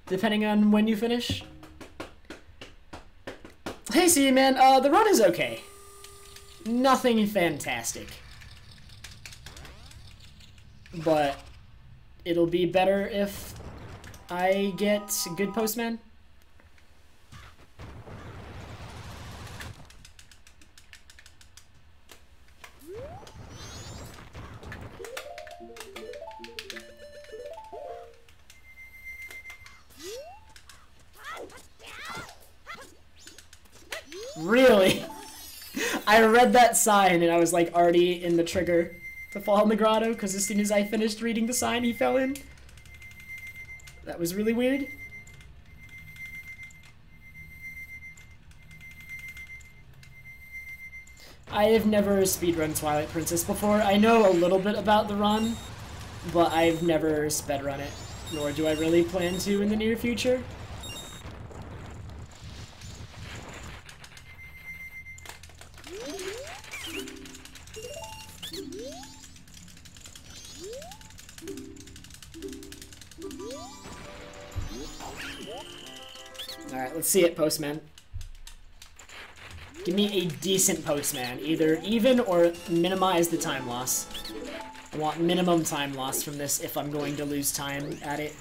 S1: depending on when you finish. Hey, see, man, the run is okay. Nothing fantastic. But it'll be better if I get good Postman. Really? I read that sign and I was like already in the trigger to fall in the grotto because as soon as I finished reading the sign, he fell in. That was really weird. I have never speedrun Twilight Princess before. I know a little bit about the run, but I've never spedrun it, nor do I really plan to in the near future. Alright, let's see it, Postman. Give me a decent Postman. Either even or minimize the time loss. I want minimum time loss from this if I'm going to lose time at it.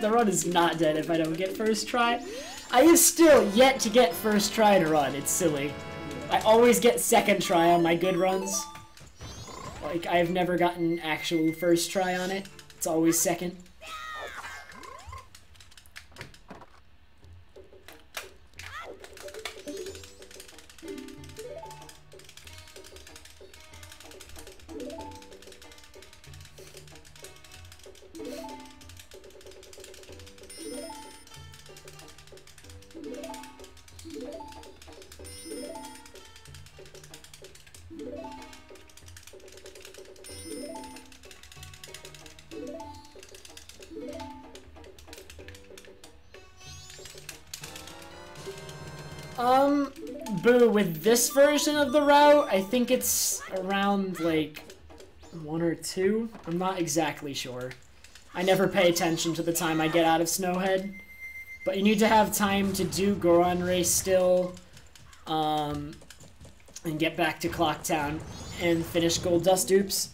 S1: The run is not dead if I don't get first try. I have still yet to get first try to run. It's silly. I always get second try on my good runs. Like, I've never gotten actual first try on it. It's always second. Boo, with this version of the route, I think it's around, like, 1 or 2? I'm not exactly sure. I never pay attention to the time I get out of Snowhead. But you need to have time to do Goron Race still, and get back to Clocktown and finish Gold Dust Dupes.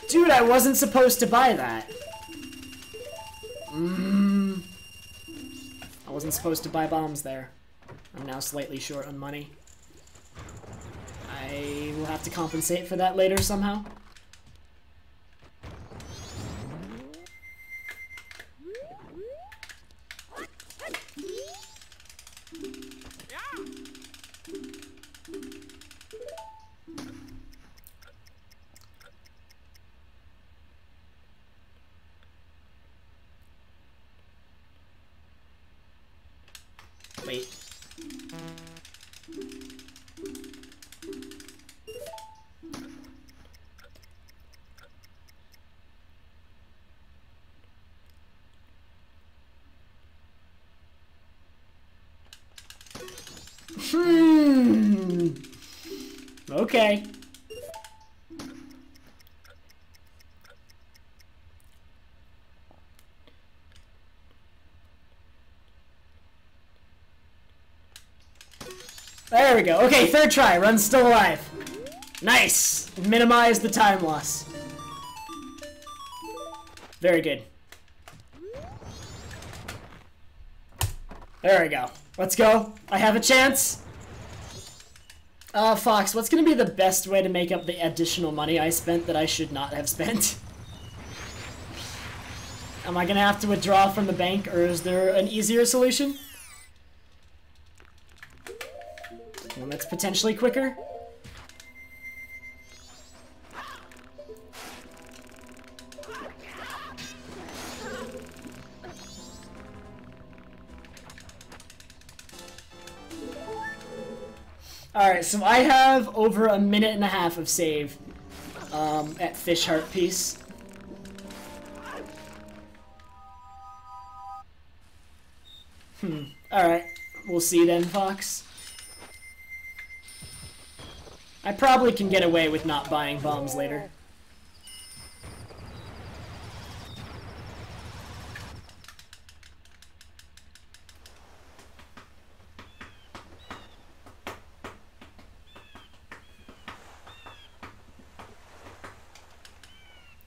S1: Dude, I wasn't supposed to buy that. I wasn't supposed to buy bombs there. I'm now slightly short on money. I will have to compensate for that later somehow. Wait. Okay. There we go. Okay, third try. Run's still alive. Nice. Minimize the time loss. Very good. There we go. Let's go. I have a chance. Fox, what's gonna be the best way to make up the additional money I spent that I should not have spent? Am I gonna have to withdraw from the bank, or is there an easier solution? One that's potentially quicker? Alright, so I have over 1.5 minutes of save at Fish Heart Piece. Alright, we'll see then, Fox. I probably can get away with not buying bombs later.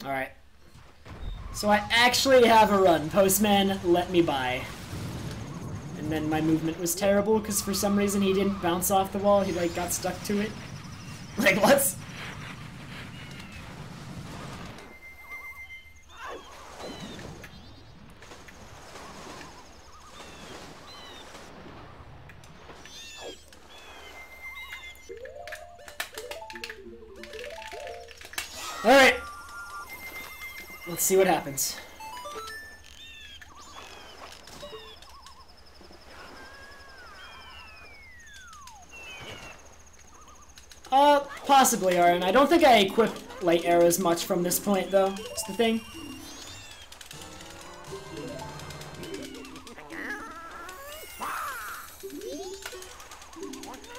S1: Alright. So I actually have a run. Postman let me buy. And then my movement was terrible because for some reason he didn't bounce off the wall. He like got stuck to it. Like what? Alright. Let's see what happens. Possibly, Aaron. I don't think I equip light arrows much from this point, though. That's the thing.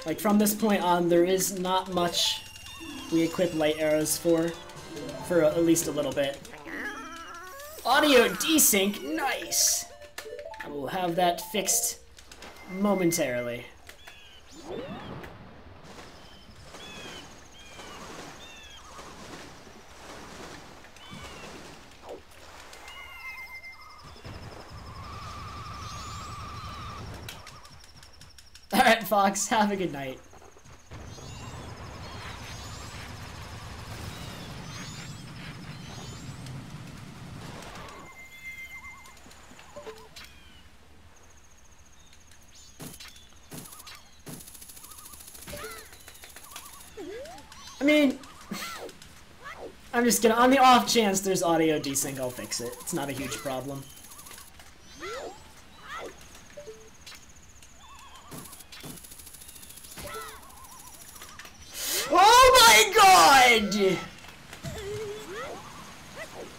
S1: Like, from this point on, there is not much we equip light arrows for at least a little bit. Audio desync, nice! I will have that fixed momentarily. Alright, Fox, have a good night. I mean, I'm just gonna, on the off chance there's audio desync, I'll fix it. It's not a huge problem.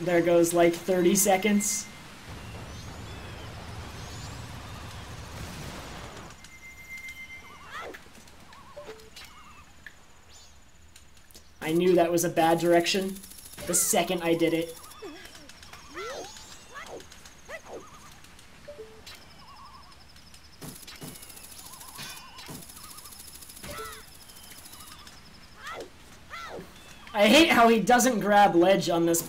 S1: There goes like 30 seconds. I knew that was a bad direction the second I did it. I hate how he doesn't grab ledge on these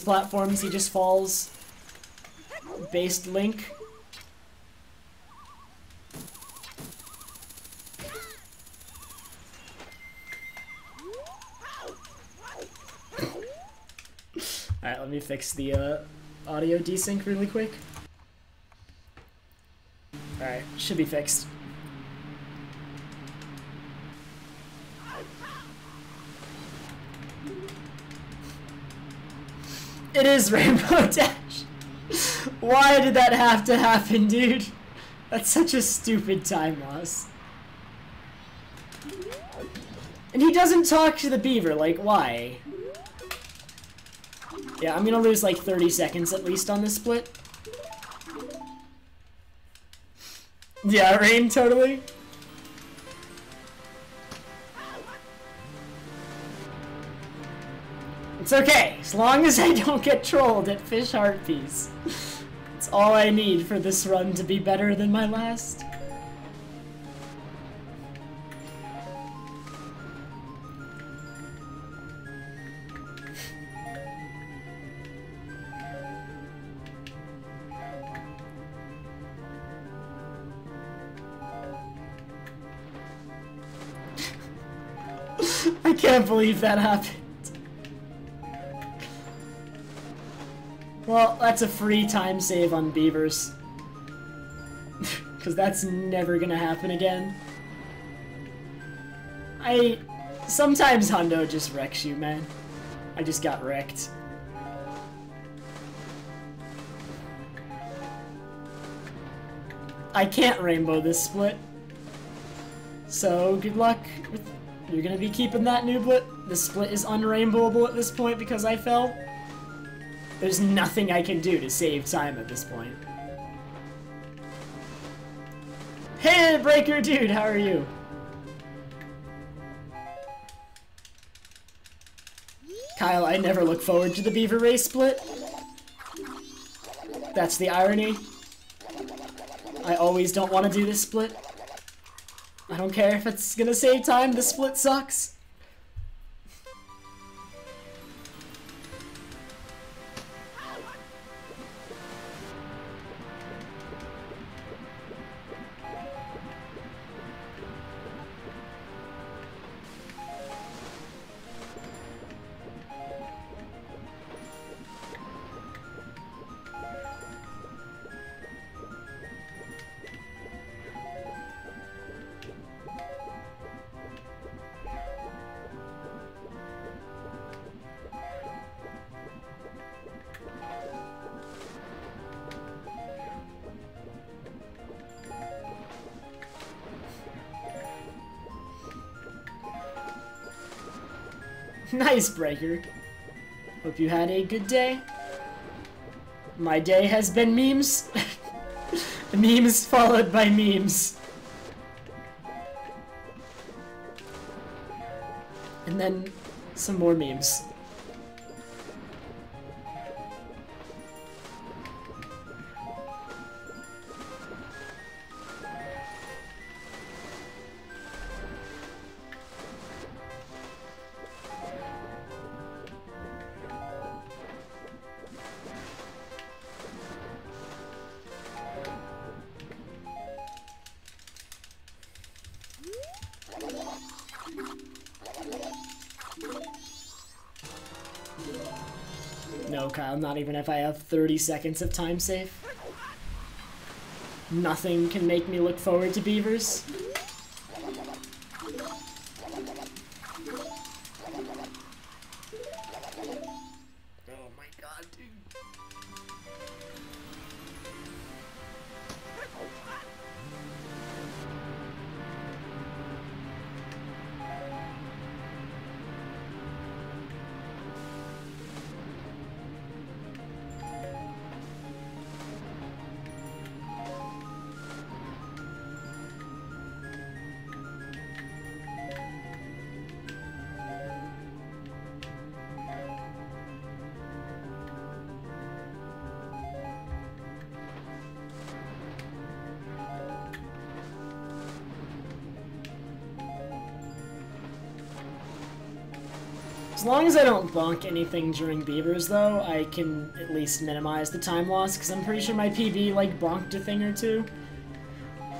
S1: platforms, he just falls. Based Link. Alright, let me fix the audio desync really quick. Alright, should be fixed. It is Rainbow Dash! Why did that have to happen, dude? That's such a stupid time loss. And he doesn't talk to the Beaver, like, why? Yeah, I'm gonna lose like 30 seconds at least on this split. Yeah, rain, totally. It's okay, as long as I don't get trolled at Fish Heart Piece. It's all I need for this run to be better than my last. I can't believe that happened. Well, that's a free time save on Beavers. Because that's never gonna happen again. Sometimes Hundo just wrecks you, man. I just got wrecked. I can't rainbow this split. So, good luck. You're gonna be keeping that nooblet. The split is unrainbowable at this point because I fell. There's nothing I can do to save time at this point. Hey, Breaker dude, how are you? Kyle, I never look forward to the Beaver race split. That's the irony. I always don't want to do this split. I don't care if it's gonna save time, the split sucks. Nice, Breaker. Hope you had a good day. My day has been memes. Memes followed by memes. And then some more memes. No, Kyle, not even if I have 30 seconds of time save. Nothing can make me look forward to Beavers. Oh my god, dude. long as I don't bonk anything during beavers, though, I can at least minimize the time loss, because I'm pretty sure my PB, like, bonked a thing or two.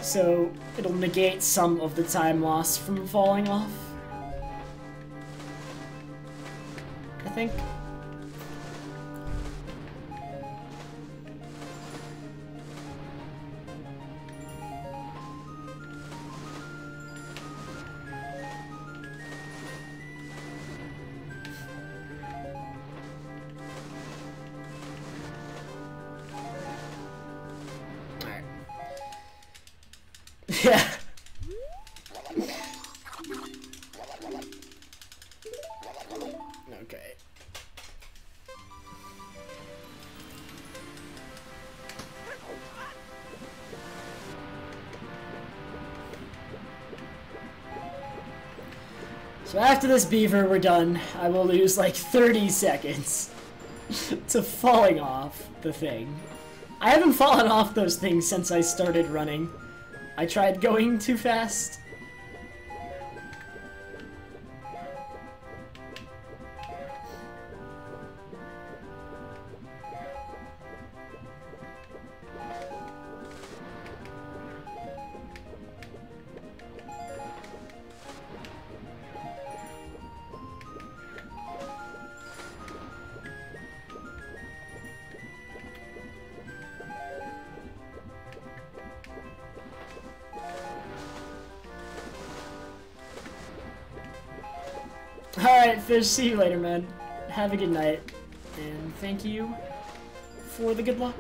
S1: So, it'll negate some of the time loss from falling off. I think. Yeah. Okay. So after this beaver, we're done. I will lose like 30 seconds to falling off the thing. I haven't fallen off those things since I started running. I tried going too fast. Alright, Fish, see you later, man. Have a good night. And thank you for the good luck.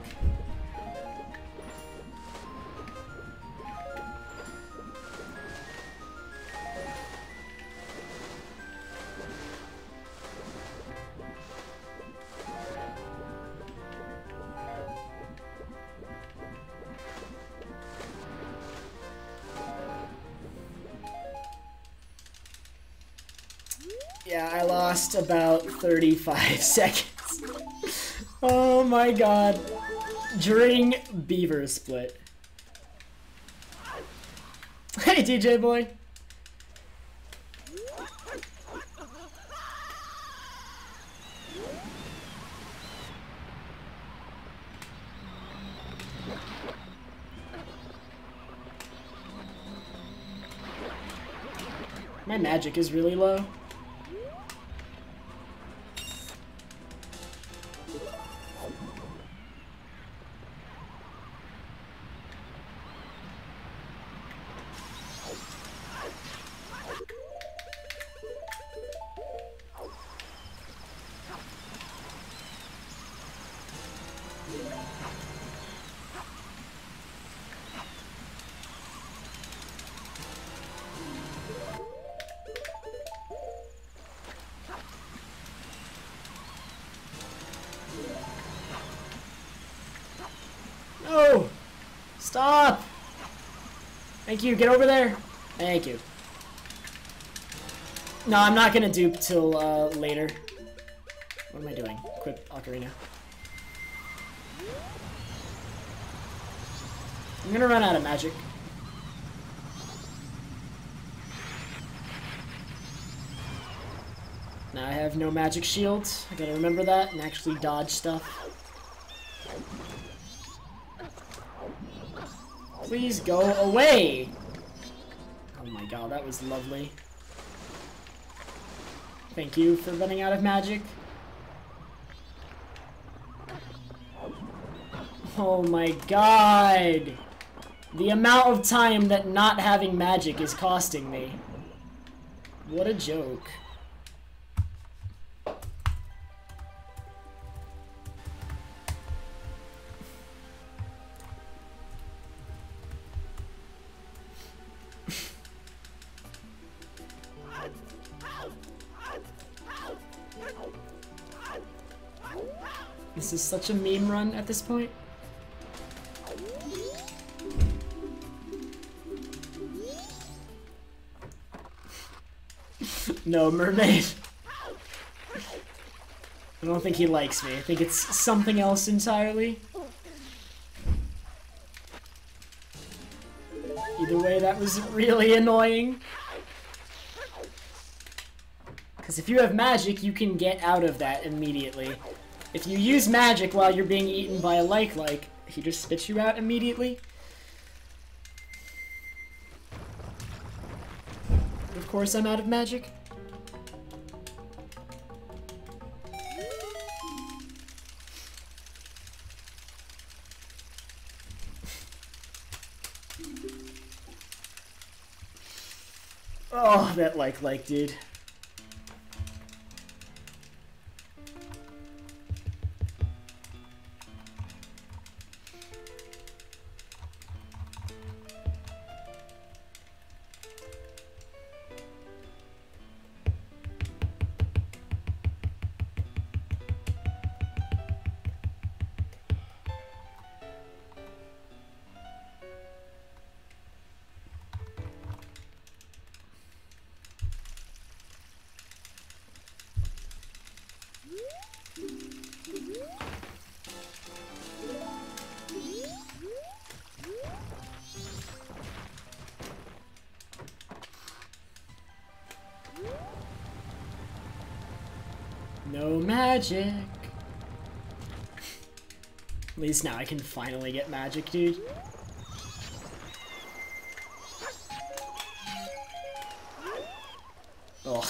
S1: Yeah, I lost about 35 seconds. Oh my god. During Beaver split. Hey, DJ boy. My magic is really low. No! Stop! Thank you, get over there! Thank you. No, I'm not gonna dupe till later. What am I doing? Equip Ocarina. I'm gonna run out of magic. Now I have no magic shield. I gotta remember that and actually dodge stuff. Please go away! Oh my god, that was lovely. Thank you for running out of magic. Oh my god! The amount of time that not having magic is costing me. What a joke. This is such a meme run at this point. No, mermaid. I don't think he likes me. I think it's something else entirely. Either way, that was really annoying. Because if you have magic, you can get out of that immediately. If you use magic while you're being eaten by a like, he just spits you out immediately. Of course I'm out of magic. Oh, that like, dude. No magic. At least now I can finally get magic, dude. Ugh.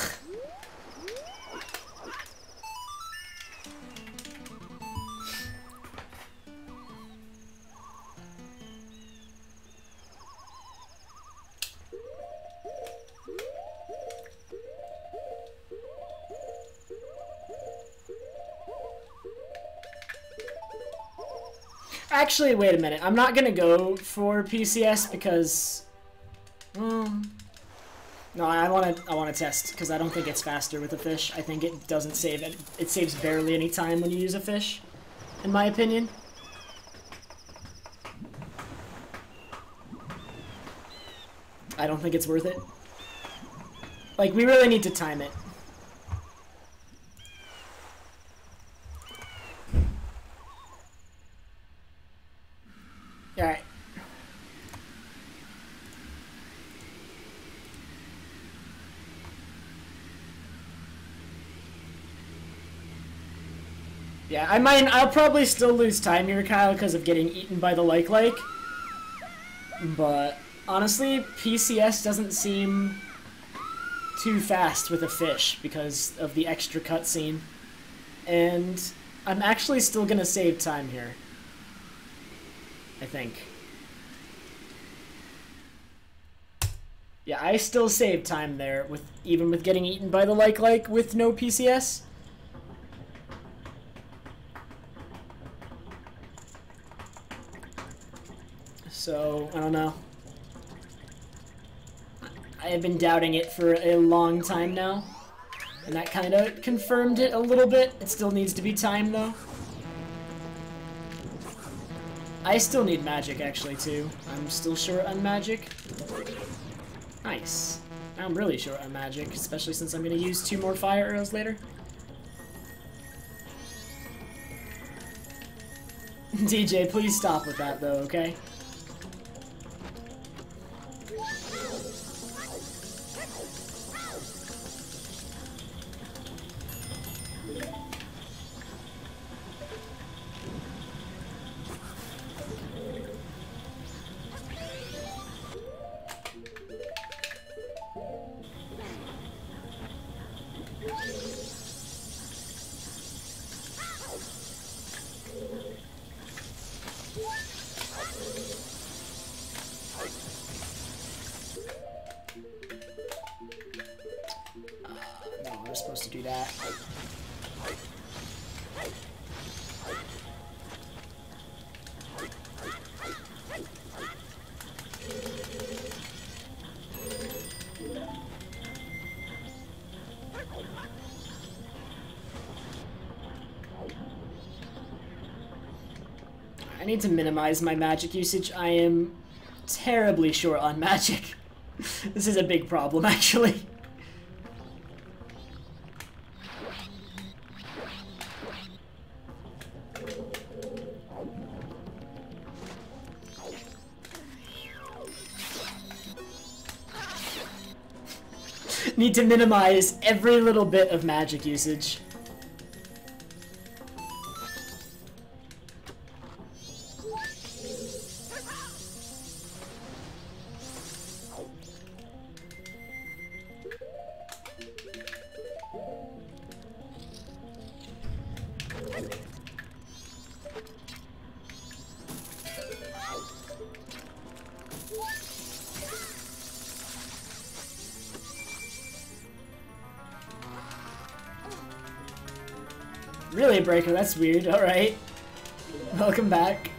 S1: Actually, wait a minute. I'm not gonna go for PCS because, no, I wanna test because I don't think it's faster with a fish. I think it doesn't save it. It saves barely any time when you use a fish, in my opinion. I don't think it's worth it. Like, we really need to time it. Alright. Yeah, I'll probably still lose time here, Kyle, because of getting eaten by the like. But, honestly, PCS doesn't seem too fast with a fish because of the extra cutscene. And I'm actually still gonna save time here. I think. Yeah, I still save time there, even with getting eaten by the like with no PCS. So, I don't know. I have been doubting it for a long time now, and that kind of confirmed it a little bit. It still needs to be timed, though. I still need magic, actually, too. I'm still short on magic. Nice. Now I'm really short on magic, especially since I'm going to use 2 more fire arrows later. DJ, please stop with that, though, okay? Supposed to do that. I need to minimize my magic usage. I am terribly short on magic. This is a big problem, actually. Need to minimize every little bit of magic usage.
S2: Really, Breaker? That's weird. Alright. Welcome back.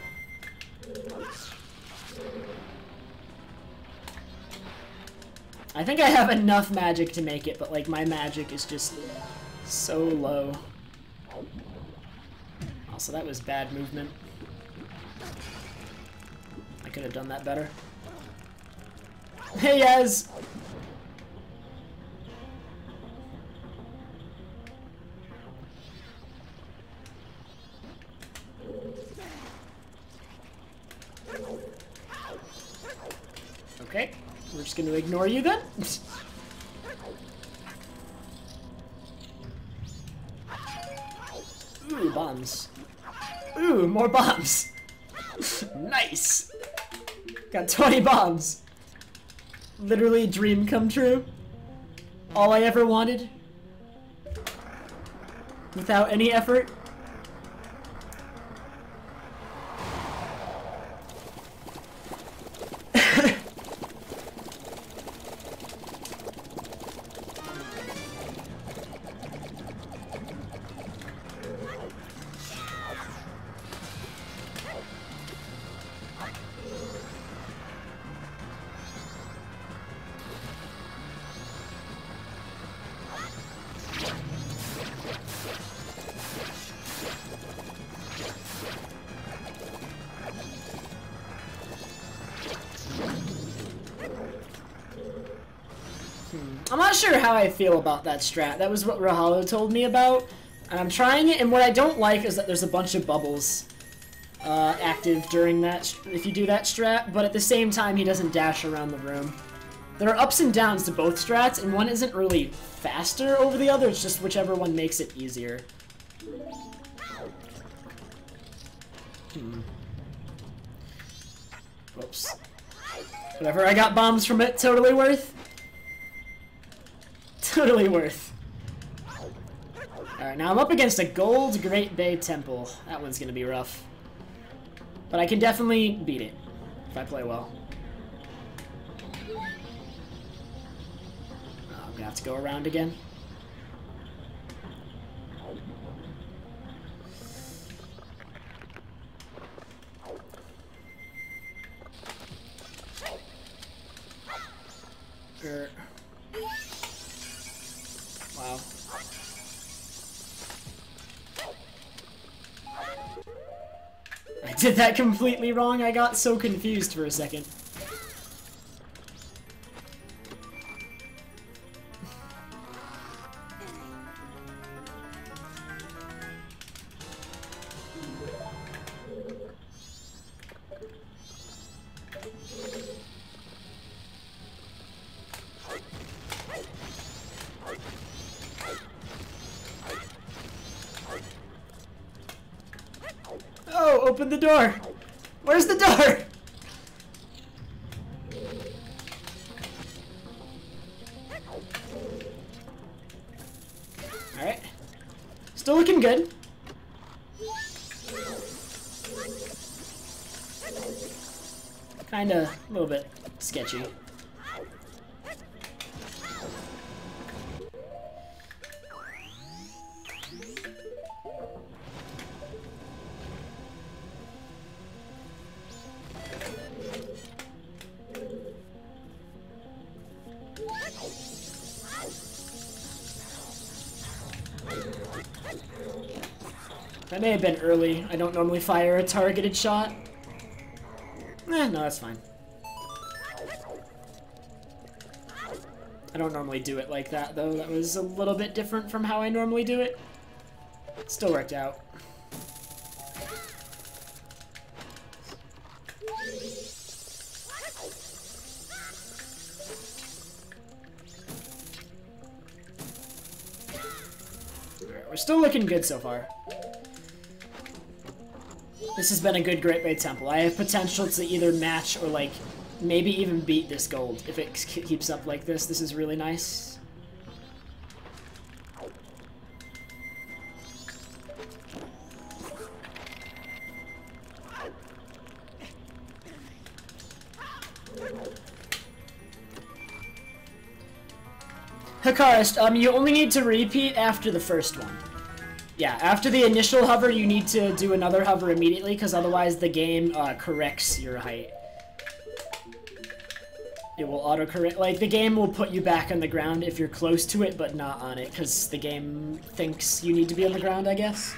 S2: I think I have enough magic to make it, but like my magic is just so low. Also, that was bad movement. I could have done that better. Hey, Yaz! Okay, we're just gonna ignore you then. Ooh, bombs. Ooh, more bombs. Nice. Got 20 bombs. Literally dream come true. All I ever wanted. Without any effort. I'm not sure how I feel about that strat. That was what Rahalo told me about, and I'm trying it, and what I don't like is that there's a bunch of bubbles active during that, if you do that strat, but at the same time he doesn't dash around the room. There are ups and downs to both strats, and one isn't really faster over the other, it's just whichever one makes it easier. Whoops. Whatever, I got bombs from it, totally worth. Totally worth. Alright, now I'm up against a gold Great Bay Temple. That one's gonna be rough. But I can definitely beat it, if I play well. Oh, I'm gonna have to go around again. Wow. I did that completely wrong. I got so confused for a second. Oh, open the door! Where's the door? Alright. Still looking good. Kinda, a little bit sketchy. That may have been early. I don't normally fire a targeted shot. No, that's fine. I don't normally do it like that, though. That was a little bit different from how I normally do it. Still worked out. We're still looking good so far. This has been a good Great Bay Temple. I have potential to either match or, like, maybe even beat this gold. If it keeps up like this, this is really nice. Hakarist, you only need to repeat after the first one. Yeah, after the initial hover, you need to do another hover immediately, because otherwise the game corrects your height. It will auto-correct. Like, the game will put you back on the ground if you're close to it, but not on it, because the game thinks you need to be on the ground, I guess.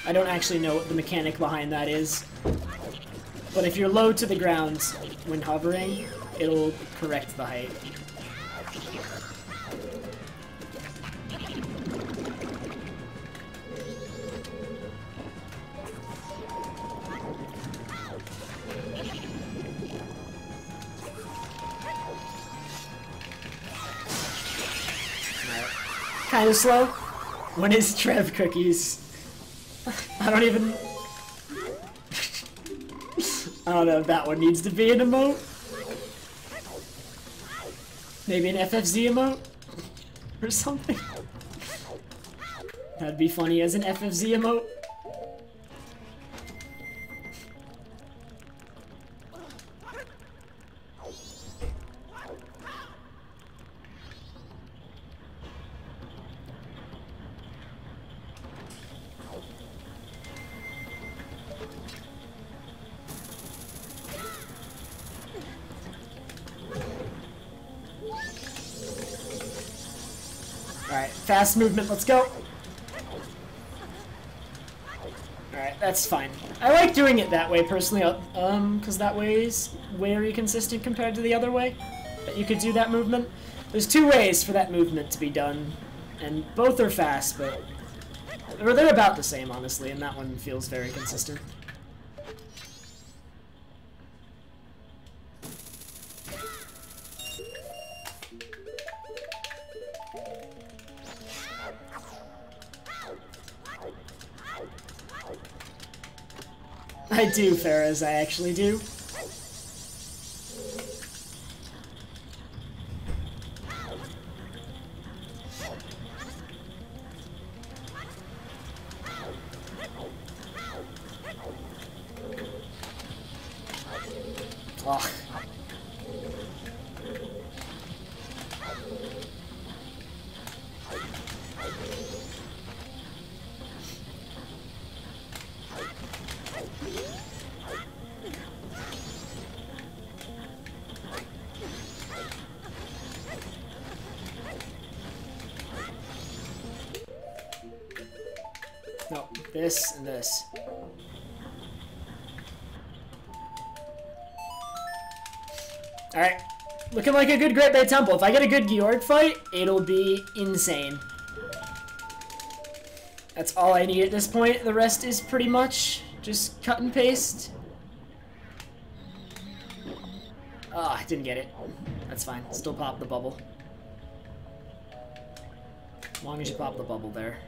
S2: I don't actually know what the mechanic behind that is. But if you're low to the ground when hovering, it'll correct the height. Kind of slow. When is Trev cookies? I don't even... I don't know if that one needs to be an emote. Maybe an FFZ emote? Or something? That'd be funny as an FFZ emote. Alright, fast movement, let's go! Alright, that's fine. I like doing it that way, personally, because that way is very consistent compared to the other way that you could do that movement. There's two ways for that movement to be done, and both are fast, but... or they're about the same, honestly, and that one feels very consistent. I do, Farahs, I actually do. Oh. No, this and this. Alright, looking like a good Great Bay Temple. If I get a good Georg fight, it'll be insane. That's all I need at this point. The rest is pretty much just cut and paste. Ah, I didn't get it. That's fine. Still pop the bubble. As long as you pop the bubble there.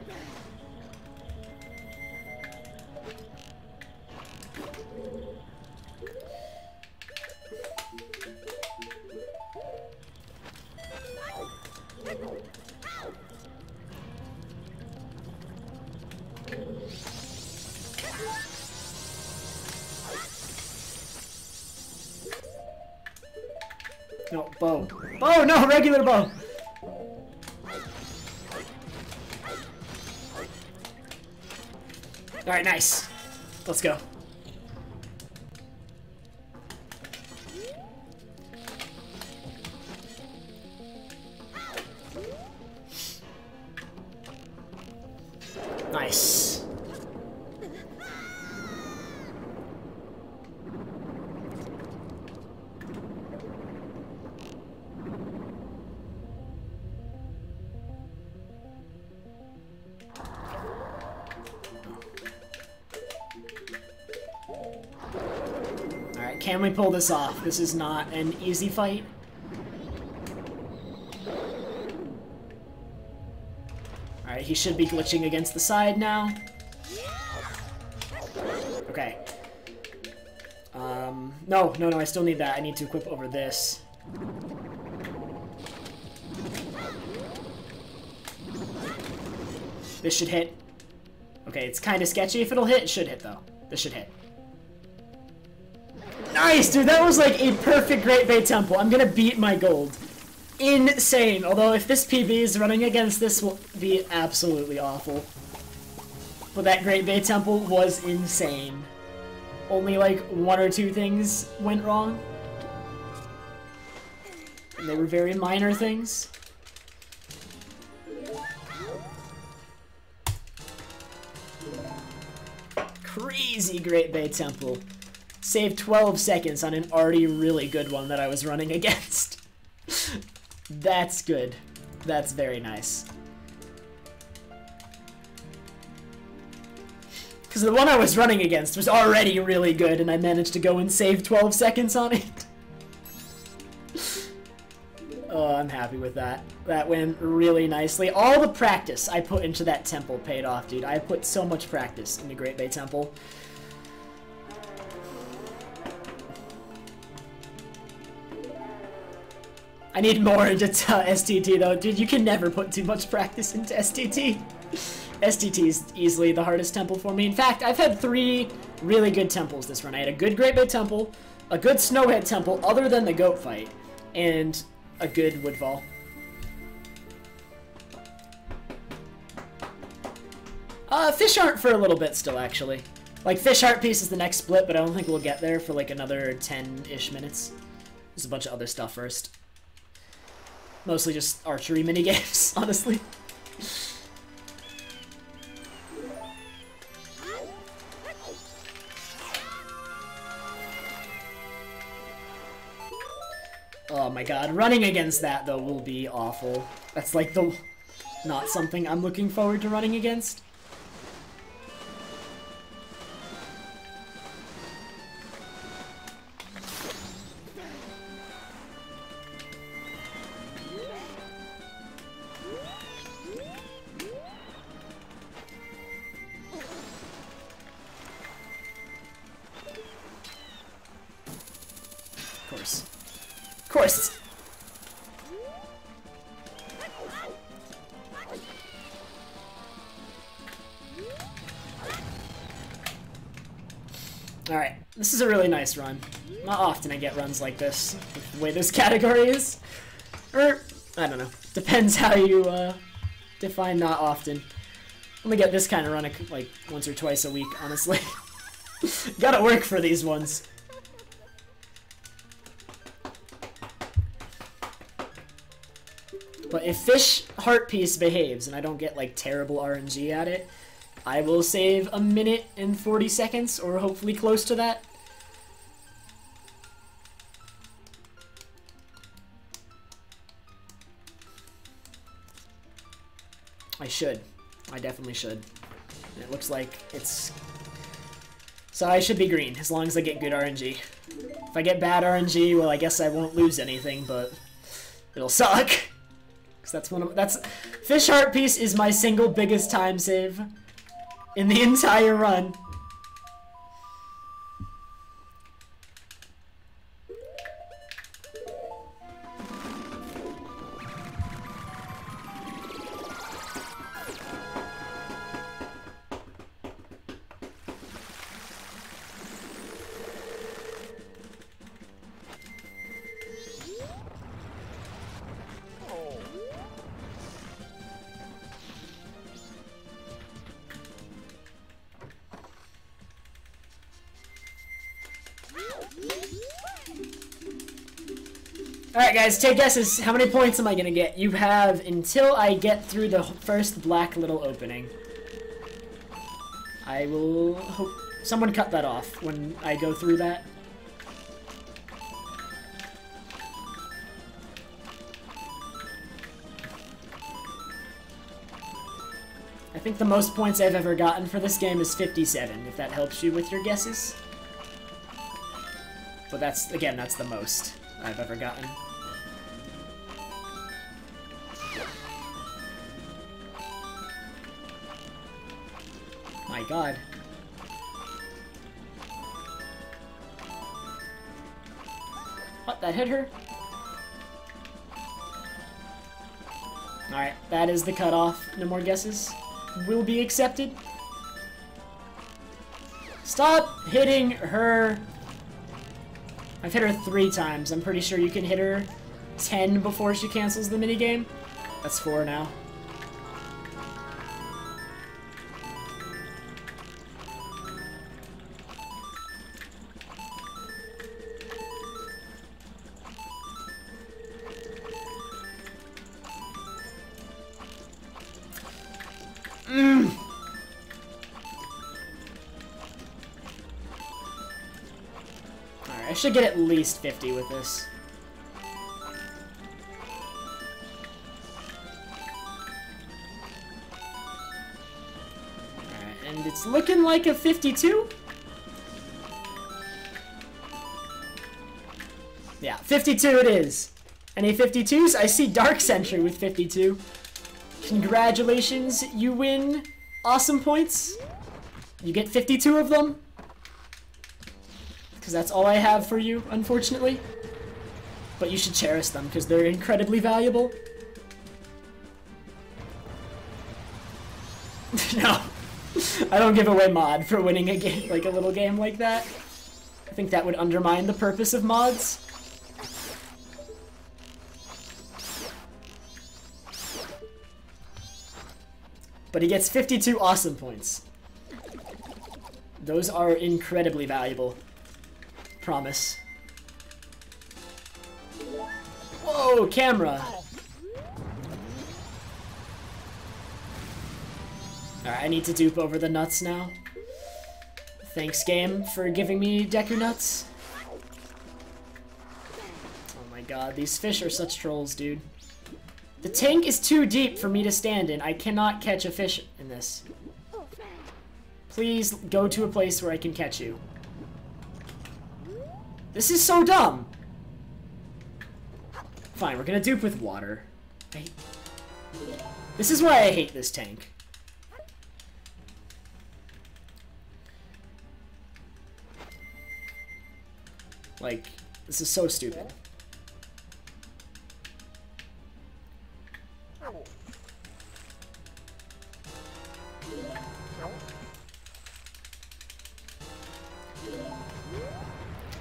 S2: No, bow. Bow, no, regular bow! Alright, nice. Let's go. Nice. Alright, can we pull this off? This is not an easy fight. Alright, he should be glitching against the side now. Okay. No, I still need that. I need to equip over this. This should hit. Okay, it's kind of sketchy if it'll hit. It should hit, though. This should hit. Nice, dude! That was like a perfect Great Bay Temple. I'm gonna beat my gold. Insane. Although if this PB is running against this, will be absolutely awful. But that Great Bay Temple was insane. Only like 1 or 2 things went wrong. And they were very minor things. Crazy Great Bay Temple. Saved 12 seconds on an already really good one that I was running against. That's good. That's very nice. Because the one I was running against was already really good, and I managed to go and save 12 seconds on it. Oh, I'm happy with that. That went really nicely. All the practice I put into that temple paid off, dude. I put so much practice in the Great Bay Temple. I need more into STT, though. Dude, you can never put too much practice into STT. STT is easily the hardest temple for me. In fact, I've had 3 really good temples this run. I had a good Great Bay Temple, a good Snowhead Temple other than the goat fight, and a good Woodfall. Fish Heart for a little bit still, actually. Like, Fish Heart Piece is the next split, but I don't think we'll get there for like another 10-ish minutes. There's a bunch of other stuff first. Mostly just archery minigames, honestly. Oh my god, running against that, though, will be awful. That's like the... not something I'm looking forward to running against. Of course. Alright, this is a really nice run. Not often I get runs like this, with the way this category is. Or, I don't know. Depends how you define not often. I'm gonna get this kind of run like once or twice a week, honestly. Gotta work for these ones. But if Fish Heart Piece behaves and I don't get like terrible RNG at it, I will save 1 minute and 40 seconds, or hopefully close to that. I should. I definitely should. It looks like it's... So I should be green, as long as I get good RNG. If I get bad RNG, well, I guess I won't lose anything, but it'll suck. That's Fish Heart Piece is my single biggest time save in the entire run. Alright guys, take guesses. How many points am I gonna get? You have until I get through the first black little opening. I will hope someone cut that off when I go through that. I think the most points I've ever gotten for this game is 57, if that helps you with your guesses. But that's, again, that's the most I've ever gotten. my god. What, that hit her? Alright, that is the cutoff. No more guesses. Will be accepted. Stop hitting her. I've hit her 3 times. I'm pretty sure you can hit her 10 before she cancels the minigame. That's 4 now. Alright, I should get at least 50 with this. Alright, and it's looking like a 52? Yeah, 52 it is. Any 52s? I see Dark Sentry with 52. Congratulations, you win awesome points. You get 52 of them. Because that's all I have for you, unfortunately. But you should cherish them, because they're incredibly valuable. No. I don't give away mod for winning a game, like a little game like that. I think that would undermine the purpose of mods. But he gets 52 awesome points. Those are incredibly valuable. Promise. Whoa, camera! Alright, I need to dupe over the nuts now. Thanks, game, for giving me Deku nuts. Oh my god, these fish are such trolls, dude. The tank is too deep for me to stand in. I cannot catch a fish in this. Please go to a place where I can catch you. This is so dumb! Fine, we're gonna dupe with water. This is why I hate this tank. Like, this is so stupid.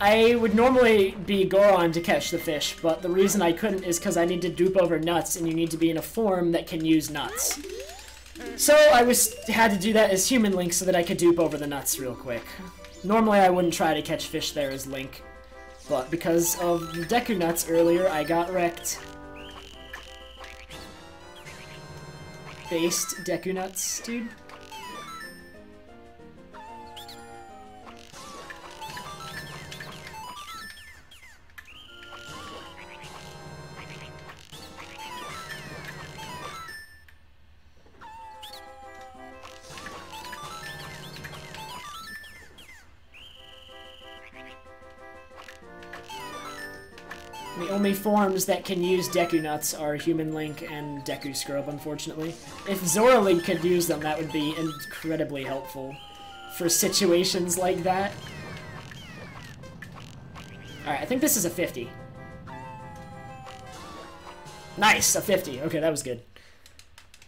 S2: I would normally be Goron to catch the fish, but the reason I couldn't is because I need to dupe over nuts, and you need to be in a form that can use nuts. So I had to do that as Human Link so that I could dupe over the nuts real quick. Normally I wouldn't try to catch fish there as Link, but because of the Deku nuts earlier, I got wrecked. Based Deku nuts, dude. The only forms that can use Deku Nuts are Human Link and Deku Scrub, unfortunately. If Zora Link could use them, that would be incredibly helpful for situations like that. Alright, I think this is a 50. Nice, a 50. Okay, that was good.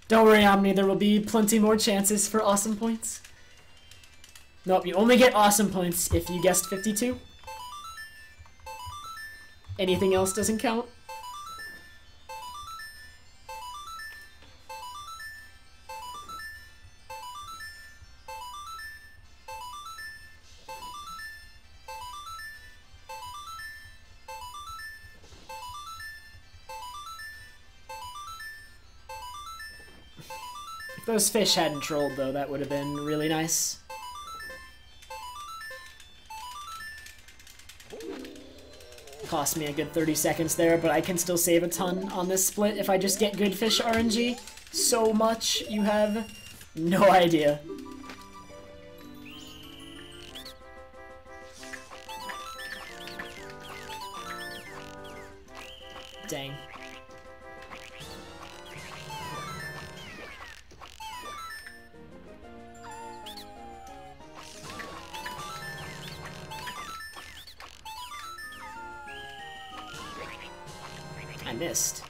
S2: Don't worry, Omni, there will be plenty more chances for awesome points. Nope, you only get awesome points if you guessed 52. Anything else doesn't count? If those fish hadn't trolled, though, that would have been really nice. Cost me a good 30 seconds there, but I can still save a ton on this split if I just get good fish RNG. So much, you have no idea. Dang. I missed.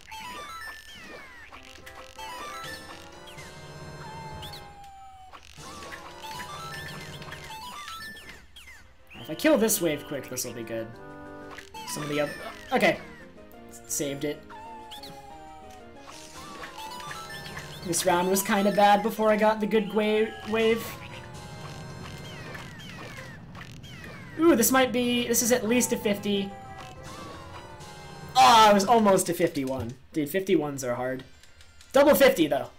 S2: If I kill this wave quick, this will be good. Some of the other... Okay. Saved it. This round was kind of bad before I got the good wave. Ooh, this might be... This is at least a 50. Oh, I was almost a 51. Dude, 51s are hard. Double 50, though,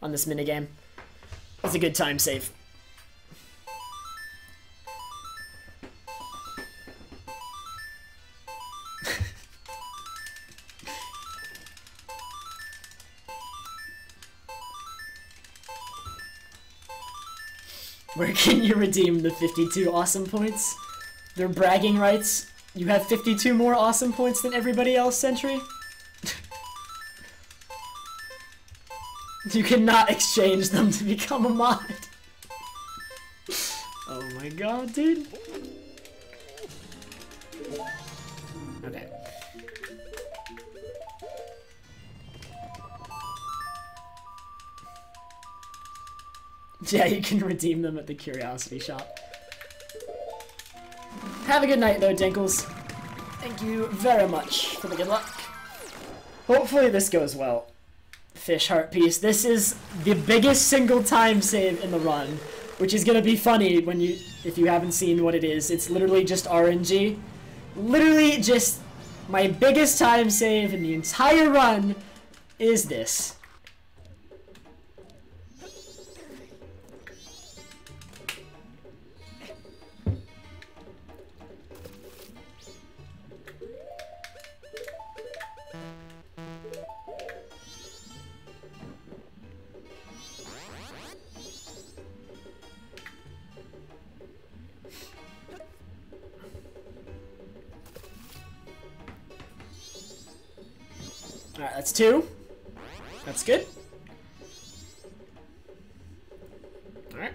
S2: on this minigame. That's a good time save. Where can you redeem the 52 awesome points? They're bragging rights. You have 52 more awesome points than everybody else, Sentry? You cannot exchange them to become a mod. Oh my god, dude. Okay. Yeah, you can redeem them at the Curiosity Shop. Have a good night, though, Dinkles. Thank you very much for the good luck. Hopefully this goes well. Fish heart piece. This is the biggest single time save in the run, which is gonna be funny when if you haven't seen what it is. It's literally just RNG. Literally just my biggest time save in the entire run is this. Alright, that's 2. That's good. Alright.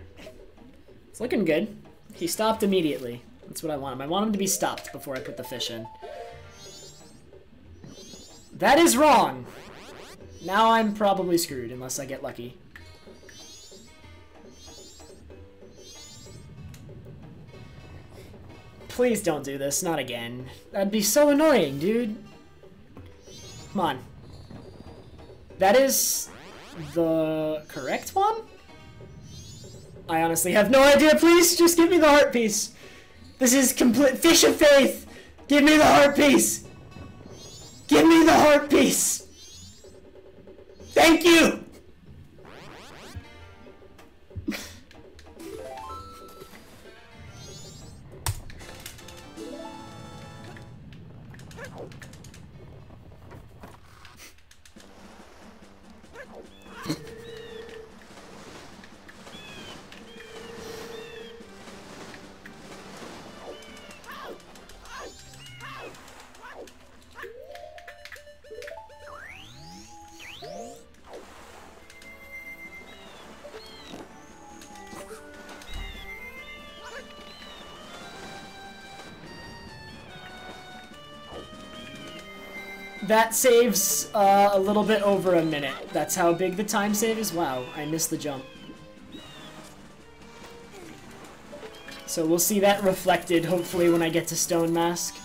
S2: It's looking good. He stopped immediately. That's what I want him. I want him to be stopped before I put the fish in. That is wrong! Now I'm probably screwed unless I get lucky. Please don't do this, not again. That'd be so annoying, dude. Come on. That is the correct one? I honestly have no idea. Please, just give me the heart piece. This is complete fish of faith. Give me the heart piece. Give me the heart piece. Thank you. That saves a little bit over a minute. That's how big the time save is. Wow, I missed the jump. So we'll see that reflected, hopefully, when I get to Stone Mask.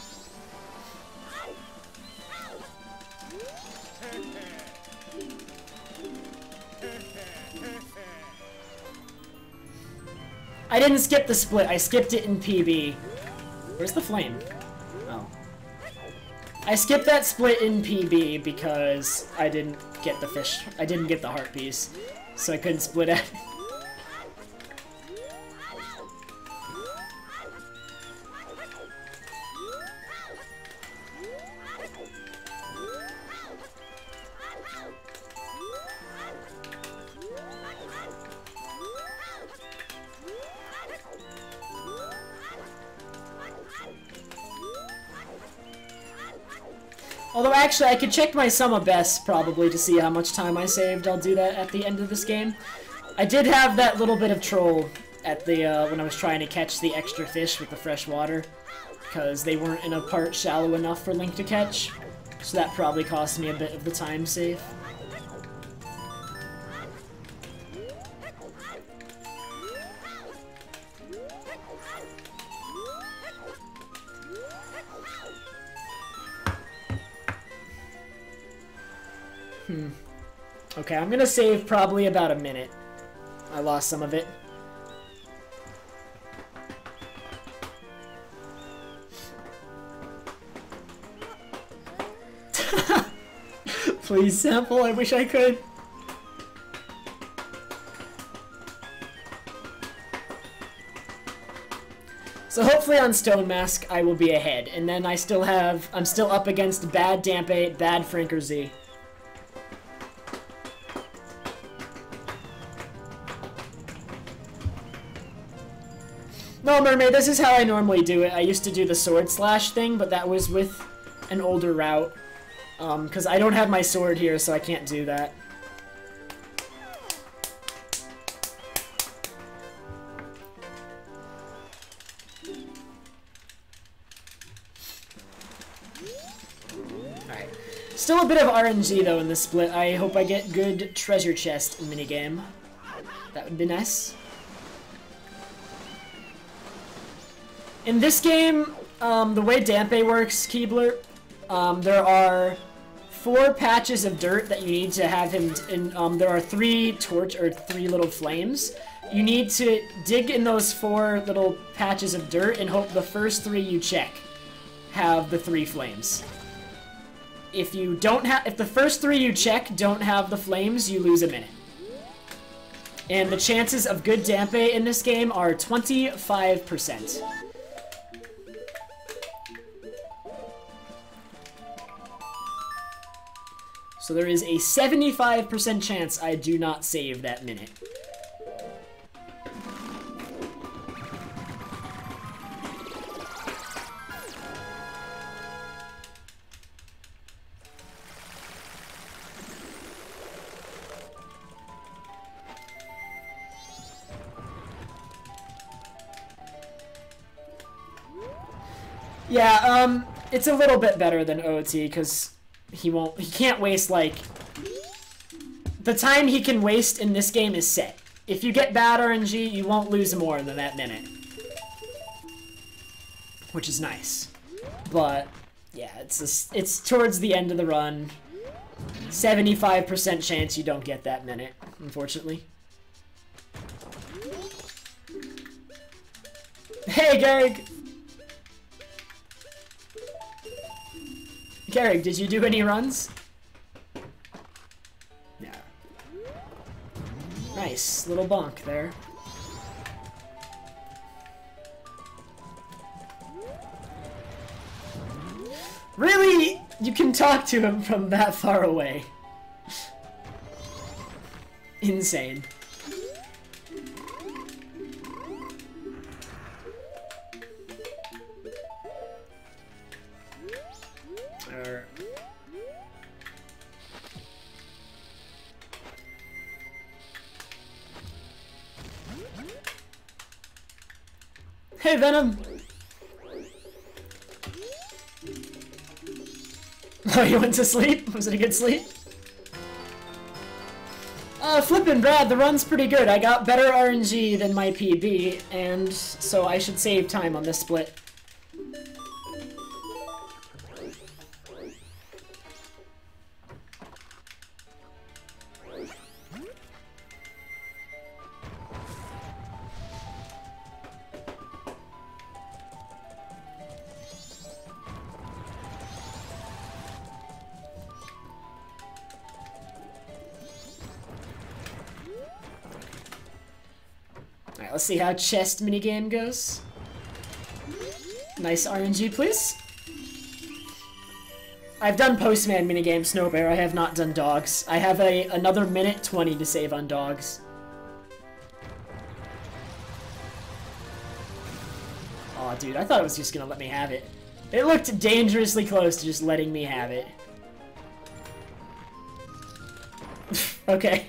S2: I didn't skip the split, I skipped it in PB. Where's the flame? Oh. I skipped that split in PB because I didn't get the fish. I didn't get the heart piece, so I couldn't split it. Although, actually, I could check my sum of best, probably, to see how much time I saved. I'll do that at the end of this game. I did have that little bit of troll at the, when I was trying to catch the extra fish with the fresh water, because they weren't in a part shallow enough for Link to catch. So that probably cost me a bit of the time save. Okay, I'm gonna save probably about a minute. I lost some of it. Please sample, I wish I could. So hopefully on Stone Mask I will be ahead, and then I'm still up against bad Dampe, bad Franker Z. No, Mermaid, this is how I normally do it. I used to do the sword slash thing, but that was with an older route. Because I don't have my sword here, so I can't do that. Alright. Still a bit of RNG, though, in this split. I hope I get good treasure chest minigame. That would be nice. In this game, the way Dampe works, Keebler, there are 4 patches of dirt that you need to have him in. There are 3 little flames. You need to dig in those 4 little patches of dirt and hope the first 3 you check have the 3 flames. If the first 3 you check don't have the flames, you lose a minute. And the chances of good Dampe in this game are 25%. So there is a 75% chance I do not save that minute. Yeah, it's a little bit better than OT, because he can't waste, like, the time he can waste in this game is set. If you get bad RNG, you won't lose more than that minute. Which is nice. But, yeah, it's towards the end of the run. 75% chance you don't get that minute, unfortunately. Hey, Garrick! Garrick, did you do any runs? Yeah. Nice, little bonk there. Really? You can talk to him from that far away. Insane. Hey, Venom! Oh, you went to sleep? Was it a good sleep? Flippin' Brad, the run's pretty good. I got better RNG than my PB, and so I should save time on this split. Alright, let's see how chest minigame goes. Nice RNG, please. I've done Postman minigame, Snowbear. I have not done dogs. I have another minute 20 to save on dogs. Aw, dude, I thought it was just gonna let me have it. It looked dangerously close to just letting me have it. Okay.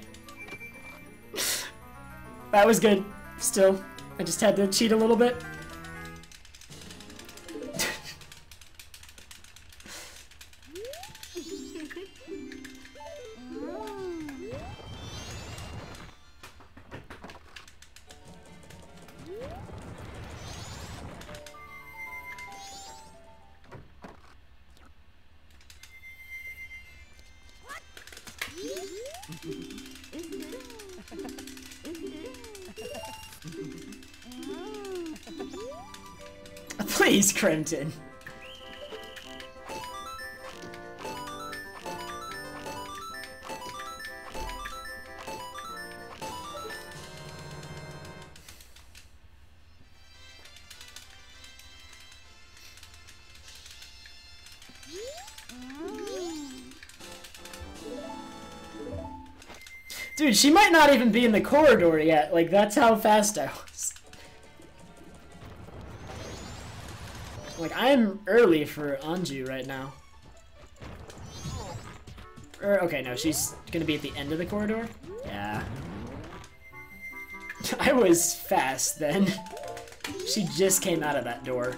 S2: That was good. Still, I just had to cheat a little bit.
S1: Please, Crimton. Dude, she might not even be in the corridor yet. Like, that's how fast I was. Like, I'm early for Anju right now. Okay, no, she's gonna be at the end of the corridor? Yeah. I was fast then. She just came out of that door.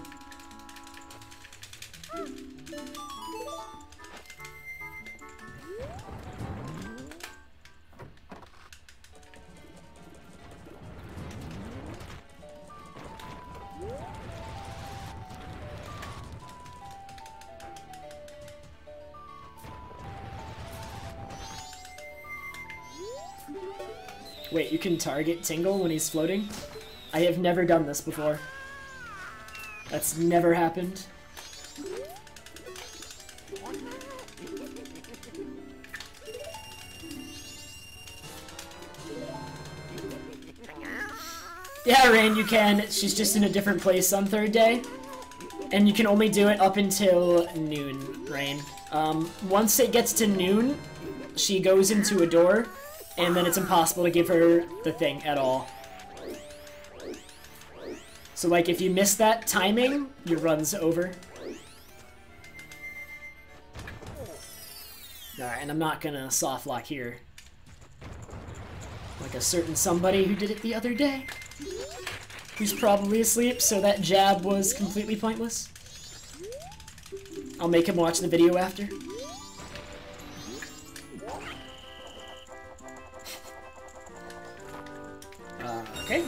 S1: Wait, you can target Tingle when he's floating? I have never done this before. That's never happened. Yeah, Rain, you can. She's just in a different place on third day. And you can only do it up until noon, Rain. Once it gets to noon, she goes into a door, and then it's impossible to give her the thing at all. So, like, if you miss that timing, your run's over. Alright, and I'm not gonna soft lock here. Like a certain somebody who did it the other day. Who's probably asleep, so that jab was completely pointless. I'll make him watch the video after. Okay.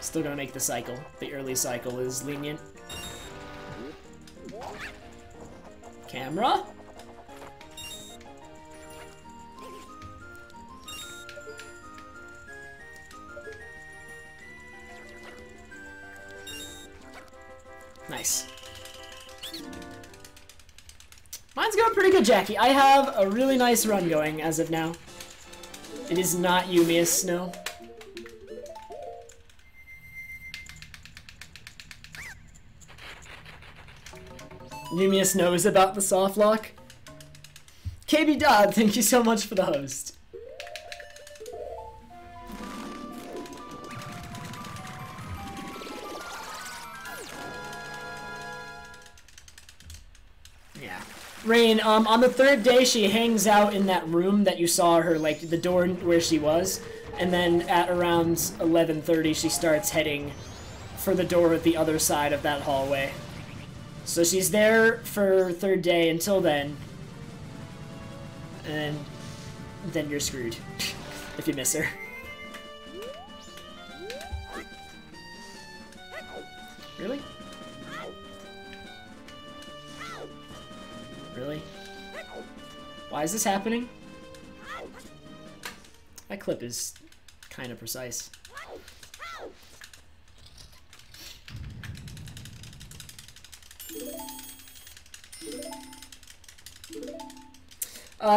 S1: Still gonna make the cycle. The early cycle is lenient. Camera? Nice. Mine's going pretty good, Jackie. I have a really nice run going as of now. It is not Yumia's Snow. Yumius knows about the soft lock. KB Dodd, thank you so much for the host. Yeah. Rain, on the third day she hangs out in that room that you saw her, like the door where she was, and then at around 11:30 she starts heading for the door at the other side of that hallway. So she's there for third day until then, and then you're screwed if you miss her. Really? Really? Why is this happening? That clip is kind of precise.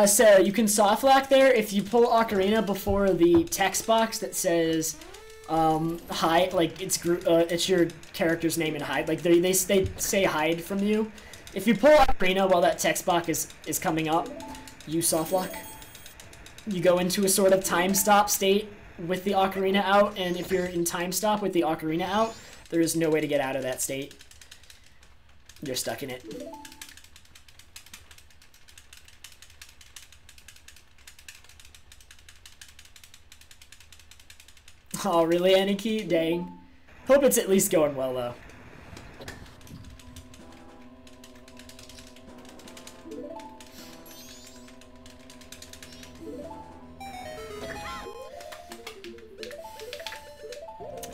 S1: So you can soft lock there if you pull Ocarina before the text box that says hide, like it's your character's name and hide, like they say hide from you. If you pull Ocarina while that text box is coming up, you soft lock. You go into a sort of time stop state with the Ocarina out, and if you're in time stop with the Ocarina out, there is no way to get out of that state. You're stuck in it. Oh, really, Aniki? Dang. Hope it's at least going well, though.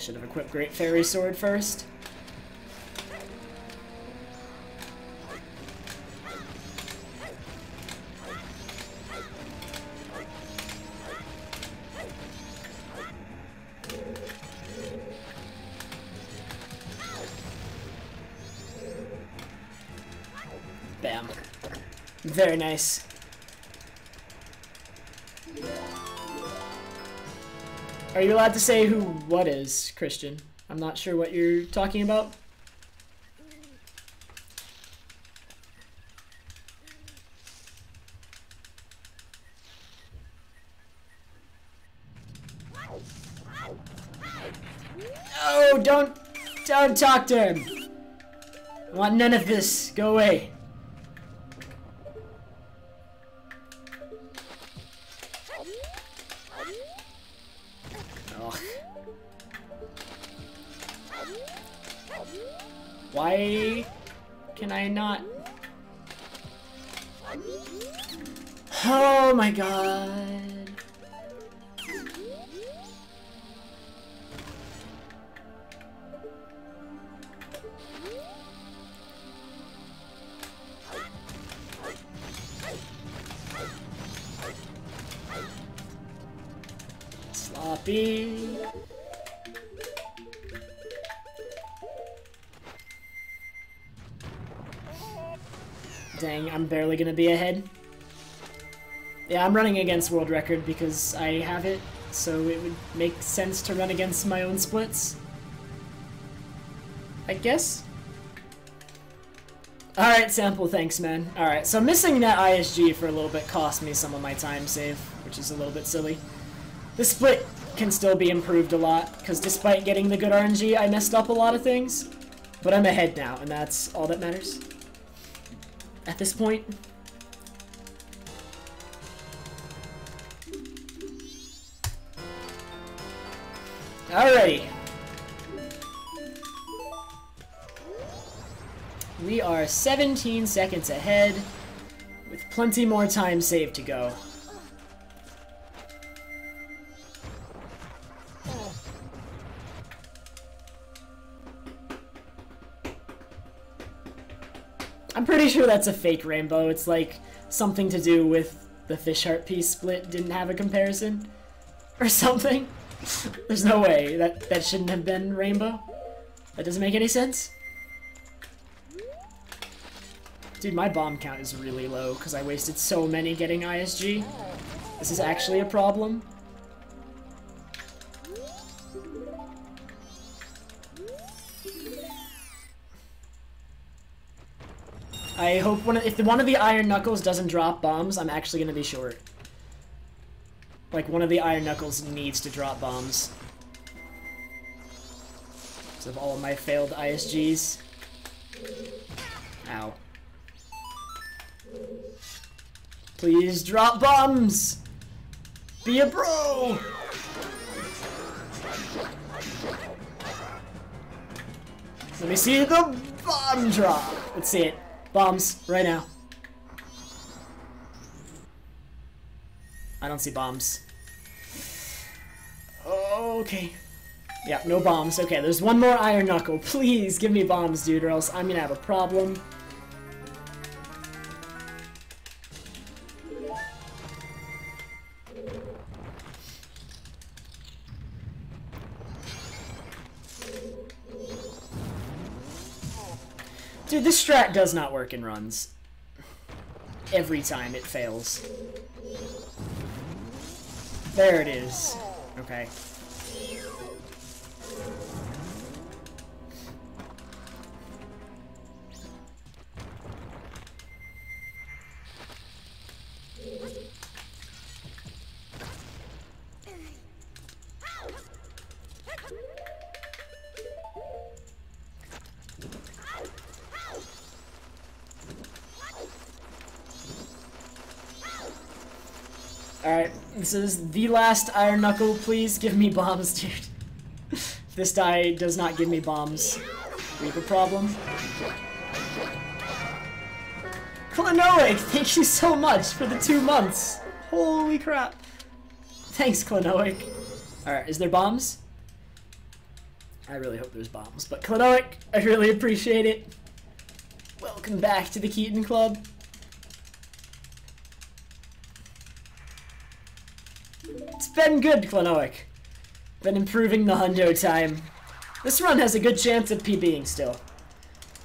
S1: Should have equipped Great Fairy Sword first. Bam. Very nice. Are you allowed to say who what is, Christian? I'm not sure what you're talking about. Oh, don't talk to him. I want none of this. Go away. Why can I not? Oh my god. Sloppy. Dang, I'm barely gonna be ahead. Yeah, I'm running against world record because I have it, so it would make sense to run against my own splits. I guess? Alright, Sample, thanks, man. Alright, so missing that ISG for a little bit cost me some of my time save, which is a little bit silly. The split can still be improved a lot, because despite getting the good RNG, I messed up a lot of things. But I'm ahead now, and that's all that matters. At this point. Alrighty. We are 17 seconds ahead, with plenty more time saved to go. I'm pretty sure that's a fake rainbow. It's like something to do with the fish heart piece split didn't have a comparison or something. There's no way that shouldn't have been rainbow. That doesn't make any sense. Dude, my bomb count is really low because I wasted so many getting ISG. This is actually a problem. I hope if one of the Iron Knuckles doesn't drop bombs, I'm actually gonna be short. Like, one of the Iron Knuckles needs to drop bombs. Because of all of my failed ISGs. Ow. Please drop bombs! Be a bro! Let me see the bomb drop! Let's see it. Bombs, right now. I don't see bombs. Okay. Yeah, no bombs. Okay, there's one more Iron Knuckle. Please give me bombs, dude, or else I'm gonna have a problem. Dude, this strat does not work in runs. Every time it fails. There it is. Okay. Alright, this is the last Iron Knuckle. Please give me bombs, dude. If this die does not give me bombs, we have a problem. Klonoic, thank you so much for the 2 months. Holy crap. Thanks, Klonoic. Alright, is there bombs? I really hope there's bombs. But Klonoic, I really appreciate it. Welcome back to the Keaton Club. It's been good, Klonoic. Been improving the hundo time. This run has a good chance of PBing still.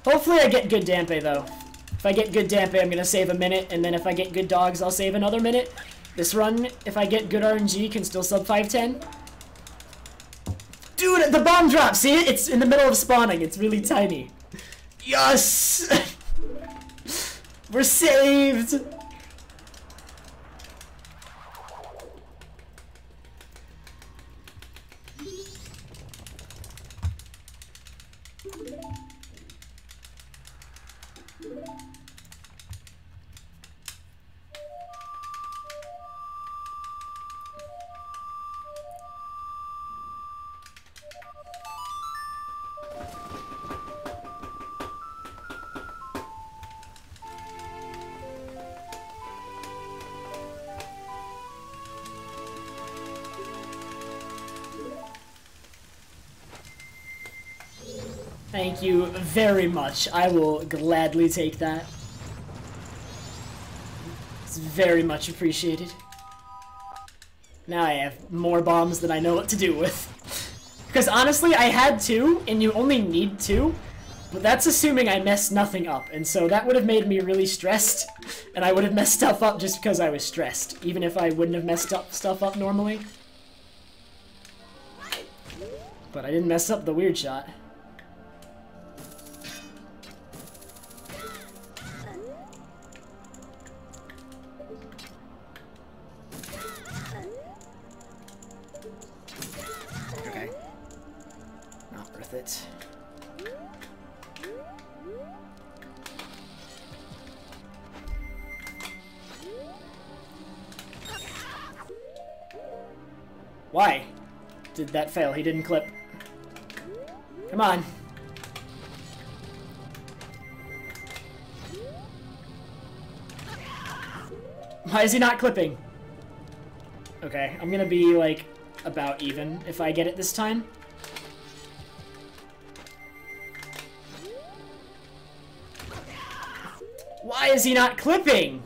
S1: Hopefully I get good Dampe, though. If I get good Dampe, I'm gonna save a minute, and then if I get good dogs, I'll save another minute. This run, if I get good RNG, can still sub 510. Dude, the bomb drop! See it? It's in the middle of spawning. It's really tiny. Yes! We're saved! Thank you very much. I will gladly take that. It's very much appreciated. Now I have more bombs than I know what to do with. Because honestly, I had 2, and you only need 2. But that's assuming I messed nothing up, and so that would have made me really stressed. And I would have messed stuff up just because I was stressed, even if I wouldn't have messed stuff up normally. But I didn't mess up the weird shot. It. Why did that fail? He didn't clip. Come on. Why is he not clipping? Okay, I'm gonna be like about even if I get it this time. Why is he not clipping?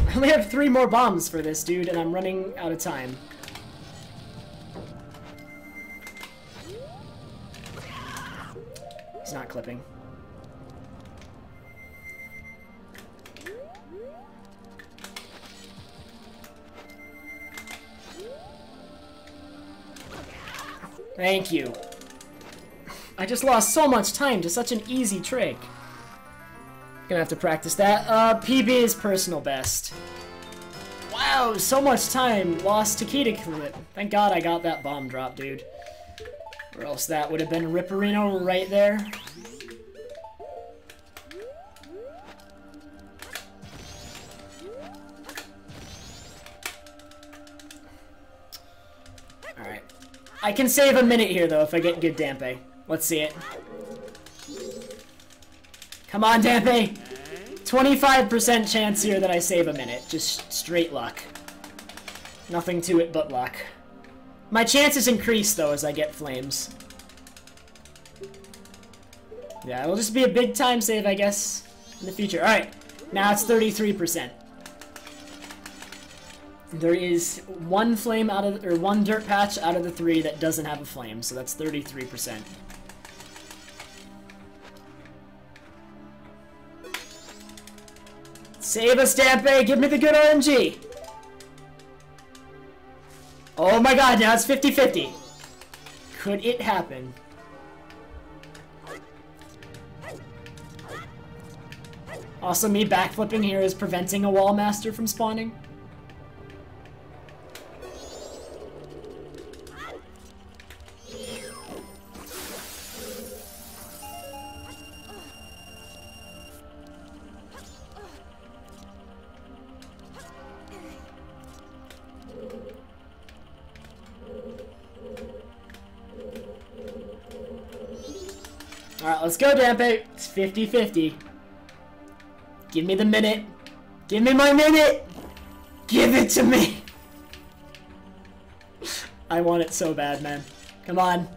S1: I only have 3 more bombs for this dude, and I'm running out of time. He's not clipping. Thank you. I just lost so much time to such an easy trick. Gonna have to practice that. PB is personal best. Wow, so much time lost to Kita clip. Thank God I got that bomb drop, dude. Or else that would have been Ripperino right there. Alright. I can save a minute here, though, if I get good Dampe. Let's see it. Come on, Dampe! 25% chance here that I save a minute. Just straight luck. Nothing to it but luck. My chances increase, though, as I get flames. Yeah, it'll just be a big time save, I guess, in the future. Alright, now it's 33%. There is 1 flame out of, or 1 dirt patch out of the 3 that doesn't have a flame, so that's 33%. Save us, Dampe! Give me the good RNG! Oh my god, now it's 50-50. Could it happen? Also, me backflipping here is preventing a wall master from spawning. Alright, let's go, Dampe. It's 50-50. Give me the minute. Give me my minute! Give it to me! I want it so bad, man. Come on.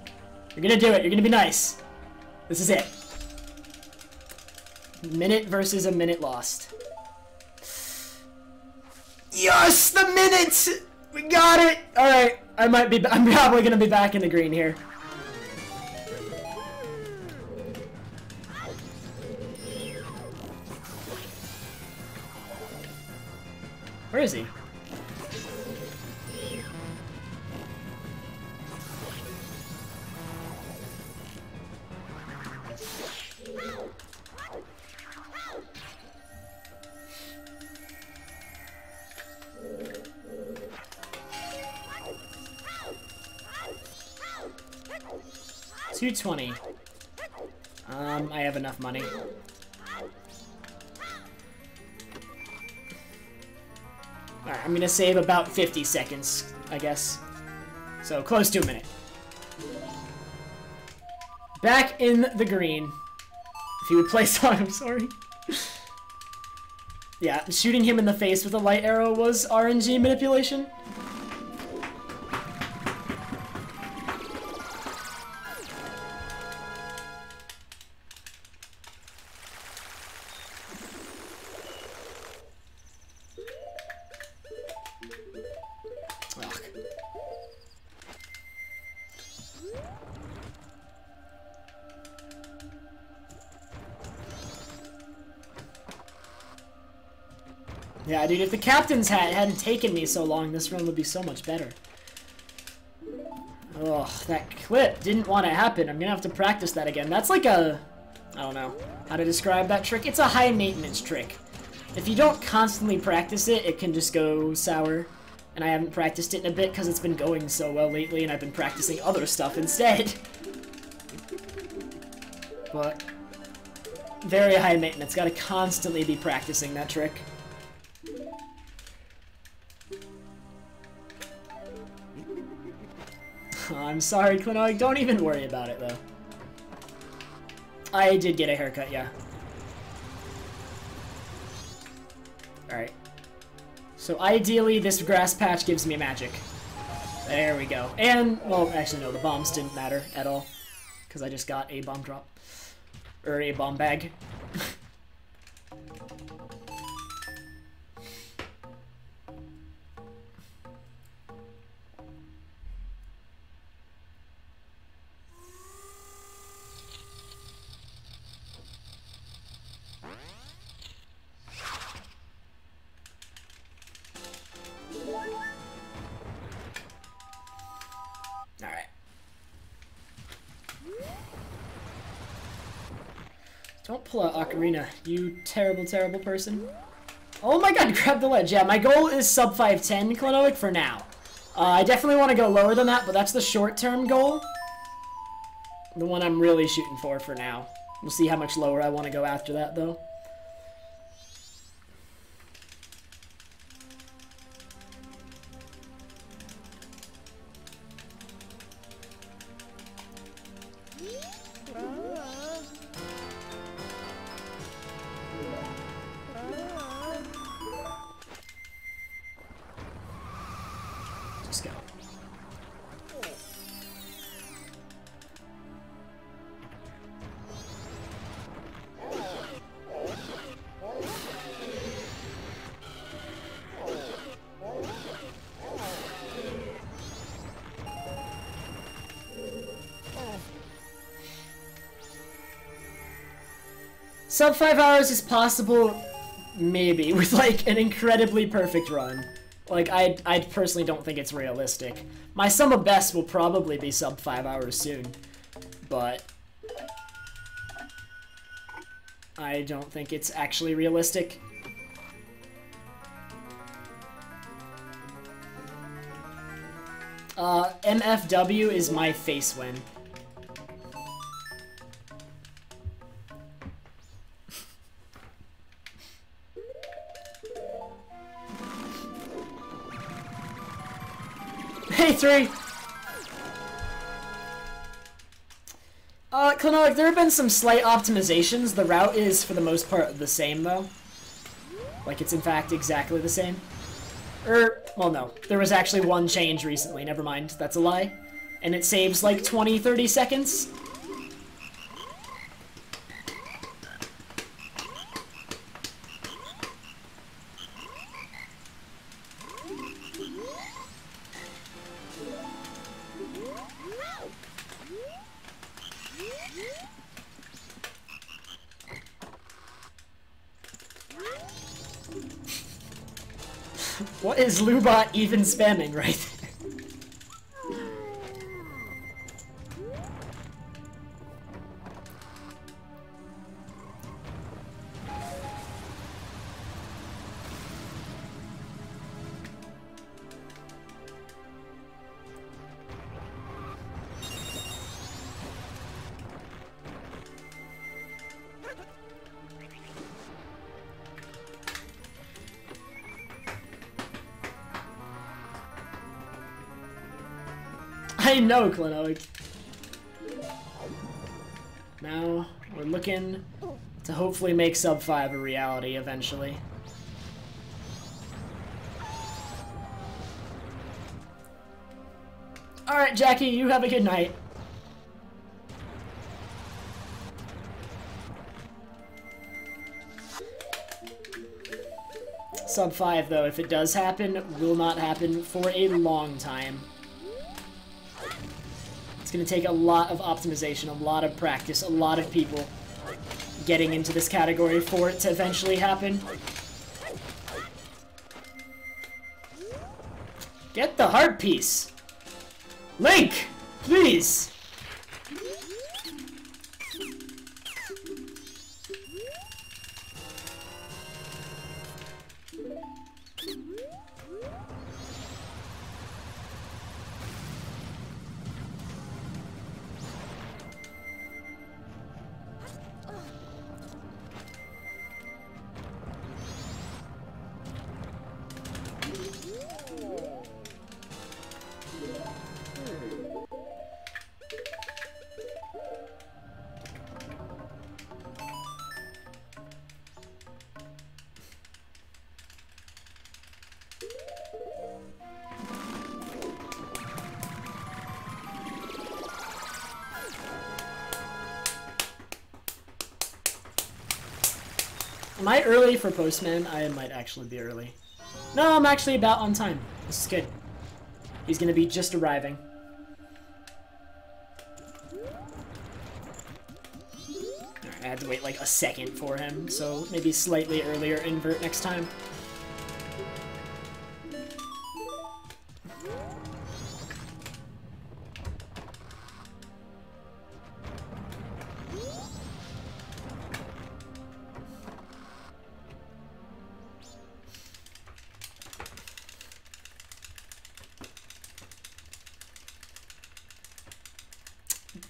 S2: You're gonna do it. You're gonna be nice. This is it. Minute versus a minute lost. Yes, the minute! We got it! Alright, I'm probably gonna be back in the green here. Where is he? $220. I have enough money. Alright, I'm gonna save about 50 seconds, I guess. So, close to a minute. Back in the green. If you would play song, I'm sorry. Yeah, shooting him in the face with a light arrow was RNG manipulation. Yeah, dude, if the captain's hat hadn't taken me so long, this run would be so much better. Ugh, that clip didn't want to happen. I'm gonna have to practice that again. That's like a... I don't know how to describe that trick. It's a high-maintenance trick. If you don't constantly practice it, it can just go sour. And I haven't practiced it in a bit because it's been going so well lately, and I've been practicing other stuff instead. But... very high maintenance. Gotta constantly be practicing that trick. I'm sorry, Clinog. Don't even worry about it, though. I did get a haircut, yeah. Alright. So ideally, this grass patch gives me magic. There we go. And, well, actually, no, the bombs didn't matter at all. Because I just got a bomb drop. Or a bomb bag. Don't pull out Ocarina, you terrible, terrible person. Oh my god, grab the ledge. Yeah, my goal is sub 510, Klonoic, for now. I definitely want to go lower than that, but that's the short-term goal. The one I'm really shooting for now. We'll see how much lower I want to go after that, though. Just go. Sub 5 hours is possible, maybe, with like an incredibly perfect run. Like, I personally don't think it's realistic. My sum of best will probably be sub 5 hours soon, but I don't think it's actually realistic. MFW is my face win. Hey, 3! Klonoic, there have been some slight optimizations. The route is, for the most part, the same, though. Like, it's in fact exactly the same. Well, no. There was actually one change recently. Never mind. That's a lie. and it saves like 20-30 seconds. What is Lubot even spamming right there? I know, Clinoic. Now, we're looking to hopefully make sub 5 a reality eventually. Alright, Jackie, you have a good night. Sub 5, though, if it does happen, will not happen for a long time. It's going to take a lot of optimization, a lot of practice, a lot of people getting into this category for it to eventually happen. Get the heart piece! Link! Please! Am I early for Postman? I might actually be early. No, I'm actually about on time. This is good. He's gonna be just arriving. Alright, I had to wait like a second for him, so maybe slightly earlier invert next time.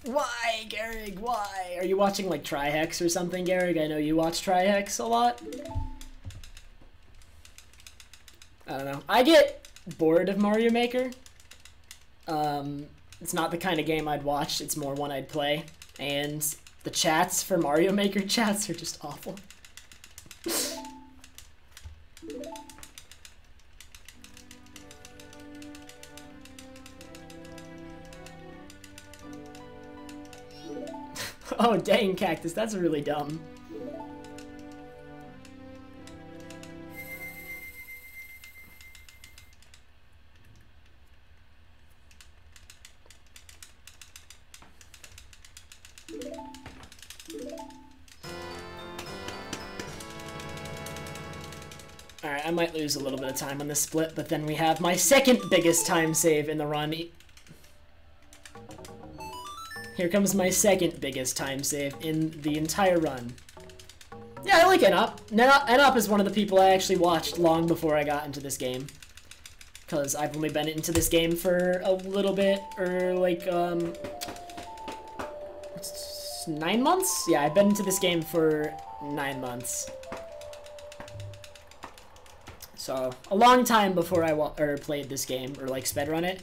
S2: Why, Garrig? Why? Are you watching like Trihex or something, Garrig? I know you watch Trihex a lot. I don't know. I get bored of Mario Maker. It's not the kind of game I'd watch. It's more one I'd play. And the chats for Mario Maker chats are just awful. Oh, dang, Cactus, that's really dumb. Alright, I might lose a little bit of time on this split, but then we have my second biggest time save in the run. Here comes my second biggest time save in the entire run. Yeah, I like NOP. NOP is one of the people I actually watched long before I got into this game. Because I've only been into this game for a little bit, or like, 9 months? Yeah, I've been into this game for 9 months. So, a long time before I played this game, or like spedrun it.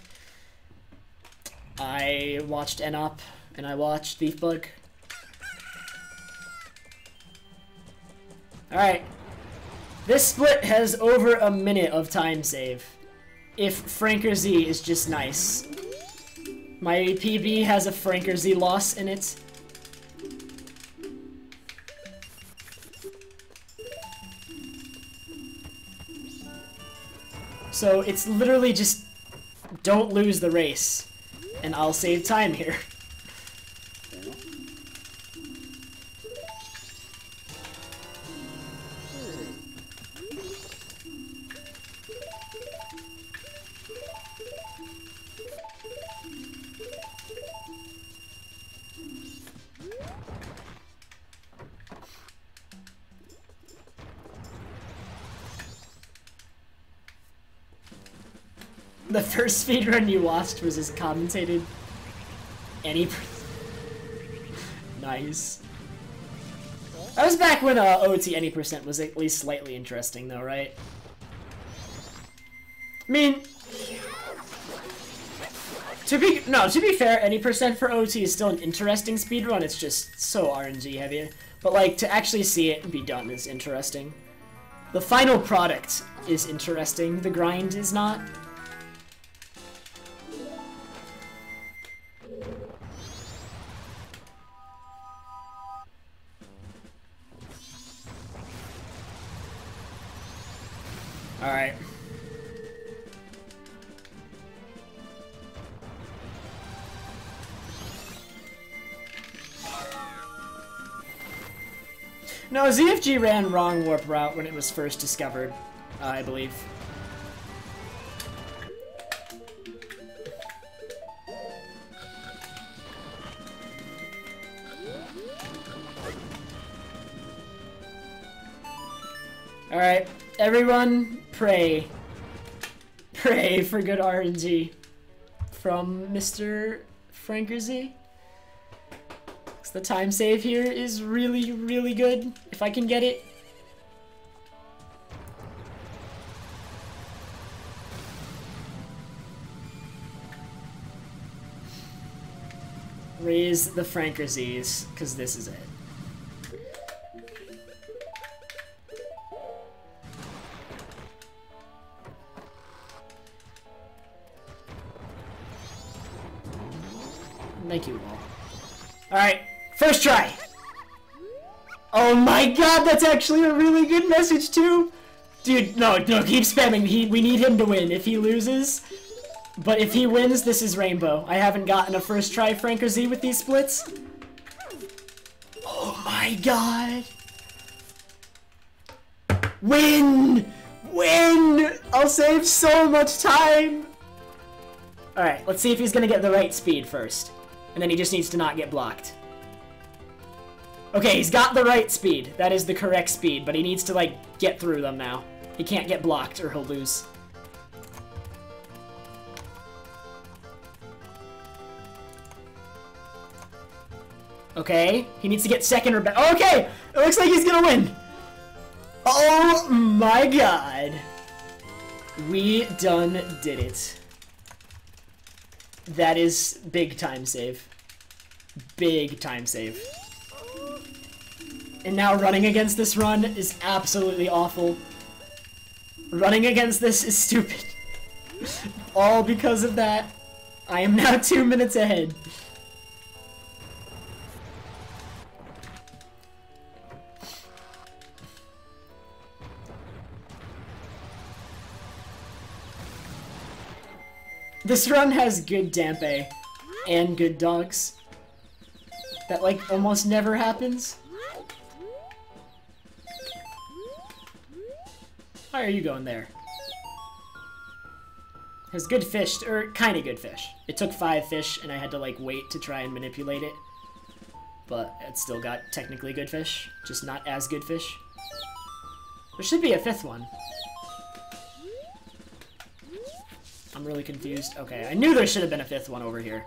S2: I watched NOP. And I watched Thiefbug. Alright. This split has over a minute of time save. If Franker Z is just nice.
S1: My PB has a Franker Z loss in it. So it's literally just don't lose the race, and I'll save time here. The first speedrun you watched was his commentated any. Nice. That was back when OT any percent was at least slightly interesting, though, right? I mean, to be fair, any percent for OT is still an interesting speedrun. It's just so RNG heavy. But like to actually see it be done is interesting. The final product is interesting. The grind is not. Alright. No, ZFG ran wrong warp route when it was first discovered, I believe. Alright, everyone pray. Pray for good RNG from Mr. Franker Z. The time save here is really, really good, if I can get it. Raise the Franker Z's, because this is it. Thank you all. Alright. First try! Oh my god, that's actually a really good message too! Dude, no, keep spamming. We need him to win. If he loses, but if he wins, this is rainbow. I haven't gotten a first try Franker Z with these splits. Oh my god! Win! Win! I'll save so much time! Alright, let's see if he's gonna get the right speed first. And then he just needs to not get blocked. Okay, he's got the right speed. That is the correct speed, but he needs to, like, get through them now. He can't get blocked or he'll lose. Okay, he needs to get second or better. Okay, it looks like he's gonna win. Oh my god. We done did it. That is big time save. Big time save. And now running against this run is absolutely awful. Running against this is stupid. All because of that. I am now 2 minutes ahead. This run has good Dampe and good dogs. That, like, almost never happens. Why are you going there? Has good fish, or kinda good fish. It took 5 fish, and I had to, like, wait to try and manipulate it. But it still got technically good fish, just not as good fish. There should be a 5th one. I'm really confused. Okay, I knew there should have been a 5th one over here.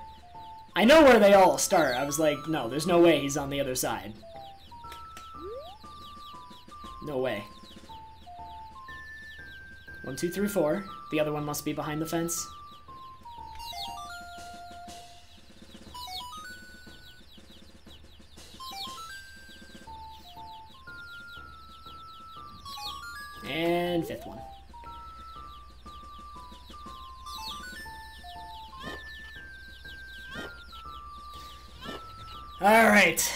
S1: I know where they all start. I was like, no, there's no way he's on the other side. No way. 1, 2, 3, 4. The other one must be behind the fence. And 5th one.
S2: Alright.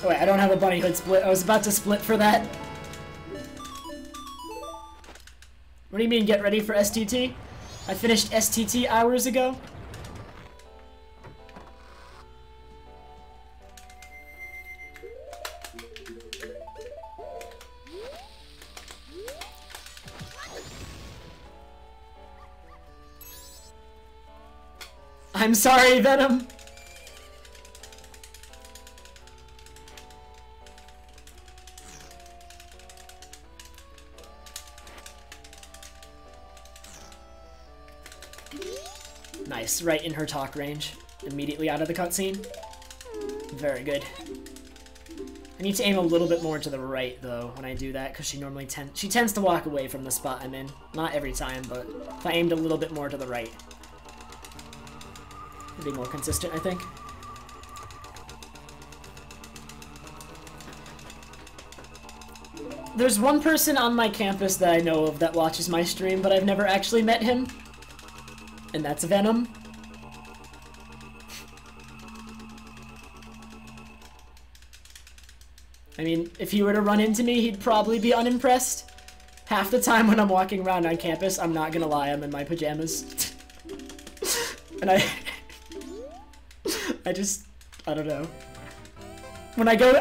S2: Oh wait, I don't have a bunny hood split. I was about to split for that. What do you mean, get ready for STT? I finished STT hours ago. I'm sorry, Venom. Nice, right in her talk range. Immediately out of the cutscene. Very good. I need to aim a little bit more to the right, though, when I do that, because she tends to walk away from the spot I'm in. Not every time, but if I aimed a little bit more to the right. It'd be more consistent, I think. There's one person on my campus that I know of that watches my stream, but I've never actually met him. And that's Venom. I mean, if he were to run into me, he'd probably be unimpressed. Half the time when I'm walking around on campus, I'm not gonna lie, I'm in my pajamas. And I don't know. When I go,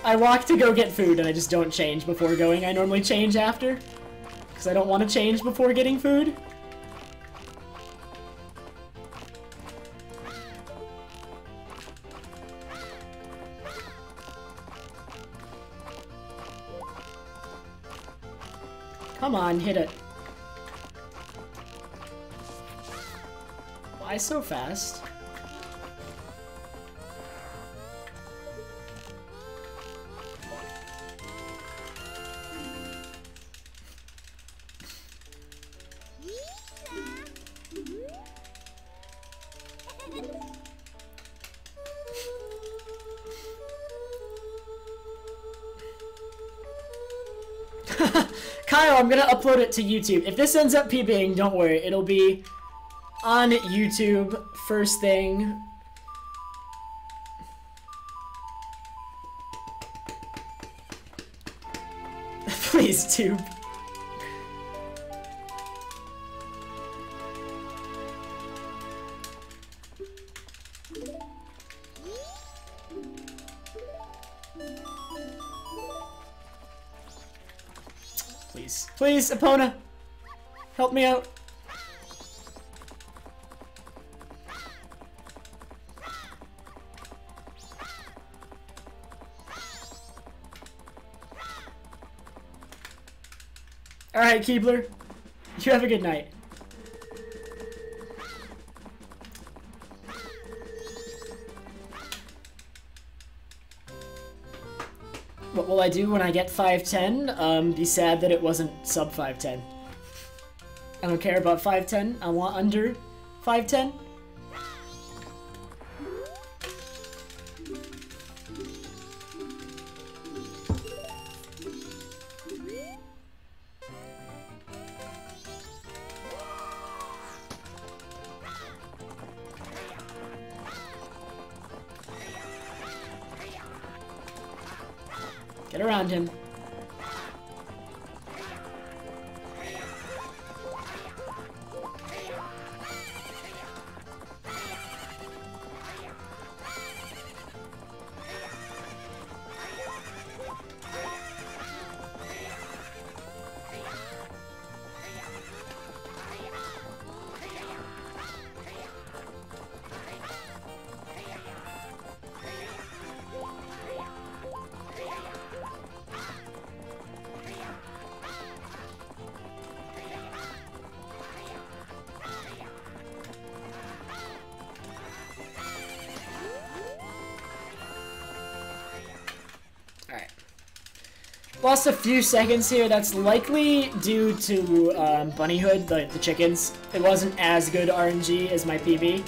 S2: I walk to go get food and I just don't change before going. I normally change after, because I don't want to change before getting food. Come on, hit it. Why so fast? Kyle, I'm gonna upload it to YouTube. If this ends up PBing, don't worry. It'll be on YouTube first thing. Please, tube. Please, Epona! Help me out. Alright, Keebler. You have a good night. What will I do when I get 510? Be sad that it wasn't sub 510. I don't care about 510. I want under 510. Get around him. Lost a few seconds here. That's likely due to Bunnyhood, the chickens. It wasn't as good RNG as my PB,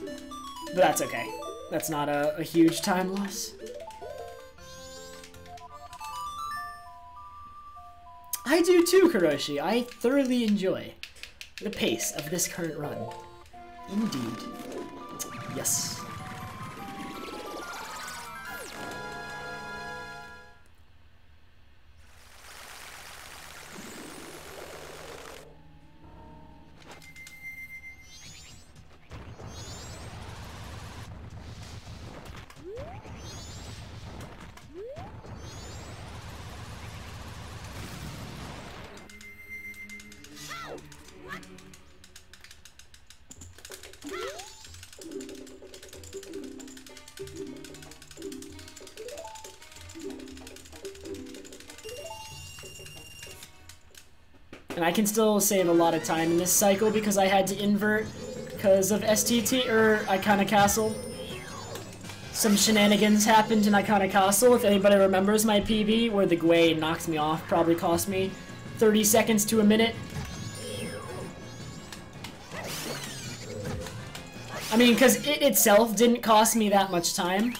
S2: but that's okay. That's not a huge time loss. I do too, Kuroshi. I thoroughly enjoy the pace of this current run. Indeed. Yes. And I can still save a lot of time in this cycle because I had to invert because of STT, or Iconic Castle. Some shenanigans happened in Iconic Castle, if anybody remembers my PB, where the Gwei knocked me off, probably cost me 30 seconds to a minute. I mean, because it itself didn't cost me that much time.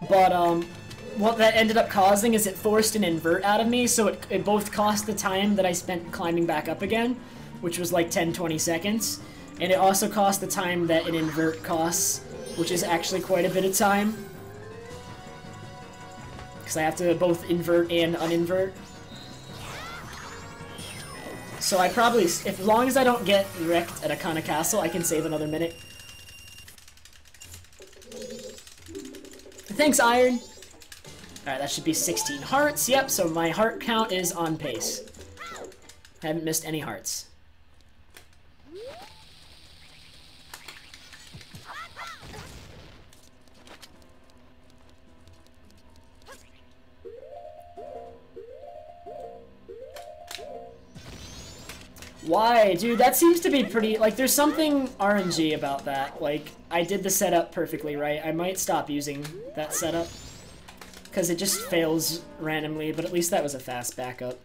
S2: But, what that ended up causing is it forced an invert out of me, so it both cost the time that I spent climbing back up again, which was like 10-20 seconds, and it also cost the time that an invert costs, which is actually quite a bit of time. Because I have to both invert and uninvert. So I probably, as long as I don't get wrecked at Iconic Castle, I can save another minute. Thanks, Iron! Alright, that should be 16 hearts. Yep, so my heart count is on pace. Haven't missed any hearts. Why? Dude, that seems to be pretty... Like, there's something RNG about that. Like, I did the setup perfectly right. I might stop using that setup. Because it just fails randomly, but at least that was a fast backup.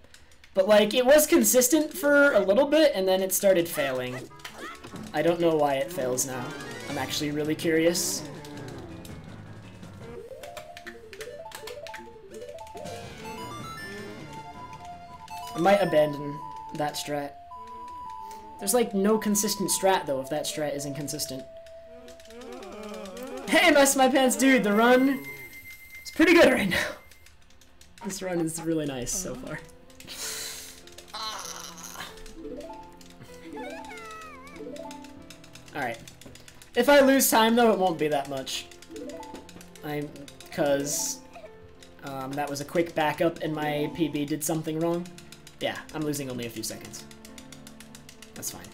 S2: But, like, it was consistent for a little bit, and then it started failing. I don't know why it fails now. I'm actually really curious. I might abandon that strat. There's, like, no consistent strat, though, if that strat isn't consistent. Hey, Mess My Pants dude, the run... pretty good right now. This run is really nice so far. Alright. If I lose time though, it won't be that much. Because that was a quick backup and my PB did something wrong. Yeah, I'm losing only a few seconds. That's fine.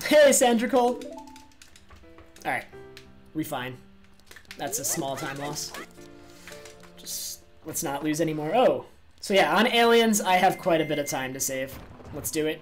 S2: Hey, Sandra Cole! Alright. We fine. That's a small time loss. Just, let's not lose any more. Oh! So yeah, on Aliens, I have quite a bit of time to save. Let's do it.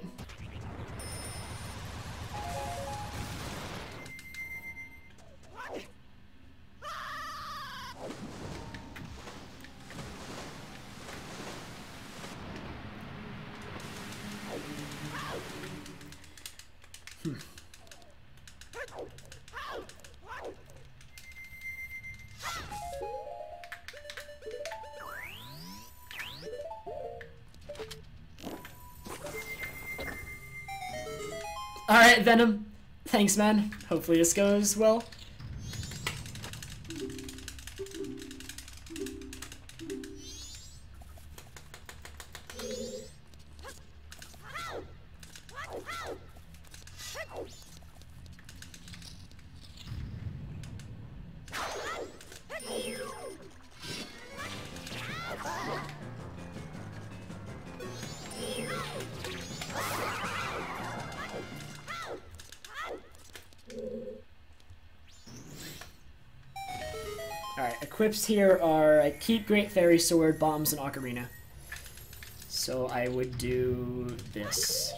S2: Alright, Venom. Thanks, man. Hopefully this goes well. Alright, equips here are I keep Great Fairy Sword, Bombs, and Ocarina. So I would do this.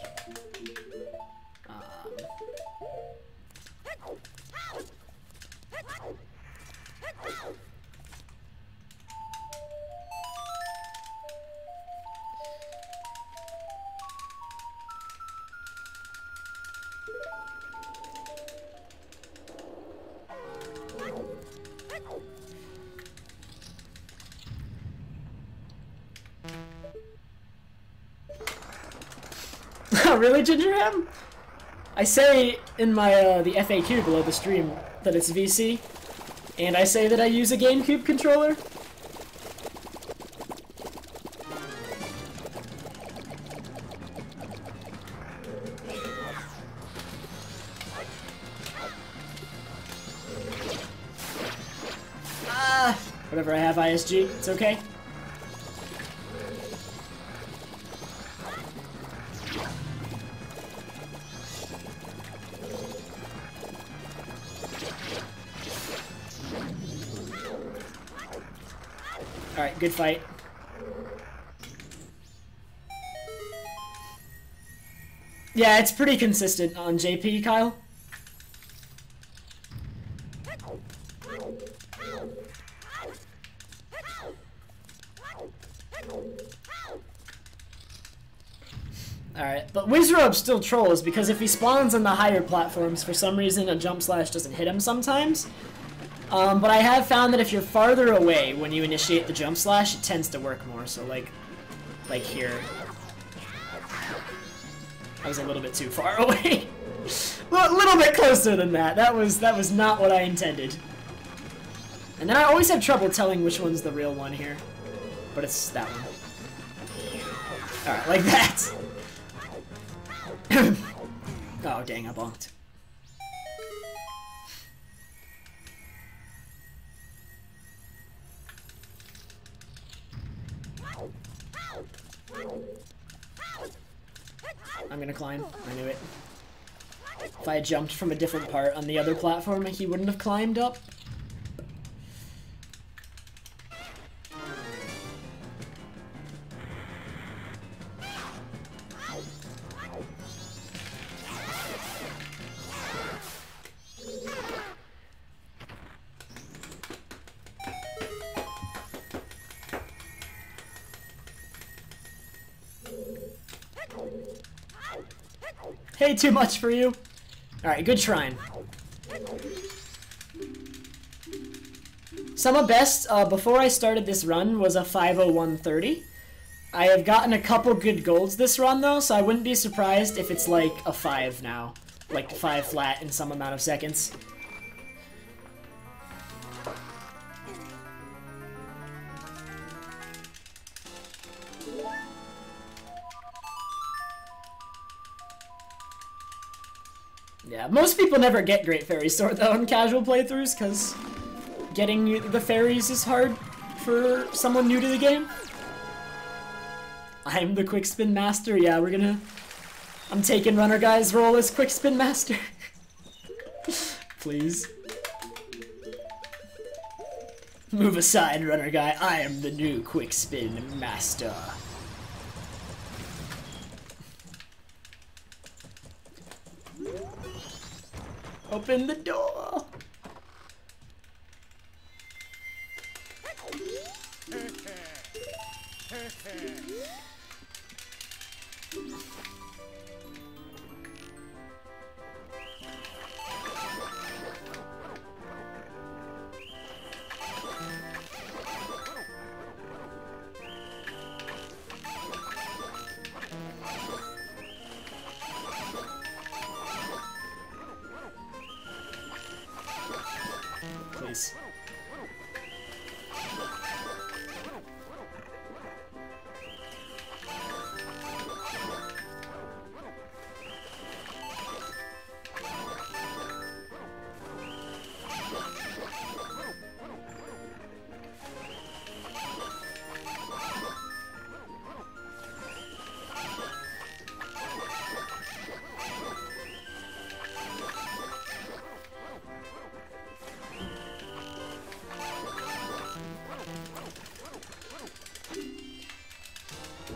S2: really, Gingerham? I say in my the FAQ below the stream that it's VC, and I say that I use a GameCube controller. Whatever, I have ISG, it's okay. Alright, good fight. Yeah, it's pretty consistent on JP, Kyle. Alright, but Wizrobe still trolls because if he spawns on the higher platforms, for some reason a jump slash doesn't hit him sometimes. But I have found that if you're farther away when you initiate the jump slash, it tends to work more. So like here. I was a little bit too far away. Well, a little bit closer than that. That was not what I intended. And then I always have trouble telling which one's the real one here. But it's that one. Alright, like that. Oh, dang, I bonked. I'm gonna climb. I knew it. If I had jumped from a different part on the other platform, he wouldn't have climbed up. Hey, too much for you. Alright, good shrine. Summa best, before I started this run, was a 5:01:30. I have gotten a couple good golds this run, though, so I wouldn't be surprised if it's like a 5 now. Like 5 flat in some amount of seconds. Yeah, most people never get Great Fairy Sword, though, in casual playthroughs, because getting the fairies is hard for someone new to the game. I'm the Quick Spin Master. Yeah, I'm taking Runner Guy's role as Quick Spin Master. Please. Move aside, Runner Guy. I am the new Quick Spin Master. Open the door! Please.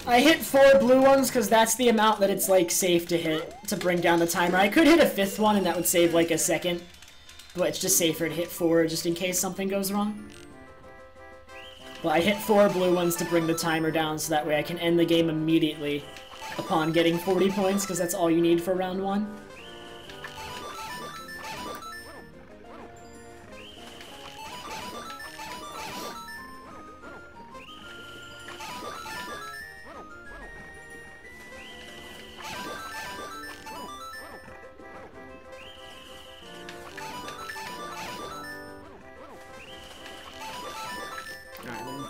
S2: I hit 4 blue ones because that's the amount that it's like safe to hit to bring down the timer. I could hit a 5th one and that would save like a second, but it's just safer to hit 4 just in case something goes wrong. But I hit 4 blue ones to bring the timer down so that way I can end the game immediately upon getting 40 points because that's all you need for round 1.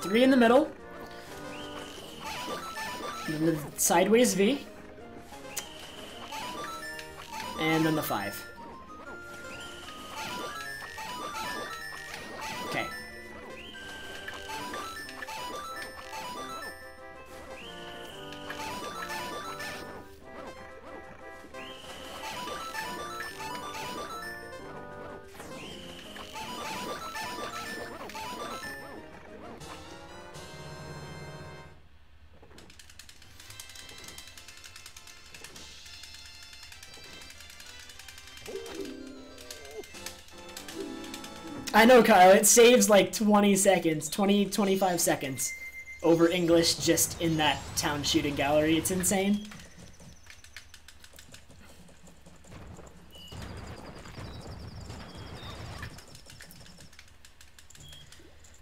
S2: 3 in the middle. And then the sideways V. And then the 5. Okay. I know, Kyle, it saves like 20 seconds, 25 seconds over English just in that town shooting gallery. It's insane.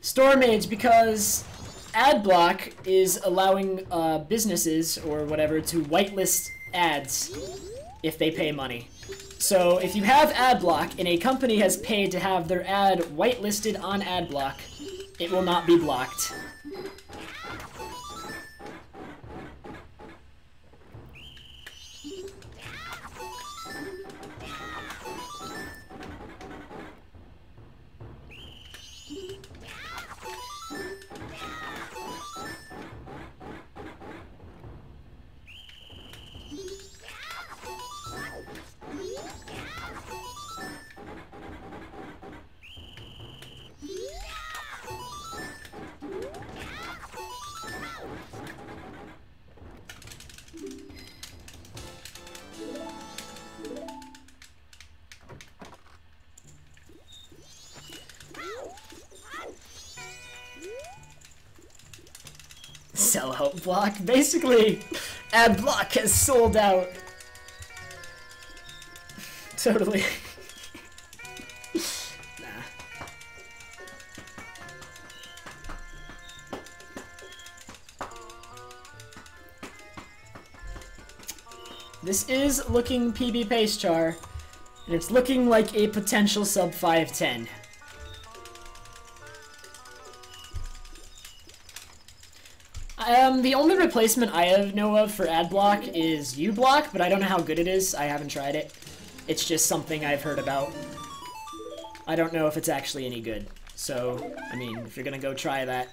S2: Store Mage, because Adblock is allowing businesses or whatever to whitelist ads if they pay money. So if you have Adblock and a company has paid to have their ad whitelisted on Adblock, it will not be blocked. Sellout block. Basically, Adblock has sold out. Totally. Nah. This is looking PB Pace Char, and it's looking like a potential sub 510. The only replacement I know of for Adblock is uBlock, but I don't know how good it is. I haven't tried it. It's just something I've heard about. I don't know if it's actually any good. So, I mean, if you're gonna go try that,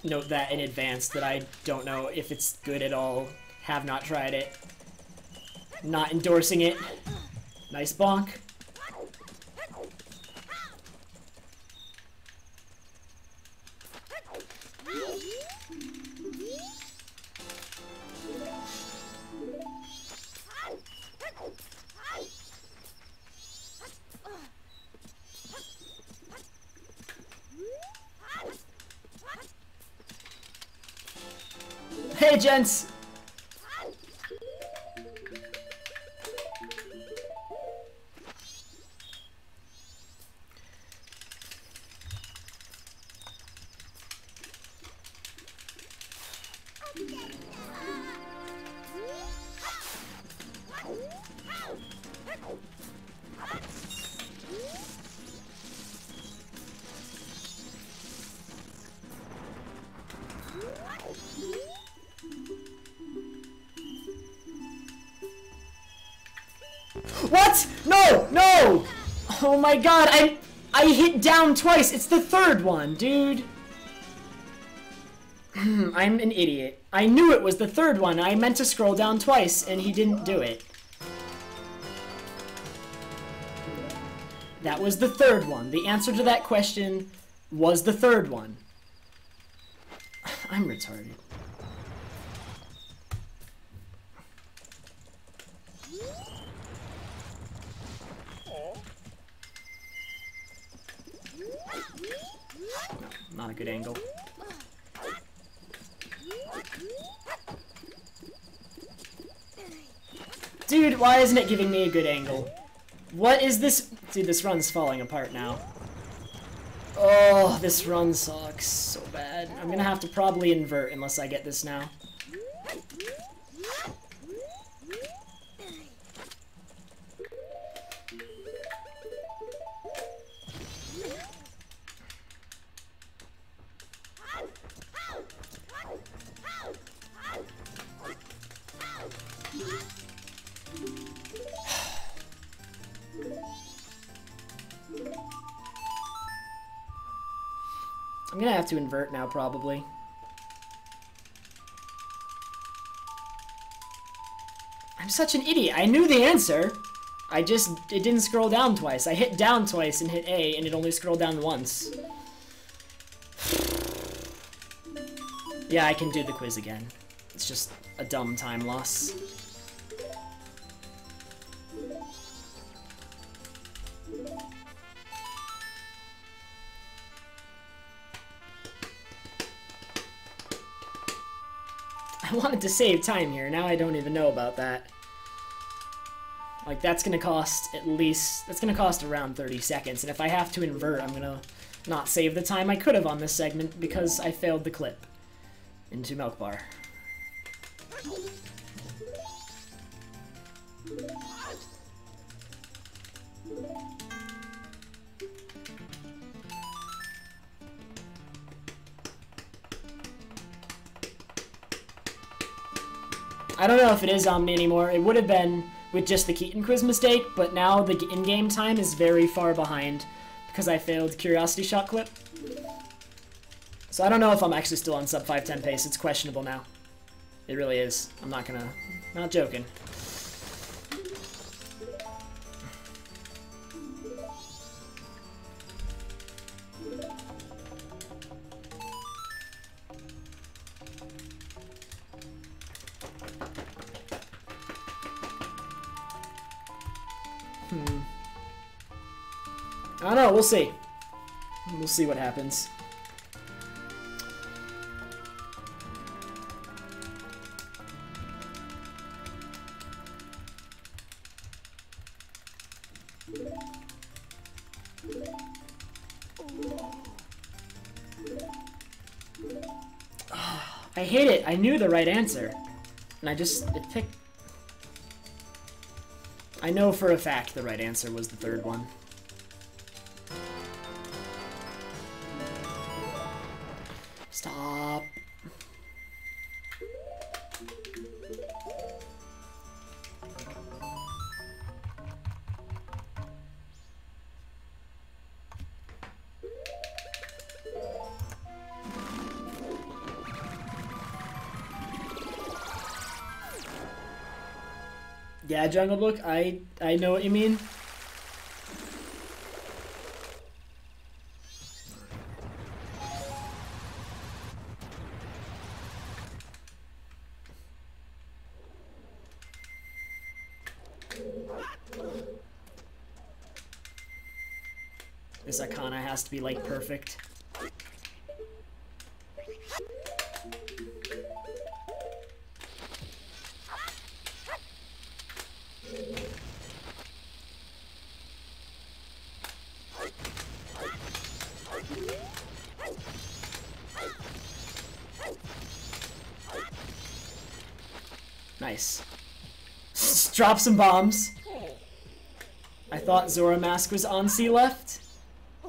S2: note that in advance that I don't know if it's good at all. Have not tried it. Not endorsing it. Nice bonk. Hey, gents! What? No! No! Oh my god, I hit down twice. It's the third one, dude. I'm an idiot. I knew it was the third one. I meant to scroll down twice, and he didn't do it. That was the third one. The answer to that question was the third one. I'm retarded. Not a good angle. Dude, why isn't it giving me a good angle? What is this? Dude, this run's falling apart now. Oh, this run sucks so bad. I'm gonna have to probably invert unless I get this now. I'm gonna have to invert now, probably. I'm such an idiot. I knew the answer. It didn't scroll down twice. I hit down twice and hit A, and it only scrolled down once. Yeah, I can do the quiz again. It's just a dumb time loss. I wanted to save time here. Now I don't even know about that. Like, that's gonna cost at least... That's gonna cost around 30 seconds. And if I have to invert, I'm gonna not save the time I could have on this segment because I failed the clip into Milk Bar. I don't know if it is Omni anymore. It would have been with just the Keaton quiz mistake, but now the in-game time is very far behind because I failed Curiosity Shot clip. So I don't know if I'm actually still on sub 510 pace. It's questionable now. It really is. I'm not joking. I don't know, we'll see. We'll see what happens. I hate it. I knew the right answer. And it picked... I know for a fact the right answer was the third one. Stop. Yeah, Jungle Book, I know what you mean. This Arcana has to be, like, perfect. Nice. Drop some bombs. I thought Majora Mask was on C left,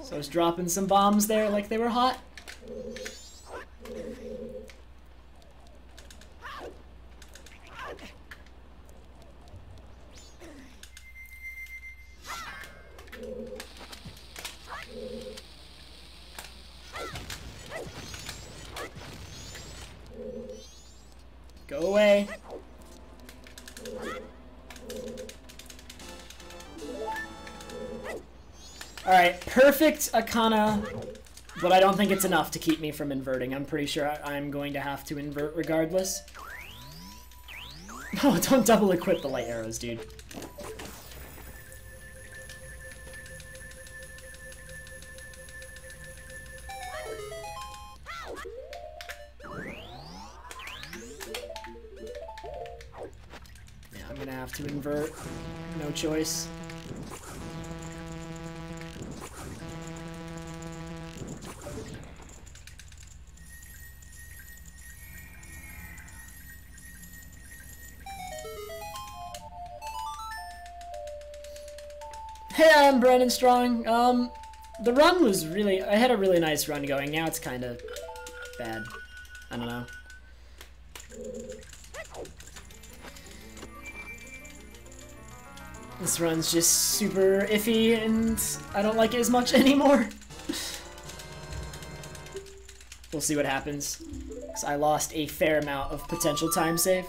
S2: so I was dropping some bombs there like they were hot. Go away. Alright, perfect Arcana, but I don't think it's enough to keep me from inverting. I'm pretty sure I'm going to have to invert regardless. No, don't double equip the light arrows, dude. Yeah, I'm gonna have to invert. No choice. Hey, I'm Brandon Strong. The run was really... I had a really nice run going. Now it's kind of bad. I don't know. This run's just super iffy, and I don't like it as much anymore. We'll see what happens. Because I lost a fair amount of potential time save.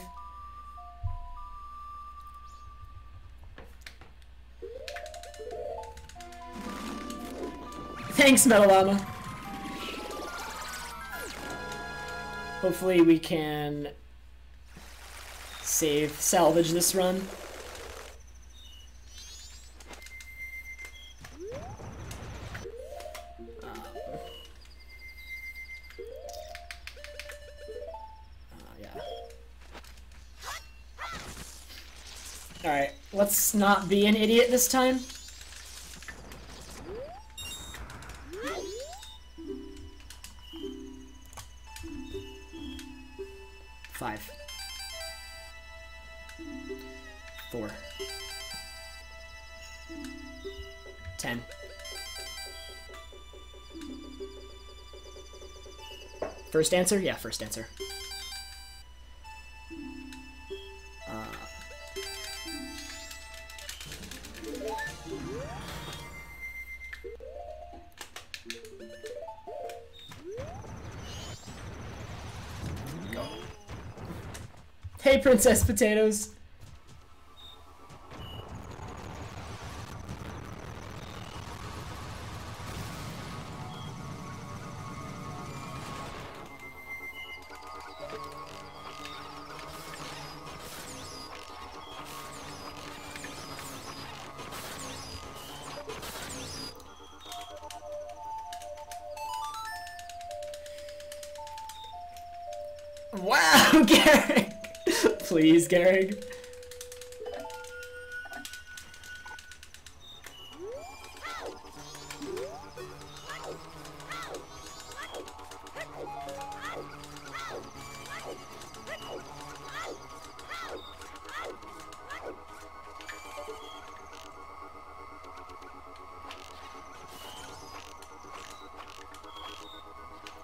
S2: Thanks, Metalama. Hopefully we can salvage this run. Alright, let's not be an idiot this time. Five. 4. 10. First answer? Yeah, first answer. Hey, Princess Potatoes. Wow, Garrick! Please, Garrick.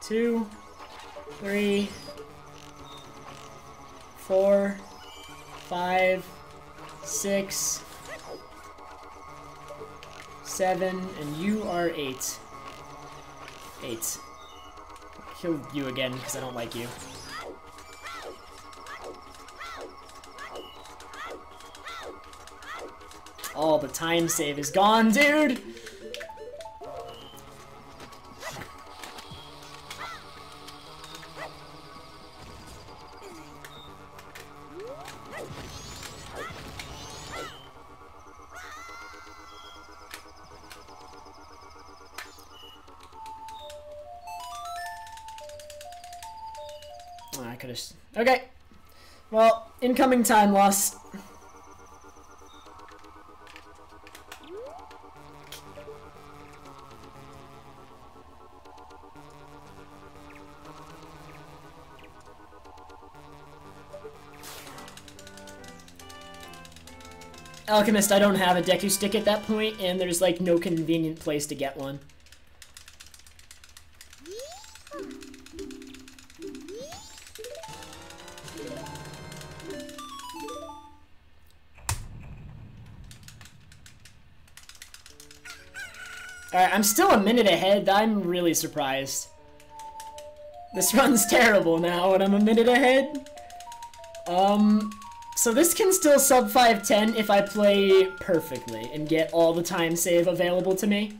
S2: Two, 3, 4, 5, 6, 7, and you are 8. 8. Kill you again because I don't like you. Oh, the time save is gone, dude! I could have... Okay. Well, incoming time loss. Alchemist, I don't have a Deku Stick at that point, and there's like no convenient place to get one. Alright, I'm still a minute ahead. I'm really surprised. This run's terrible now, and I'm a minute ahead. So this can still sub 510 if I play perfectly and get all the time save available to me.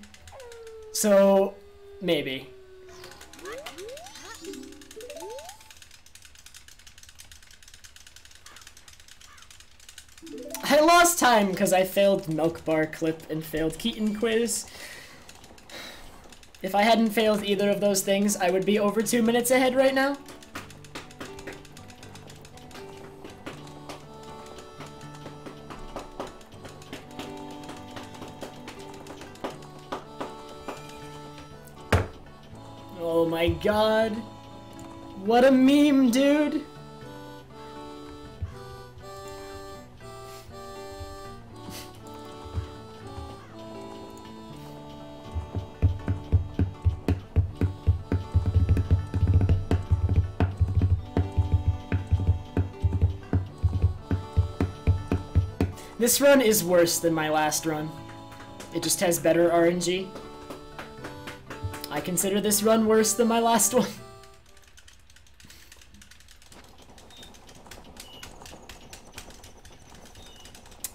S2: So, maybe. I lost time because I failed Milk Bar Clip and failed Keaton Quiz. If I hadn't failed either of those things, I would be over 2 minutes ahead right now. Oh my god. What a meme, dude. This run is worse than my last run. It just has better RNG. I consider this run worse than my last one.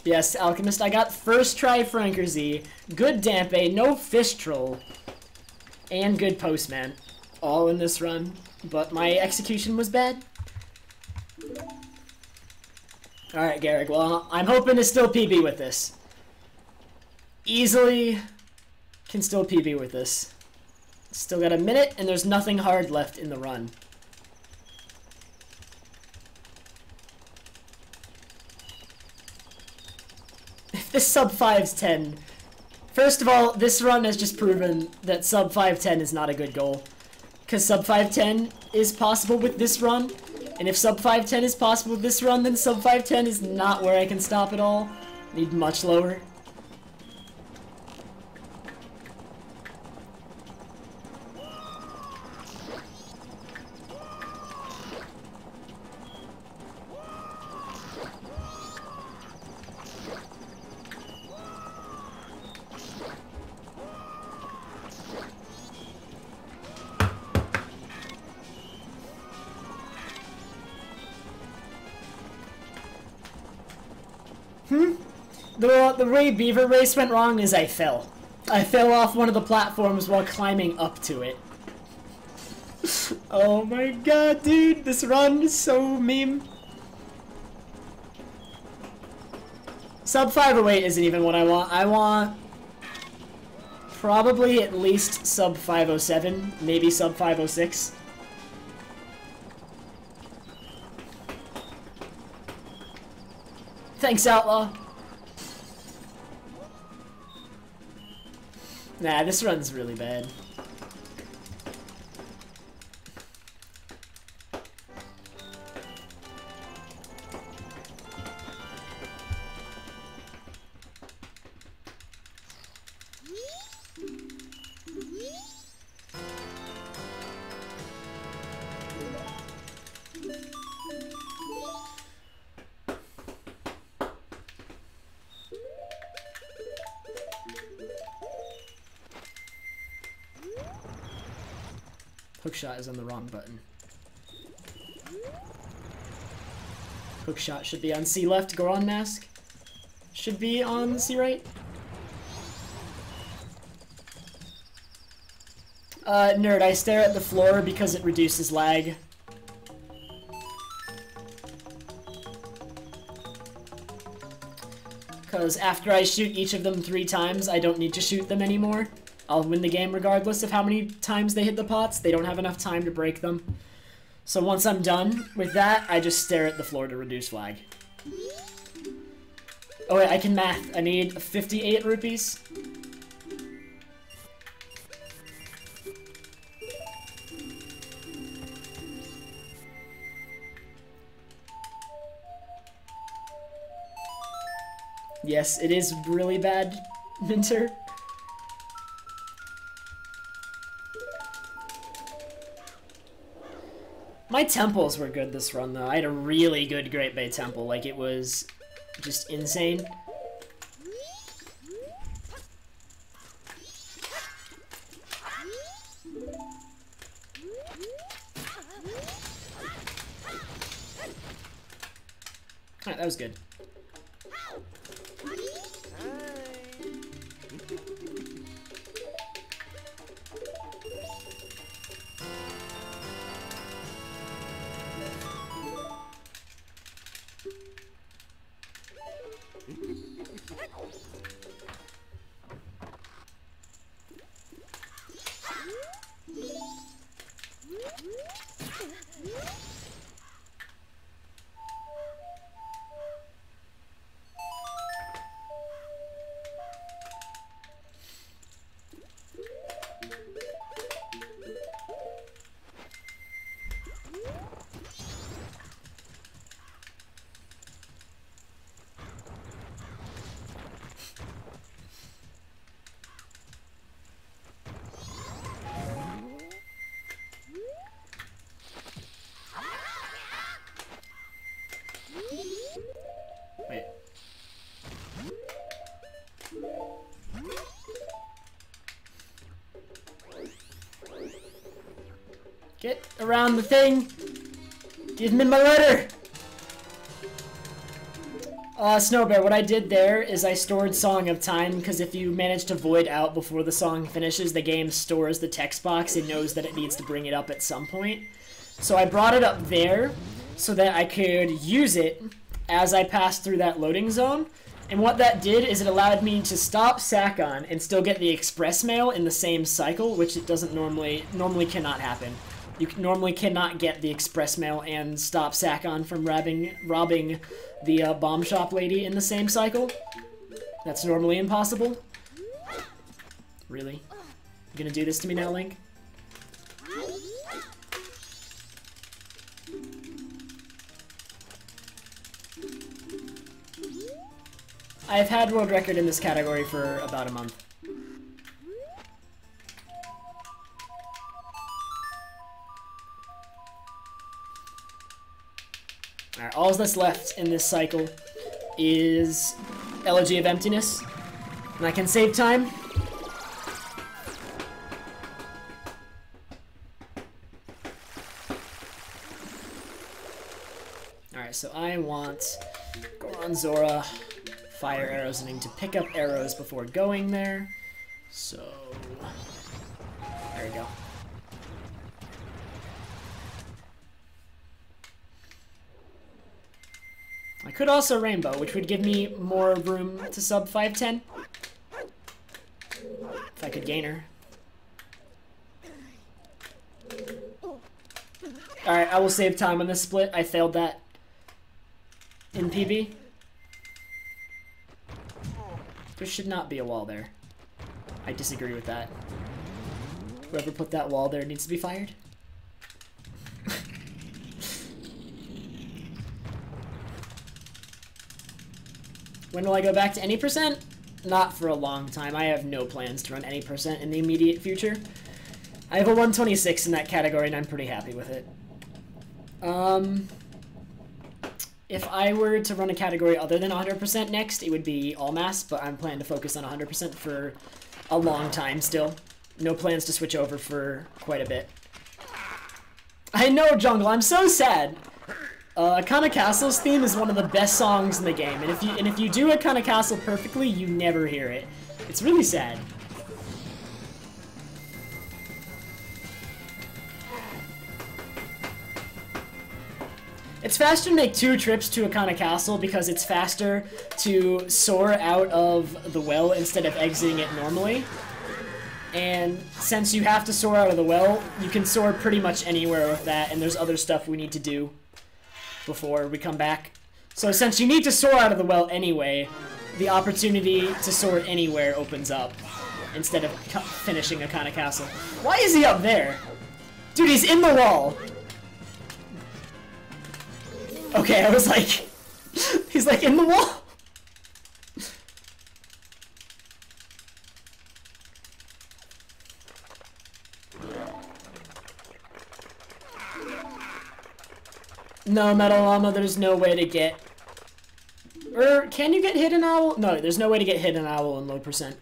S2: Yes, Alchemist, I got first try Franker Z, good Dampe, no fish troll, and good Postman. All in this run, but my execution was bad. Alright, Garrick, well, I'm hoping to still PB with this. Easily can still PB with this. Still got a minute, and there's nothing hard left in the run. If this sub 5's 10... First of all, this run has just proven that sub 510 is not a good goal. Because sub 510 is possible with this run, and if sub 510 is possible with this run, then sub 510 is not where I can stop at all. Need much lower. The way Beaver race went wrong is I fell. I fell off one of the platforms while climbing up to it. Oh my god, dude, this run is so meme. Sub 508 isn't even what I want. I want probably at least sub 507, maybe sub 506. Thanks, Outlaw. Nah, this run's really bad. Hookshot is on the wrong button. Hookshot should be on C left, Goron Mask should be on C right. Nerd, I stare at the floor because it reduces lag. Because after I shoot each of them 3 times, I don't need to shoot them anymore. I'll win the game regardless of how many times they hit the pots. They don't have enough time to break them. So once I'm done with that, I just stare at the floor to reduce lag. Oh wait, I can math. I need 58 rupees. Yes, it is really bad, Minter. My temples were good this run, though. I had a really good Great Bay Temple. Like, it was just insane. Alright, that was good. Get around the thing! Give me my letter!
S1: Snowbear, what I did there is I stored Song of Time, because if you manage to void out before the song finishes, the game stores the text box and knows that it needs to bring it up at some point. So I brought it up there so that I could use it as I passed through that loading zone. And what that did is it allowed me to stop Sakon and still get the express mail in the same cycle, which it doesn't normally cannot happen. You normally cannot get the express mail and stop Sakon from robbing the bomb shop lady in the same cycle. That's normally impossible. Really? You gonna do this to me now, Link? I've had world record in this category for about a month. Alright, all that's left in this cycle is Elegy of Emptiness. And I can save time. Alright, so I want Goronzora, fire arrows. I need to pick up arrows before going there. So, there we go. I could also Rainbow, which would give me more room to sub 510. If I could gain her. Alright, I will save time on this split. I failed that in PB. There should not be a wall there. I disagree with that. Whoever put that wall there needs to be fired. When will I go back to any percent? Not for a long time. I have no plans to run any percent in the immediate future. I have a 126 in that category and I'm pretty happy with it. If I were to run a category other than 100% next, it would be All Mass, but I'm planning to focus on 100% for a long time still. No plans to switch over for quite a bit. I know, Jungle, I'm so sad. Akana Castle's theme is one of the best songs in the game, and if you do Akana Castle perfectly, you never hear it. It's really sad. It's faster to make 2 trips to Akana Castle because it's faster to soar out of the well instead of exiting it normally. And since you have to soar out of the well, you can soar pretty much anywhere with that, and there's other stuff we need to do before we come back. So since you need to soar out of the well anyway, the opportunity to soar anywhere opens up instead of finishing Akana Castle. Why is he up there? Dude, he's in the wall! Okay, I was like... he's like in the wall! No, Metal Llama, there's no way to get... can you get Hidden Owl? No, there's no way to get Hidden Owl in low percent.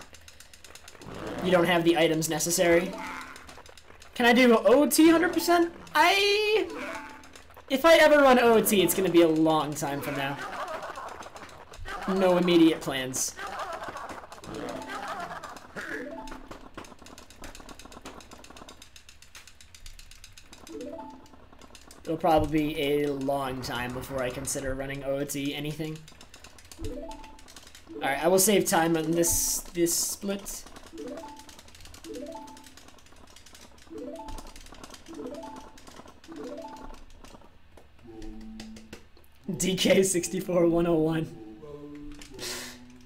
S1: You don't have the items necessary. Can I do OT 100%? If I ever run OT, it's gonna be a long time from now. No immediate plans. It'll probably be a long time before I consider running OT anything. Alright, I will save time on this split. DK 64101.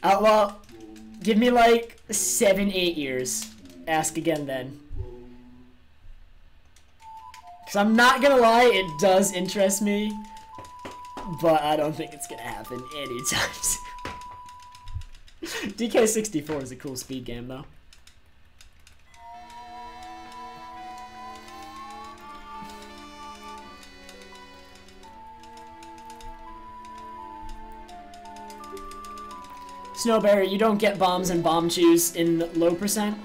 S1: Outlaw, give me like 7-8 years. Ask again then. Because I'm not gonna lie, it does interest me, but I don't think it's gonna happen anytime soon. DK64 is a cool speed game though. Snowberry, you don't get bombs and bomb chews in low percent.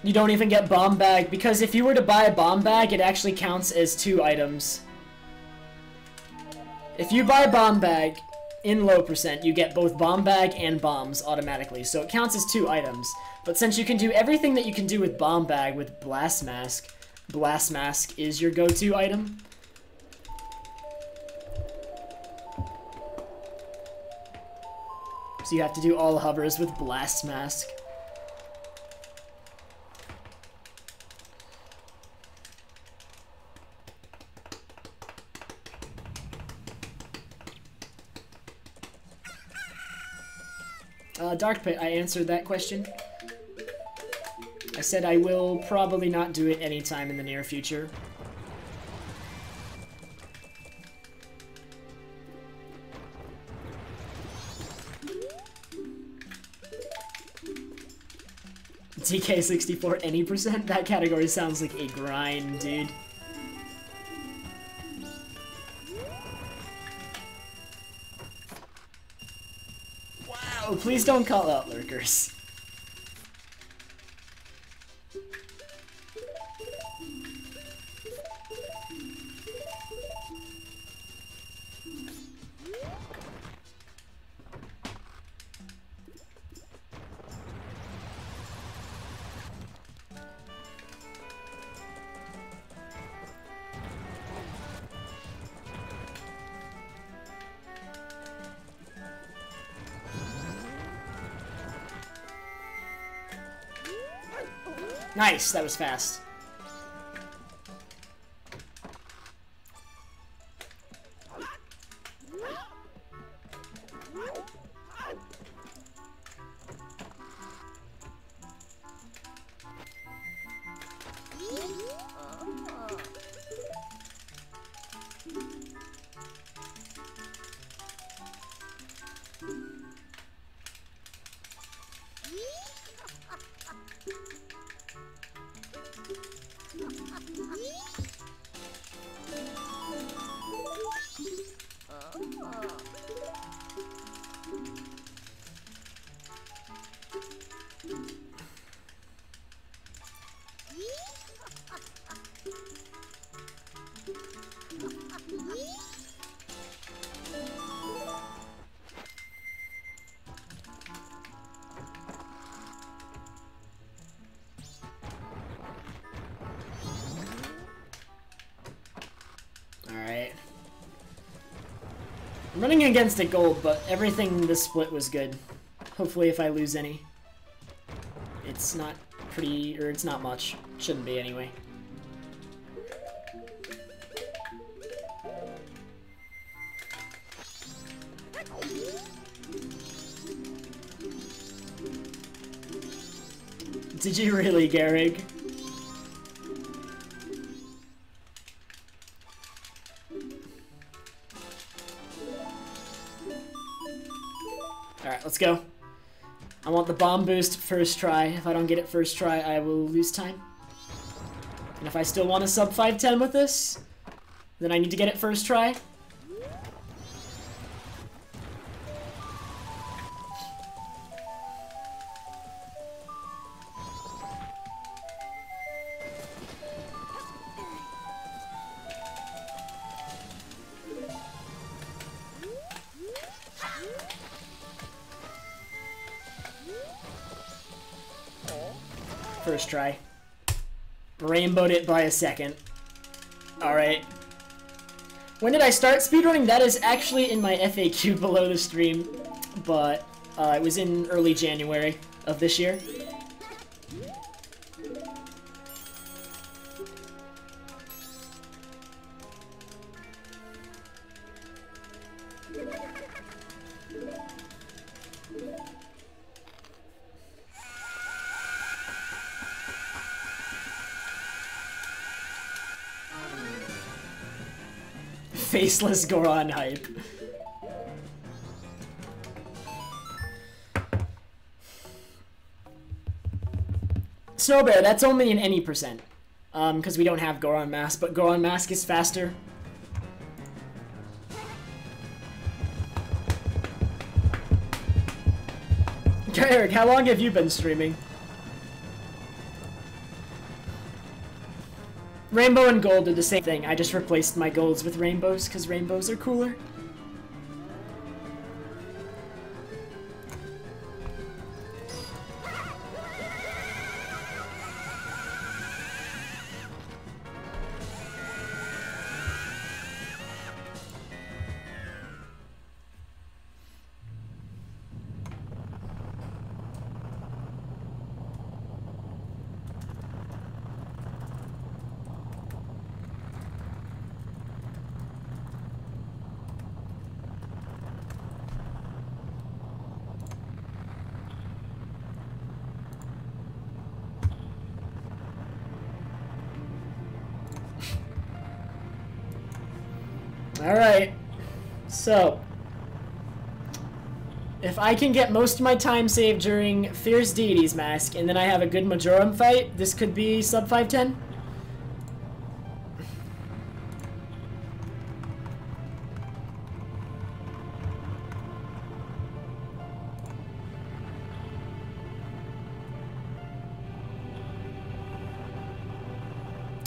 S1: You don't even get bomb bag, because if you were to buy a bomb bag, it actually counts as 2 items. If you buy bomb bag,
S2: in low percent, you get both bomb bag and bombs automatically, so it counts as 2 items. But since you can do everything that you can do with bomb bag with blast mask is your go-to item. So you have to do all hovers with blast mask. Dark Pit, I answered that question. I said I will probably not do it anytime in the near future. DK64 any percent? That category sounds like a grind, dude. Wow, please don't call out lurkers. Nice, that was fast. I'm running against a gold, but everything this split was good. Hopefully if I lose any. It's not pretty, or it's not much. Shouldn't be anyway. Did you really, Garrig? Alright, let's go. I want the bomb boost first try. If I don't get it first try, I will lose time. And if I still want a sub 510 with this, then I need to get it first try. First try. Rainbowed it by a second. Alright. When did I start speedrunning? That is actually in my FAQ below the stream, but it was in early January of this year. Faceless Goron hype. Snowbear, that's only an any percent. Because we don't have Goron Mask, but Goron Mask is faster. Eric, how long have you been streaming? Rainbow and gold are the same thing. I just replaced my golds with rainbows because rainbows are cooler. Alright. So, if I can get most of my time saved during Fierce Deity's Mask, and then I have a good Majora fight, this could be sub 510.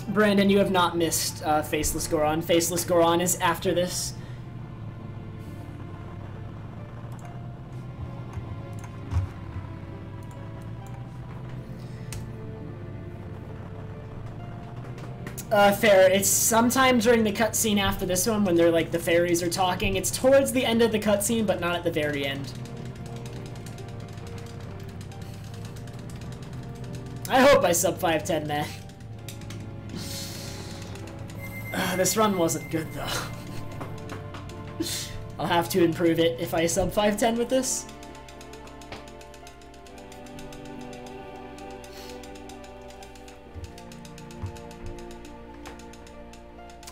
S2: Brandon, you have not missed Faceless Goron. Faceless Goron is after this. Fair. It's sometime during the cutscene after this one when they're like the fairies are talking. It's towards the end of the cutscene, but not at the very end. I hope I sub 510, man. This run wasn't good, though. I'll have to improve it if I sub 510 with this.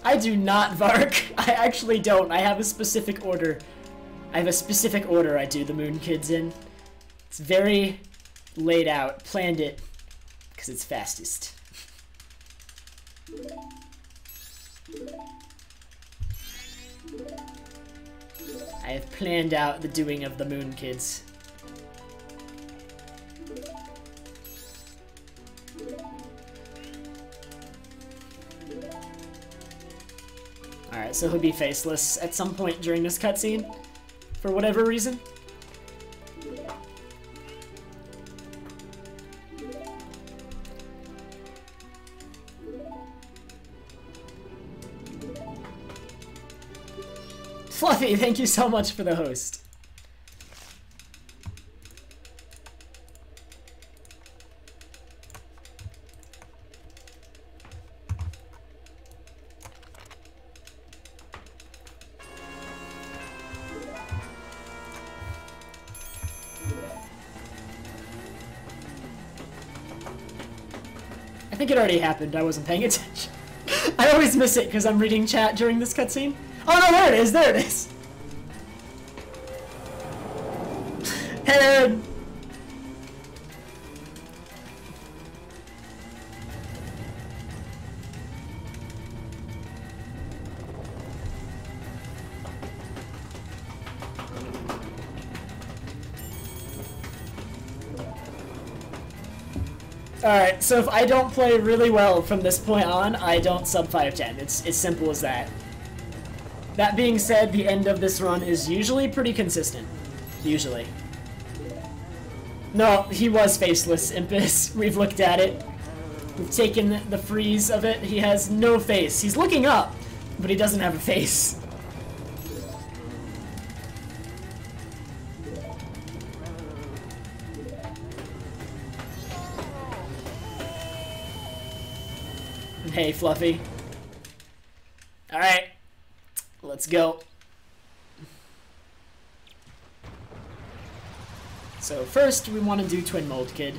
S2: I do not, Vark. I actually don't. I have a specific order. I have a specific order I do the Moon Kids in. It's very laid out. Planned it because it's fastest. I have planned out the doing of the Moon Kids. Alright, so he'll be faceless at some point during this cutscene, for whatever reason. Fluffy, thank you so much for the host. I think it already happened. I wasn't paying attention. I always miss it because I'm reading chat during this cutscene. Oh no, there it is, there it is! Hey, Aaron! Alright, so if I don't play really well from this point on, I don't sub 510. It's as simple as that. That being said, the end of this run is usually pretty consistent. Usually. No, he was faceless, Impus. We've looked at it. We've taken the freeze of it. He has no face. He's looking up, but he doesn't have a face. Hey, Fluffy. Alright. Let's go. So first, we want to do Twin Mold Kid.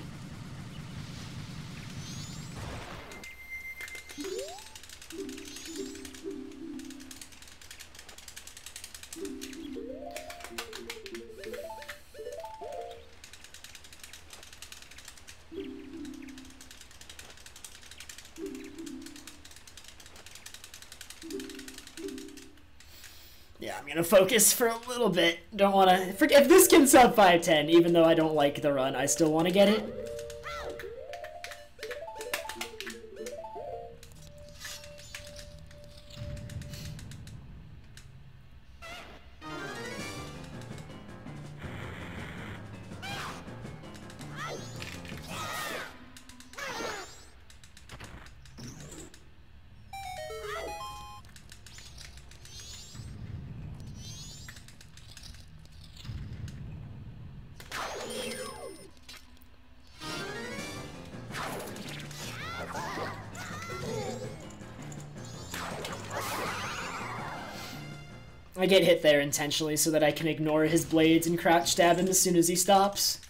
S2: Yeah, I'm gonna focus for a little bit. Don't wanna... If this can sub 510, even though I don't like the run, I still want to get it. I get hit there intentionally so that I can ignore his blades and crouch stab him as soon as he stops.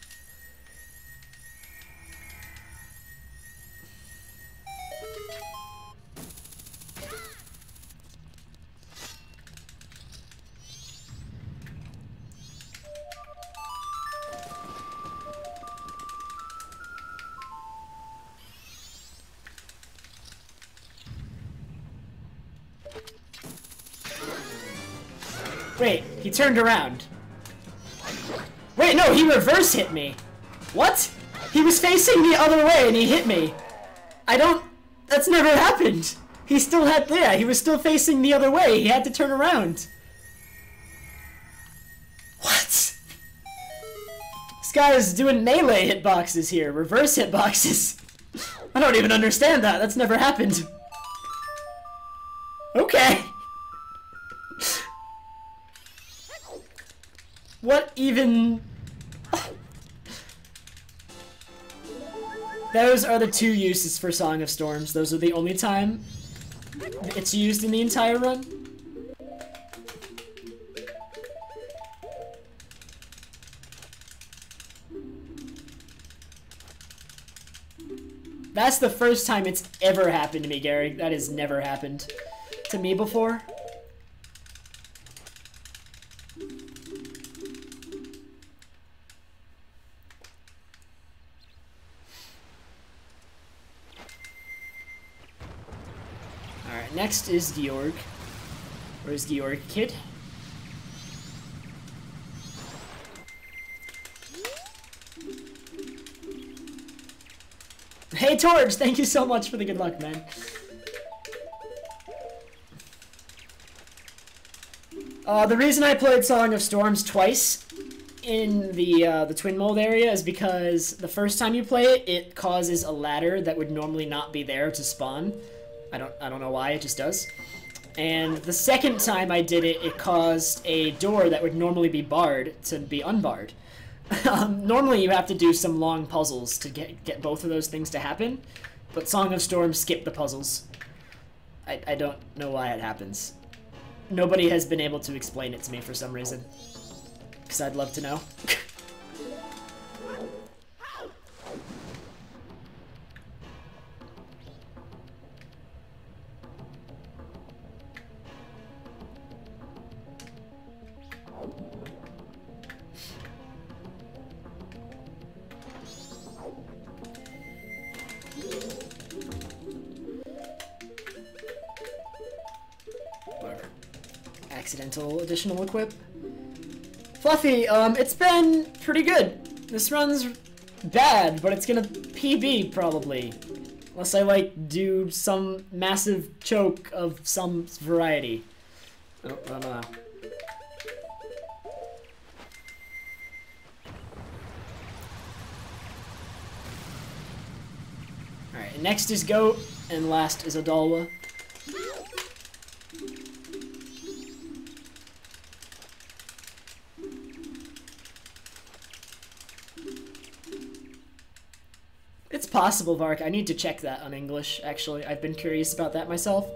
S2: Wait, he turned around. Wait, no, he reverse hit me. What? He was facing the other way and he hit me. That's never happened. He still had, yeah, he was still facing the other way. He had to turn around. What? This guy is doing melee hitboxes here, reverse hitboxes. I don't even understand that. That's never happened. Okay. What even... Those are the two uses for Song of Storms. Those are the only time it's used in the entire run. That's the first time it's ever happened to me, Gary. That has never happened to me before. Alright, next is Georg. Where's Georg, kid? Hey, Torch! Thank you so much for the good luck, man. The reason I played Song of Storms twice in the Twin Mold area is because the first time you play it, it causes a ladder that would normally not be there to spawn. I don't know why, it just does. And the second time I did it, it caused a door that would normally be barred to be unbarred. Normally you have to do some long puzzles to get both of those things to happen, but Song of Storms skipped the puzzles. I don't know why it happens. Nobody has been able to explain it to me for some reason. Because I'd love to know. Accidental additional equip. Fluffy, it's been pretty good. This run's bad, but it's gonna PB probably. Unless I, like, do some massive choke of some variety. I don't know. Alright, next is Goat, and last is Adalwa. It's possible, Vark. I need to check that on English, actually. I've been curious about that myself.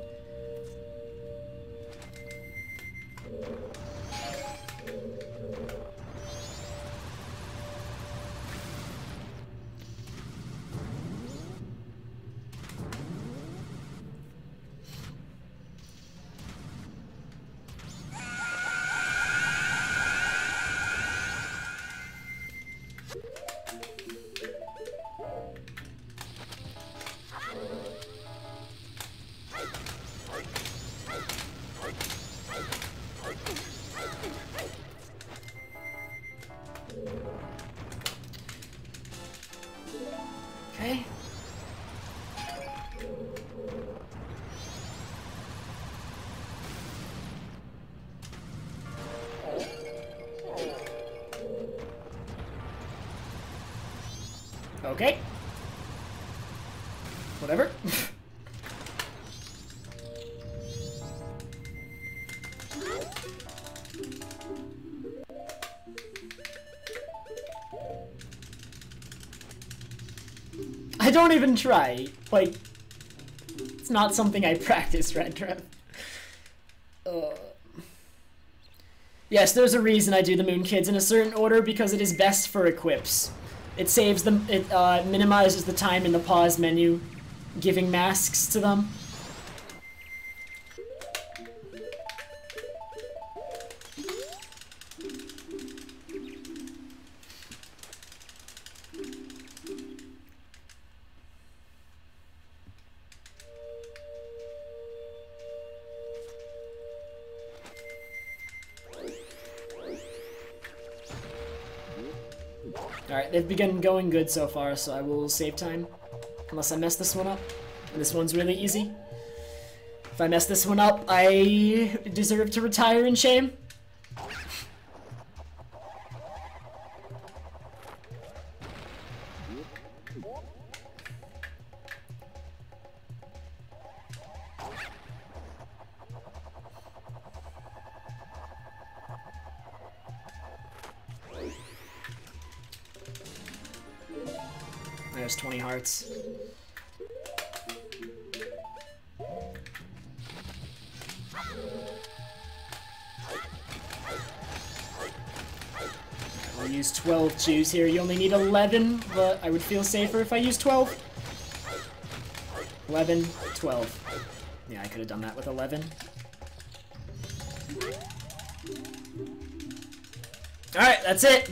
S2: Okay. Okay. Whatever. I don't even try. Like, it's not something I practice, Red Trev. Yes, there's a reason I do the Moon Kids in a certain order, because it is best for equips. It saves them, it minimizes the time in the pause menu giving masks to them.
S1: Alright, they've begun going good so far, so I will save time. Unless I mess this one up. And this one's really easy. If I mess this one up, I deserve to retire in shame. There's 20 hearts. I'll use 12 chews here. You only need 11, but I would feel safer if I used 12. 11, 12. Yeah, I could have done that with 11. Alright, that's it.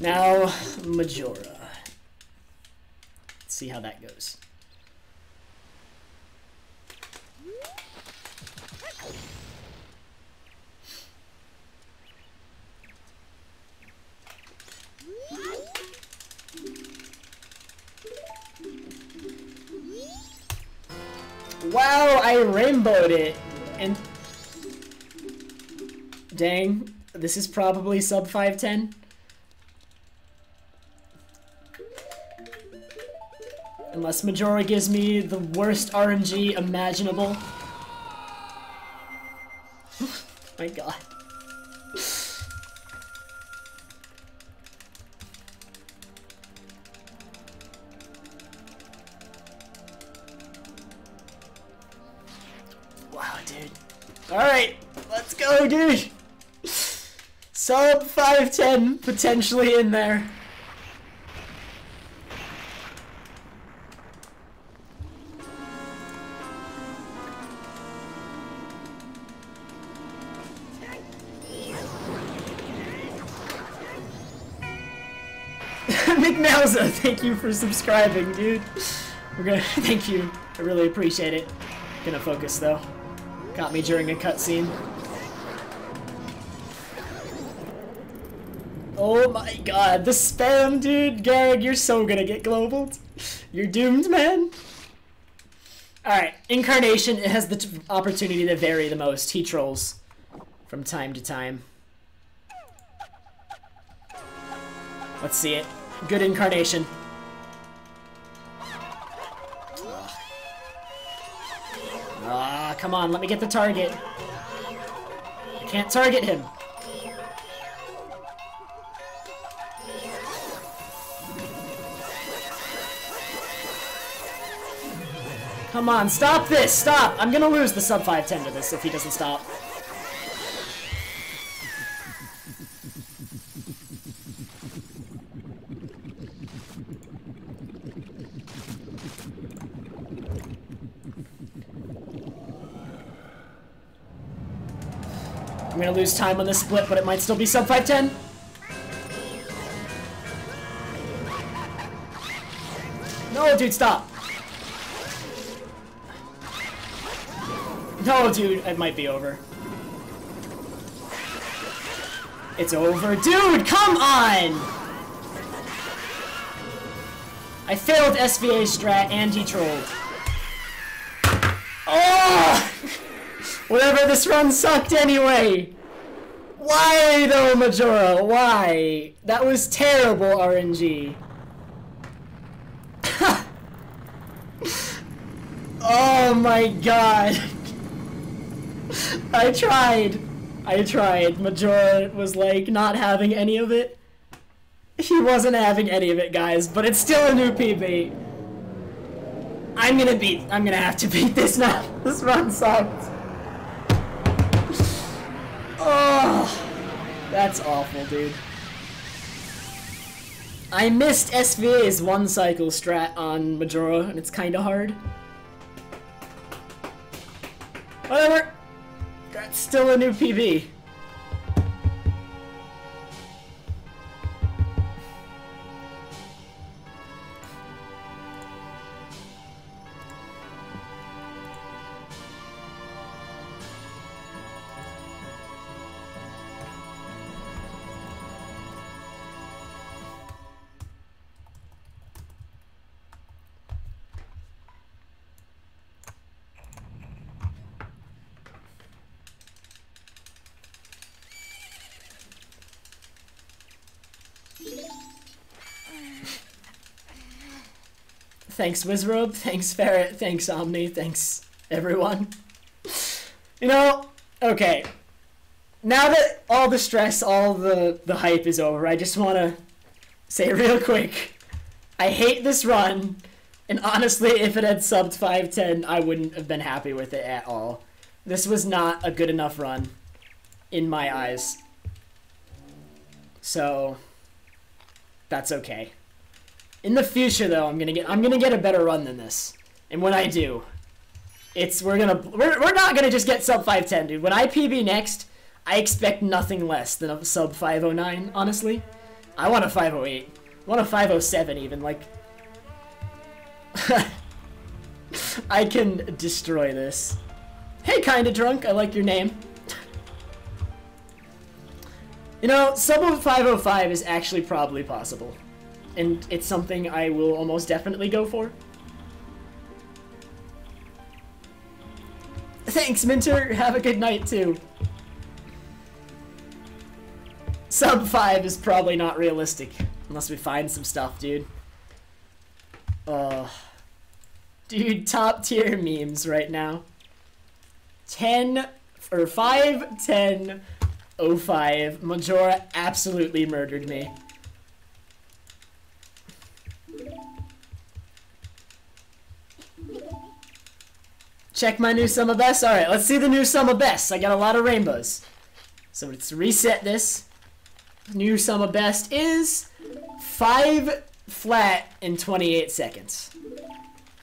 S1: Now, Majora. Let's see how that goes. Wow, I rainbowed it. And dang, this is probably sub 510. Unless Majora gives me the worst RNG imaginable. My god. Wow, dude. Alright, let's go, dude. Sub 510 potentially in there. McNauza, thank you for subscribing, dude. Thank you. I really appreciate it. Gonna focus though. Got me during a cutscene. Oh my god, the spam, dude. Garrett, you're so gonna get globaled. You're doomed, man. Alright, Incarnation, it has the opportunity to vary the most. He trolls from time to time. Let's see it. Good Incarnation. Ah, come on, let me get the target. I can't target him. Come on, stop this! Stop! I'm gonna lose the sub 510 to this if he doesn't stop. I'm gonna lose time on this split, but it might still be sub 510. No, dude, stop. No, dude, it might be over. It's over. Dude, come on! I failed SVA strat and he trolled. Oh! Whatever, this run sucked anyway! Why though, Majora? Why? That was terrible RNG. Oh my god. I tried. Majora was like not having any of it. He wasn't having any of it, guys, but it's still a new PB. I'm gonna have to beat this now. This run sucked. Oh, that's awful, dude. I missed SVA's one cycle strat on Majora, and it's kinda hard. Whatever. That's still a new PB. Thanks, Wizrobe. Thanks, Ferret. Thanks, Omni. Thanks, everyone. You know, okay. Now that all the stress, all the hype is over, I just want to say real quick, I hate this run, and honestly, if it had subbed 510, I wouldn't have been happy with it at all. This was not a good enough run, in my eyes. So, that's okay. In the future, though, I'm gonna get a better run than this. And when I do, we're not gonna just get sub 510, dude. When I PB next, I expect nothing less than a sub 509, honestly. I want a 508. I want a 507 even, like... I can destroy this. Hey, Kinda Drunk, I like your name. You know, sub 505 is actually probably possible. And it's something I will almost definitely go for. Thanks, Minter. Have a good night, too. Sub 5 is probably not realistic. Unless we find some stuff, dude. Dude, top tier memes right now. 10, or 5, 10, 05. Majora absolutely murdered me. Check my new summer best. Alright, let's see the new summer best. I got a lot of rainbows. So let's reset this. New summer best is 5 flat in 28 seconds.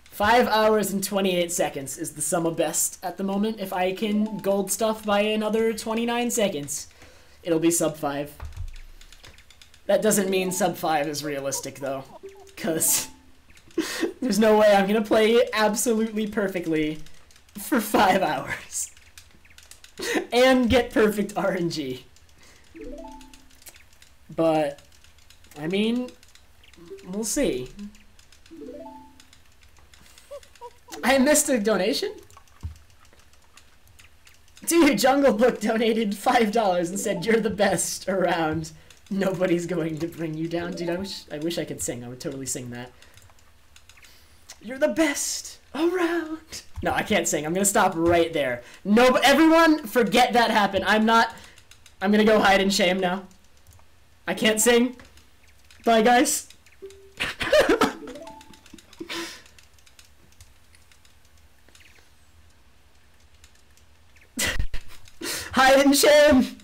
S1: 5 hours and 28 seconds is the summer best at the moment. If I can gold stuff by another 29 seconds, it'll be sub 5. That doesn't mean sub 5 is realistic though, because there's no way I'm gonna play absolutely perfectly for 5 hours and get perfect RNG. But, I mean, we'll see. I missed a donation? Dude, Jungle Book donated $5 and said, "You're the best around. Nobody's going to bring you down." Dude, I wish I could sing. I would totally sing that. You're the best around. No, I can't sing. I'm gonna stop right there. No, but everyone, forget that happened. I'm gonna go hide in shame now. I can't sing. Bye, guys. Hide in shame.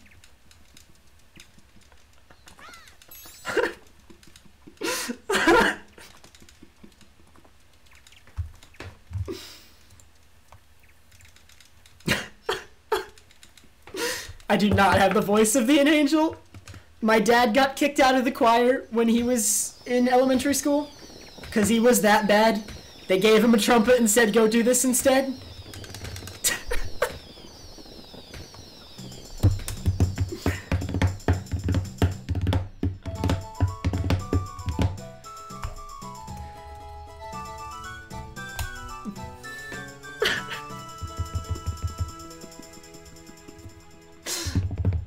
S1: I do not have the voice of an angel. My dad got kicked out of the choir when he was in elementary school because he was that bad. They gave him a trumpet and said, "Go do this instead."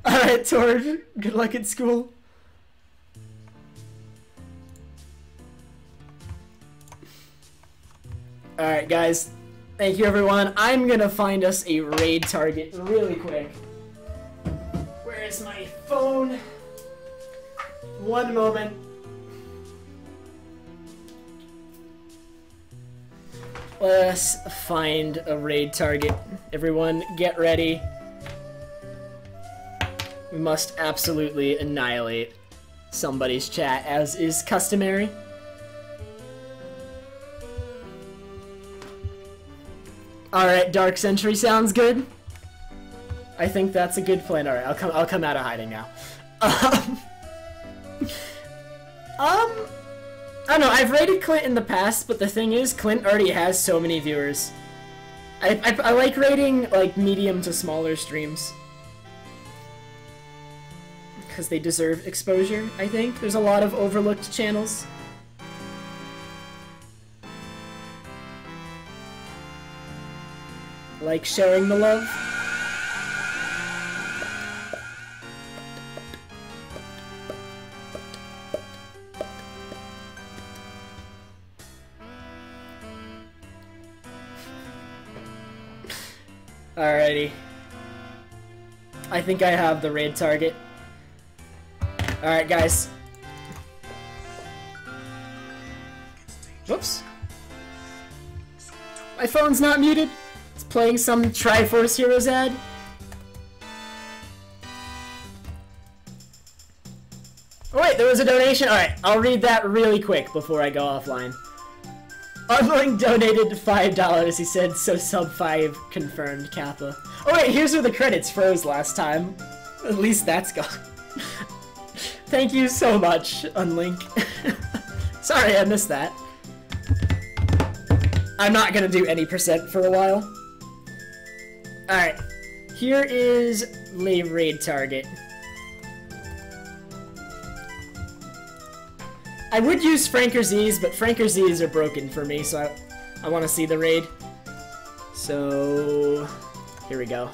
S1: Alright, Tord, good luck at school. Alright, guys. Thank you, everyone. I'm gonna find us a raid target really quick. Where is my phone? One moment. Let's find a raid target. Everyone, get ready. We must absolutely annihilate somebody's chat, as is customary. Alright, Dark Century sounds good. I think that's a good plan. Alright, I'll come out of hiding now. I don't know, I've rated Clint in the past, but the thing is, Clint already has so many viewers. I like rating, like, medium to smaller streams. Because they deserve exposure, I think. There's a lot of overlooked channels. Like sharing the love.
S2: Alrighty. I think I have the raid target. Alright, guys. Whoops. My phone's not muted. It's playing some Triforce Heroes ad. Oh wait, there was a donation? Alright, I'll read that really quick before I go offline. Unlink donated $5. He said, so sub 5 confirmed, Kappa. Oh wait, here's where the credits froze last time. At least that's gone. Thank you so much, Unlink. Sorry, I missed that. I'm not gonna do any percent for a while. Alright, here is the raid target. I would use Franker Z's, but Franker Z's are broken for me, so I want to see the raid. So, here we go.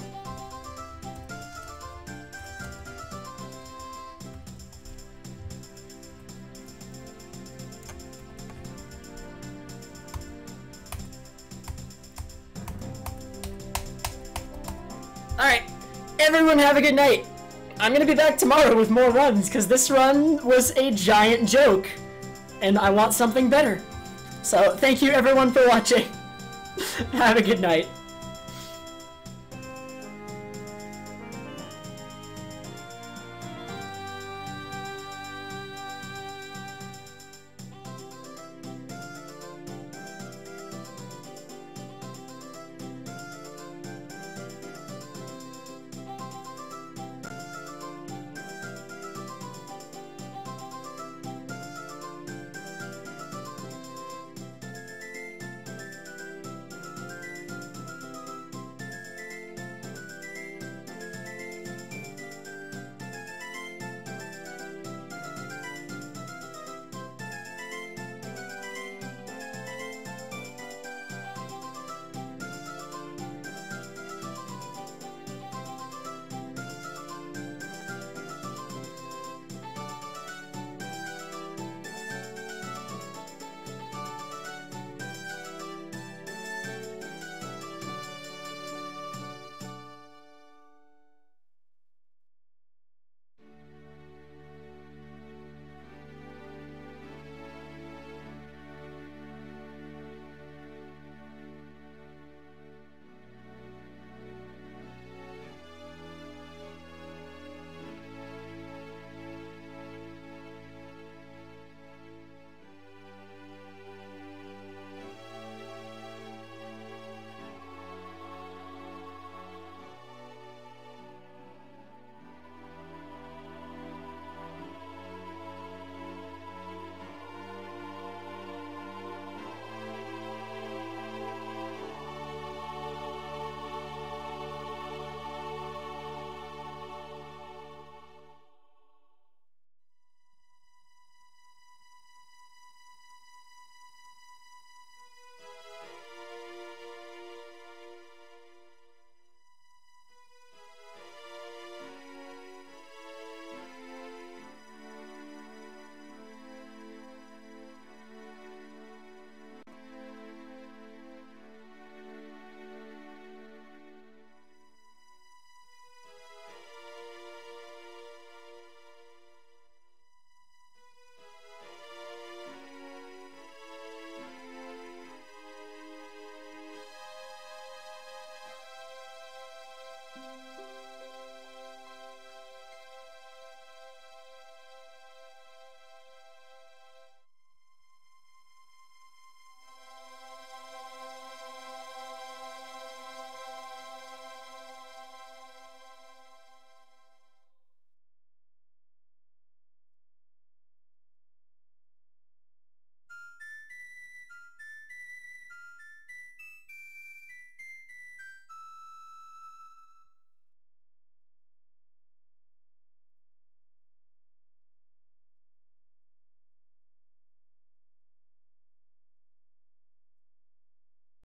S2: Alright, everyone have a good night. I'm gonna be back tomorrow with more runs, because this run was a giant joke. And I want something better. So, thank you everyone for watching. Have a good night.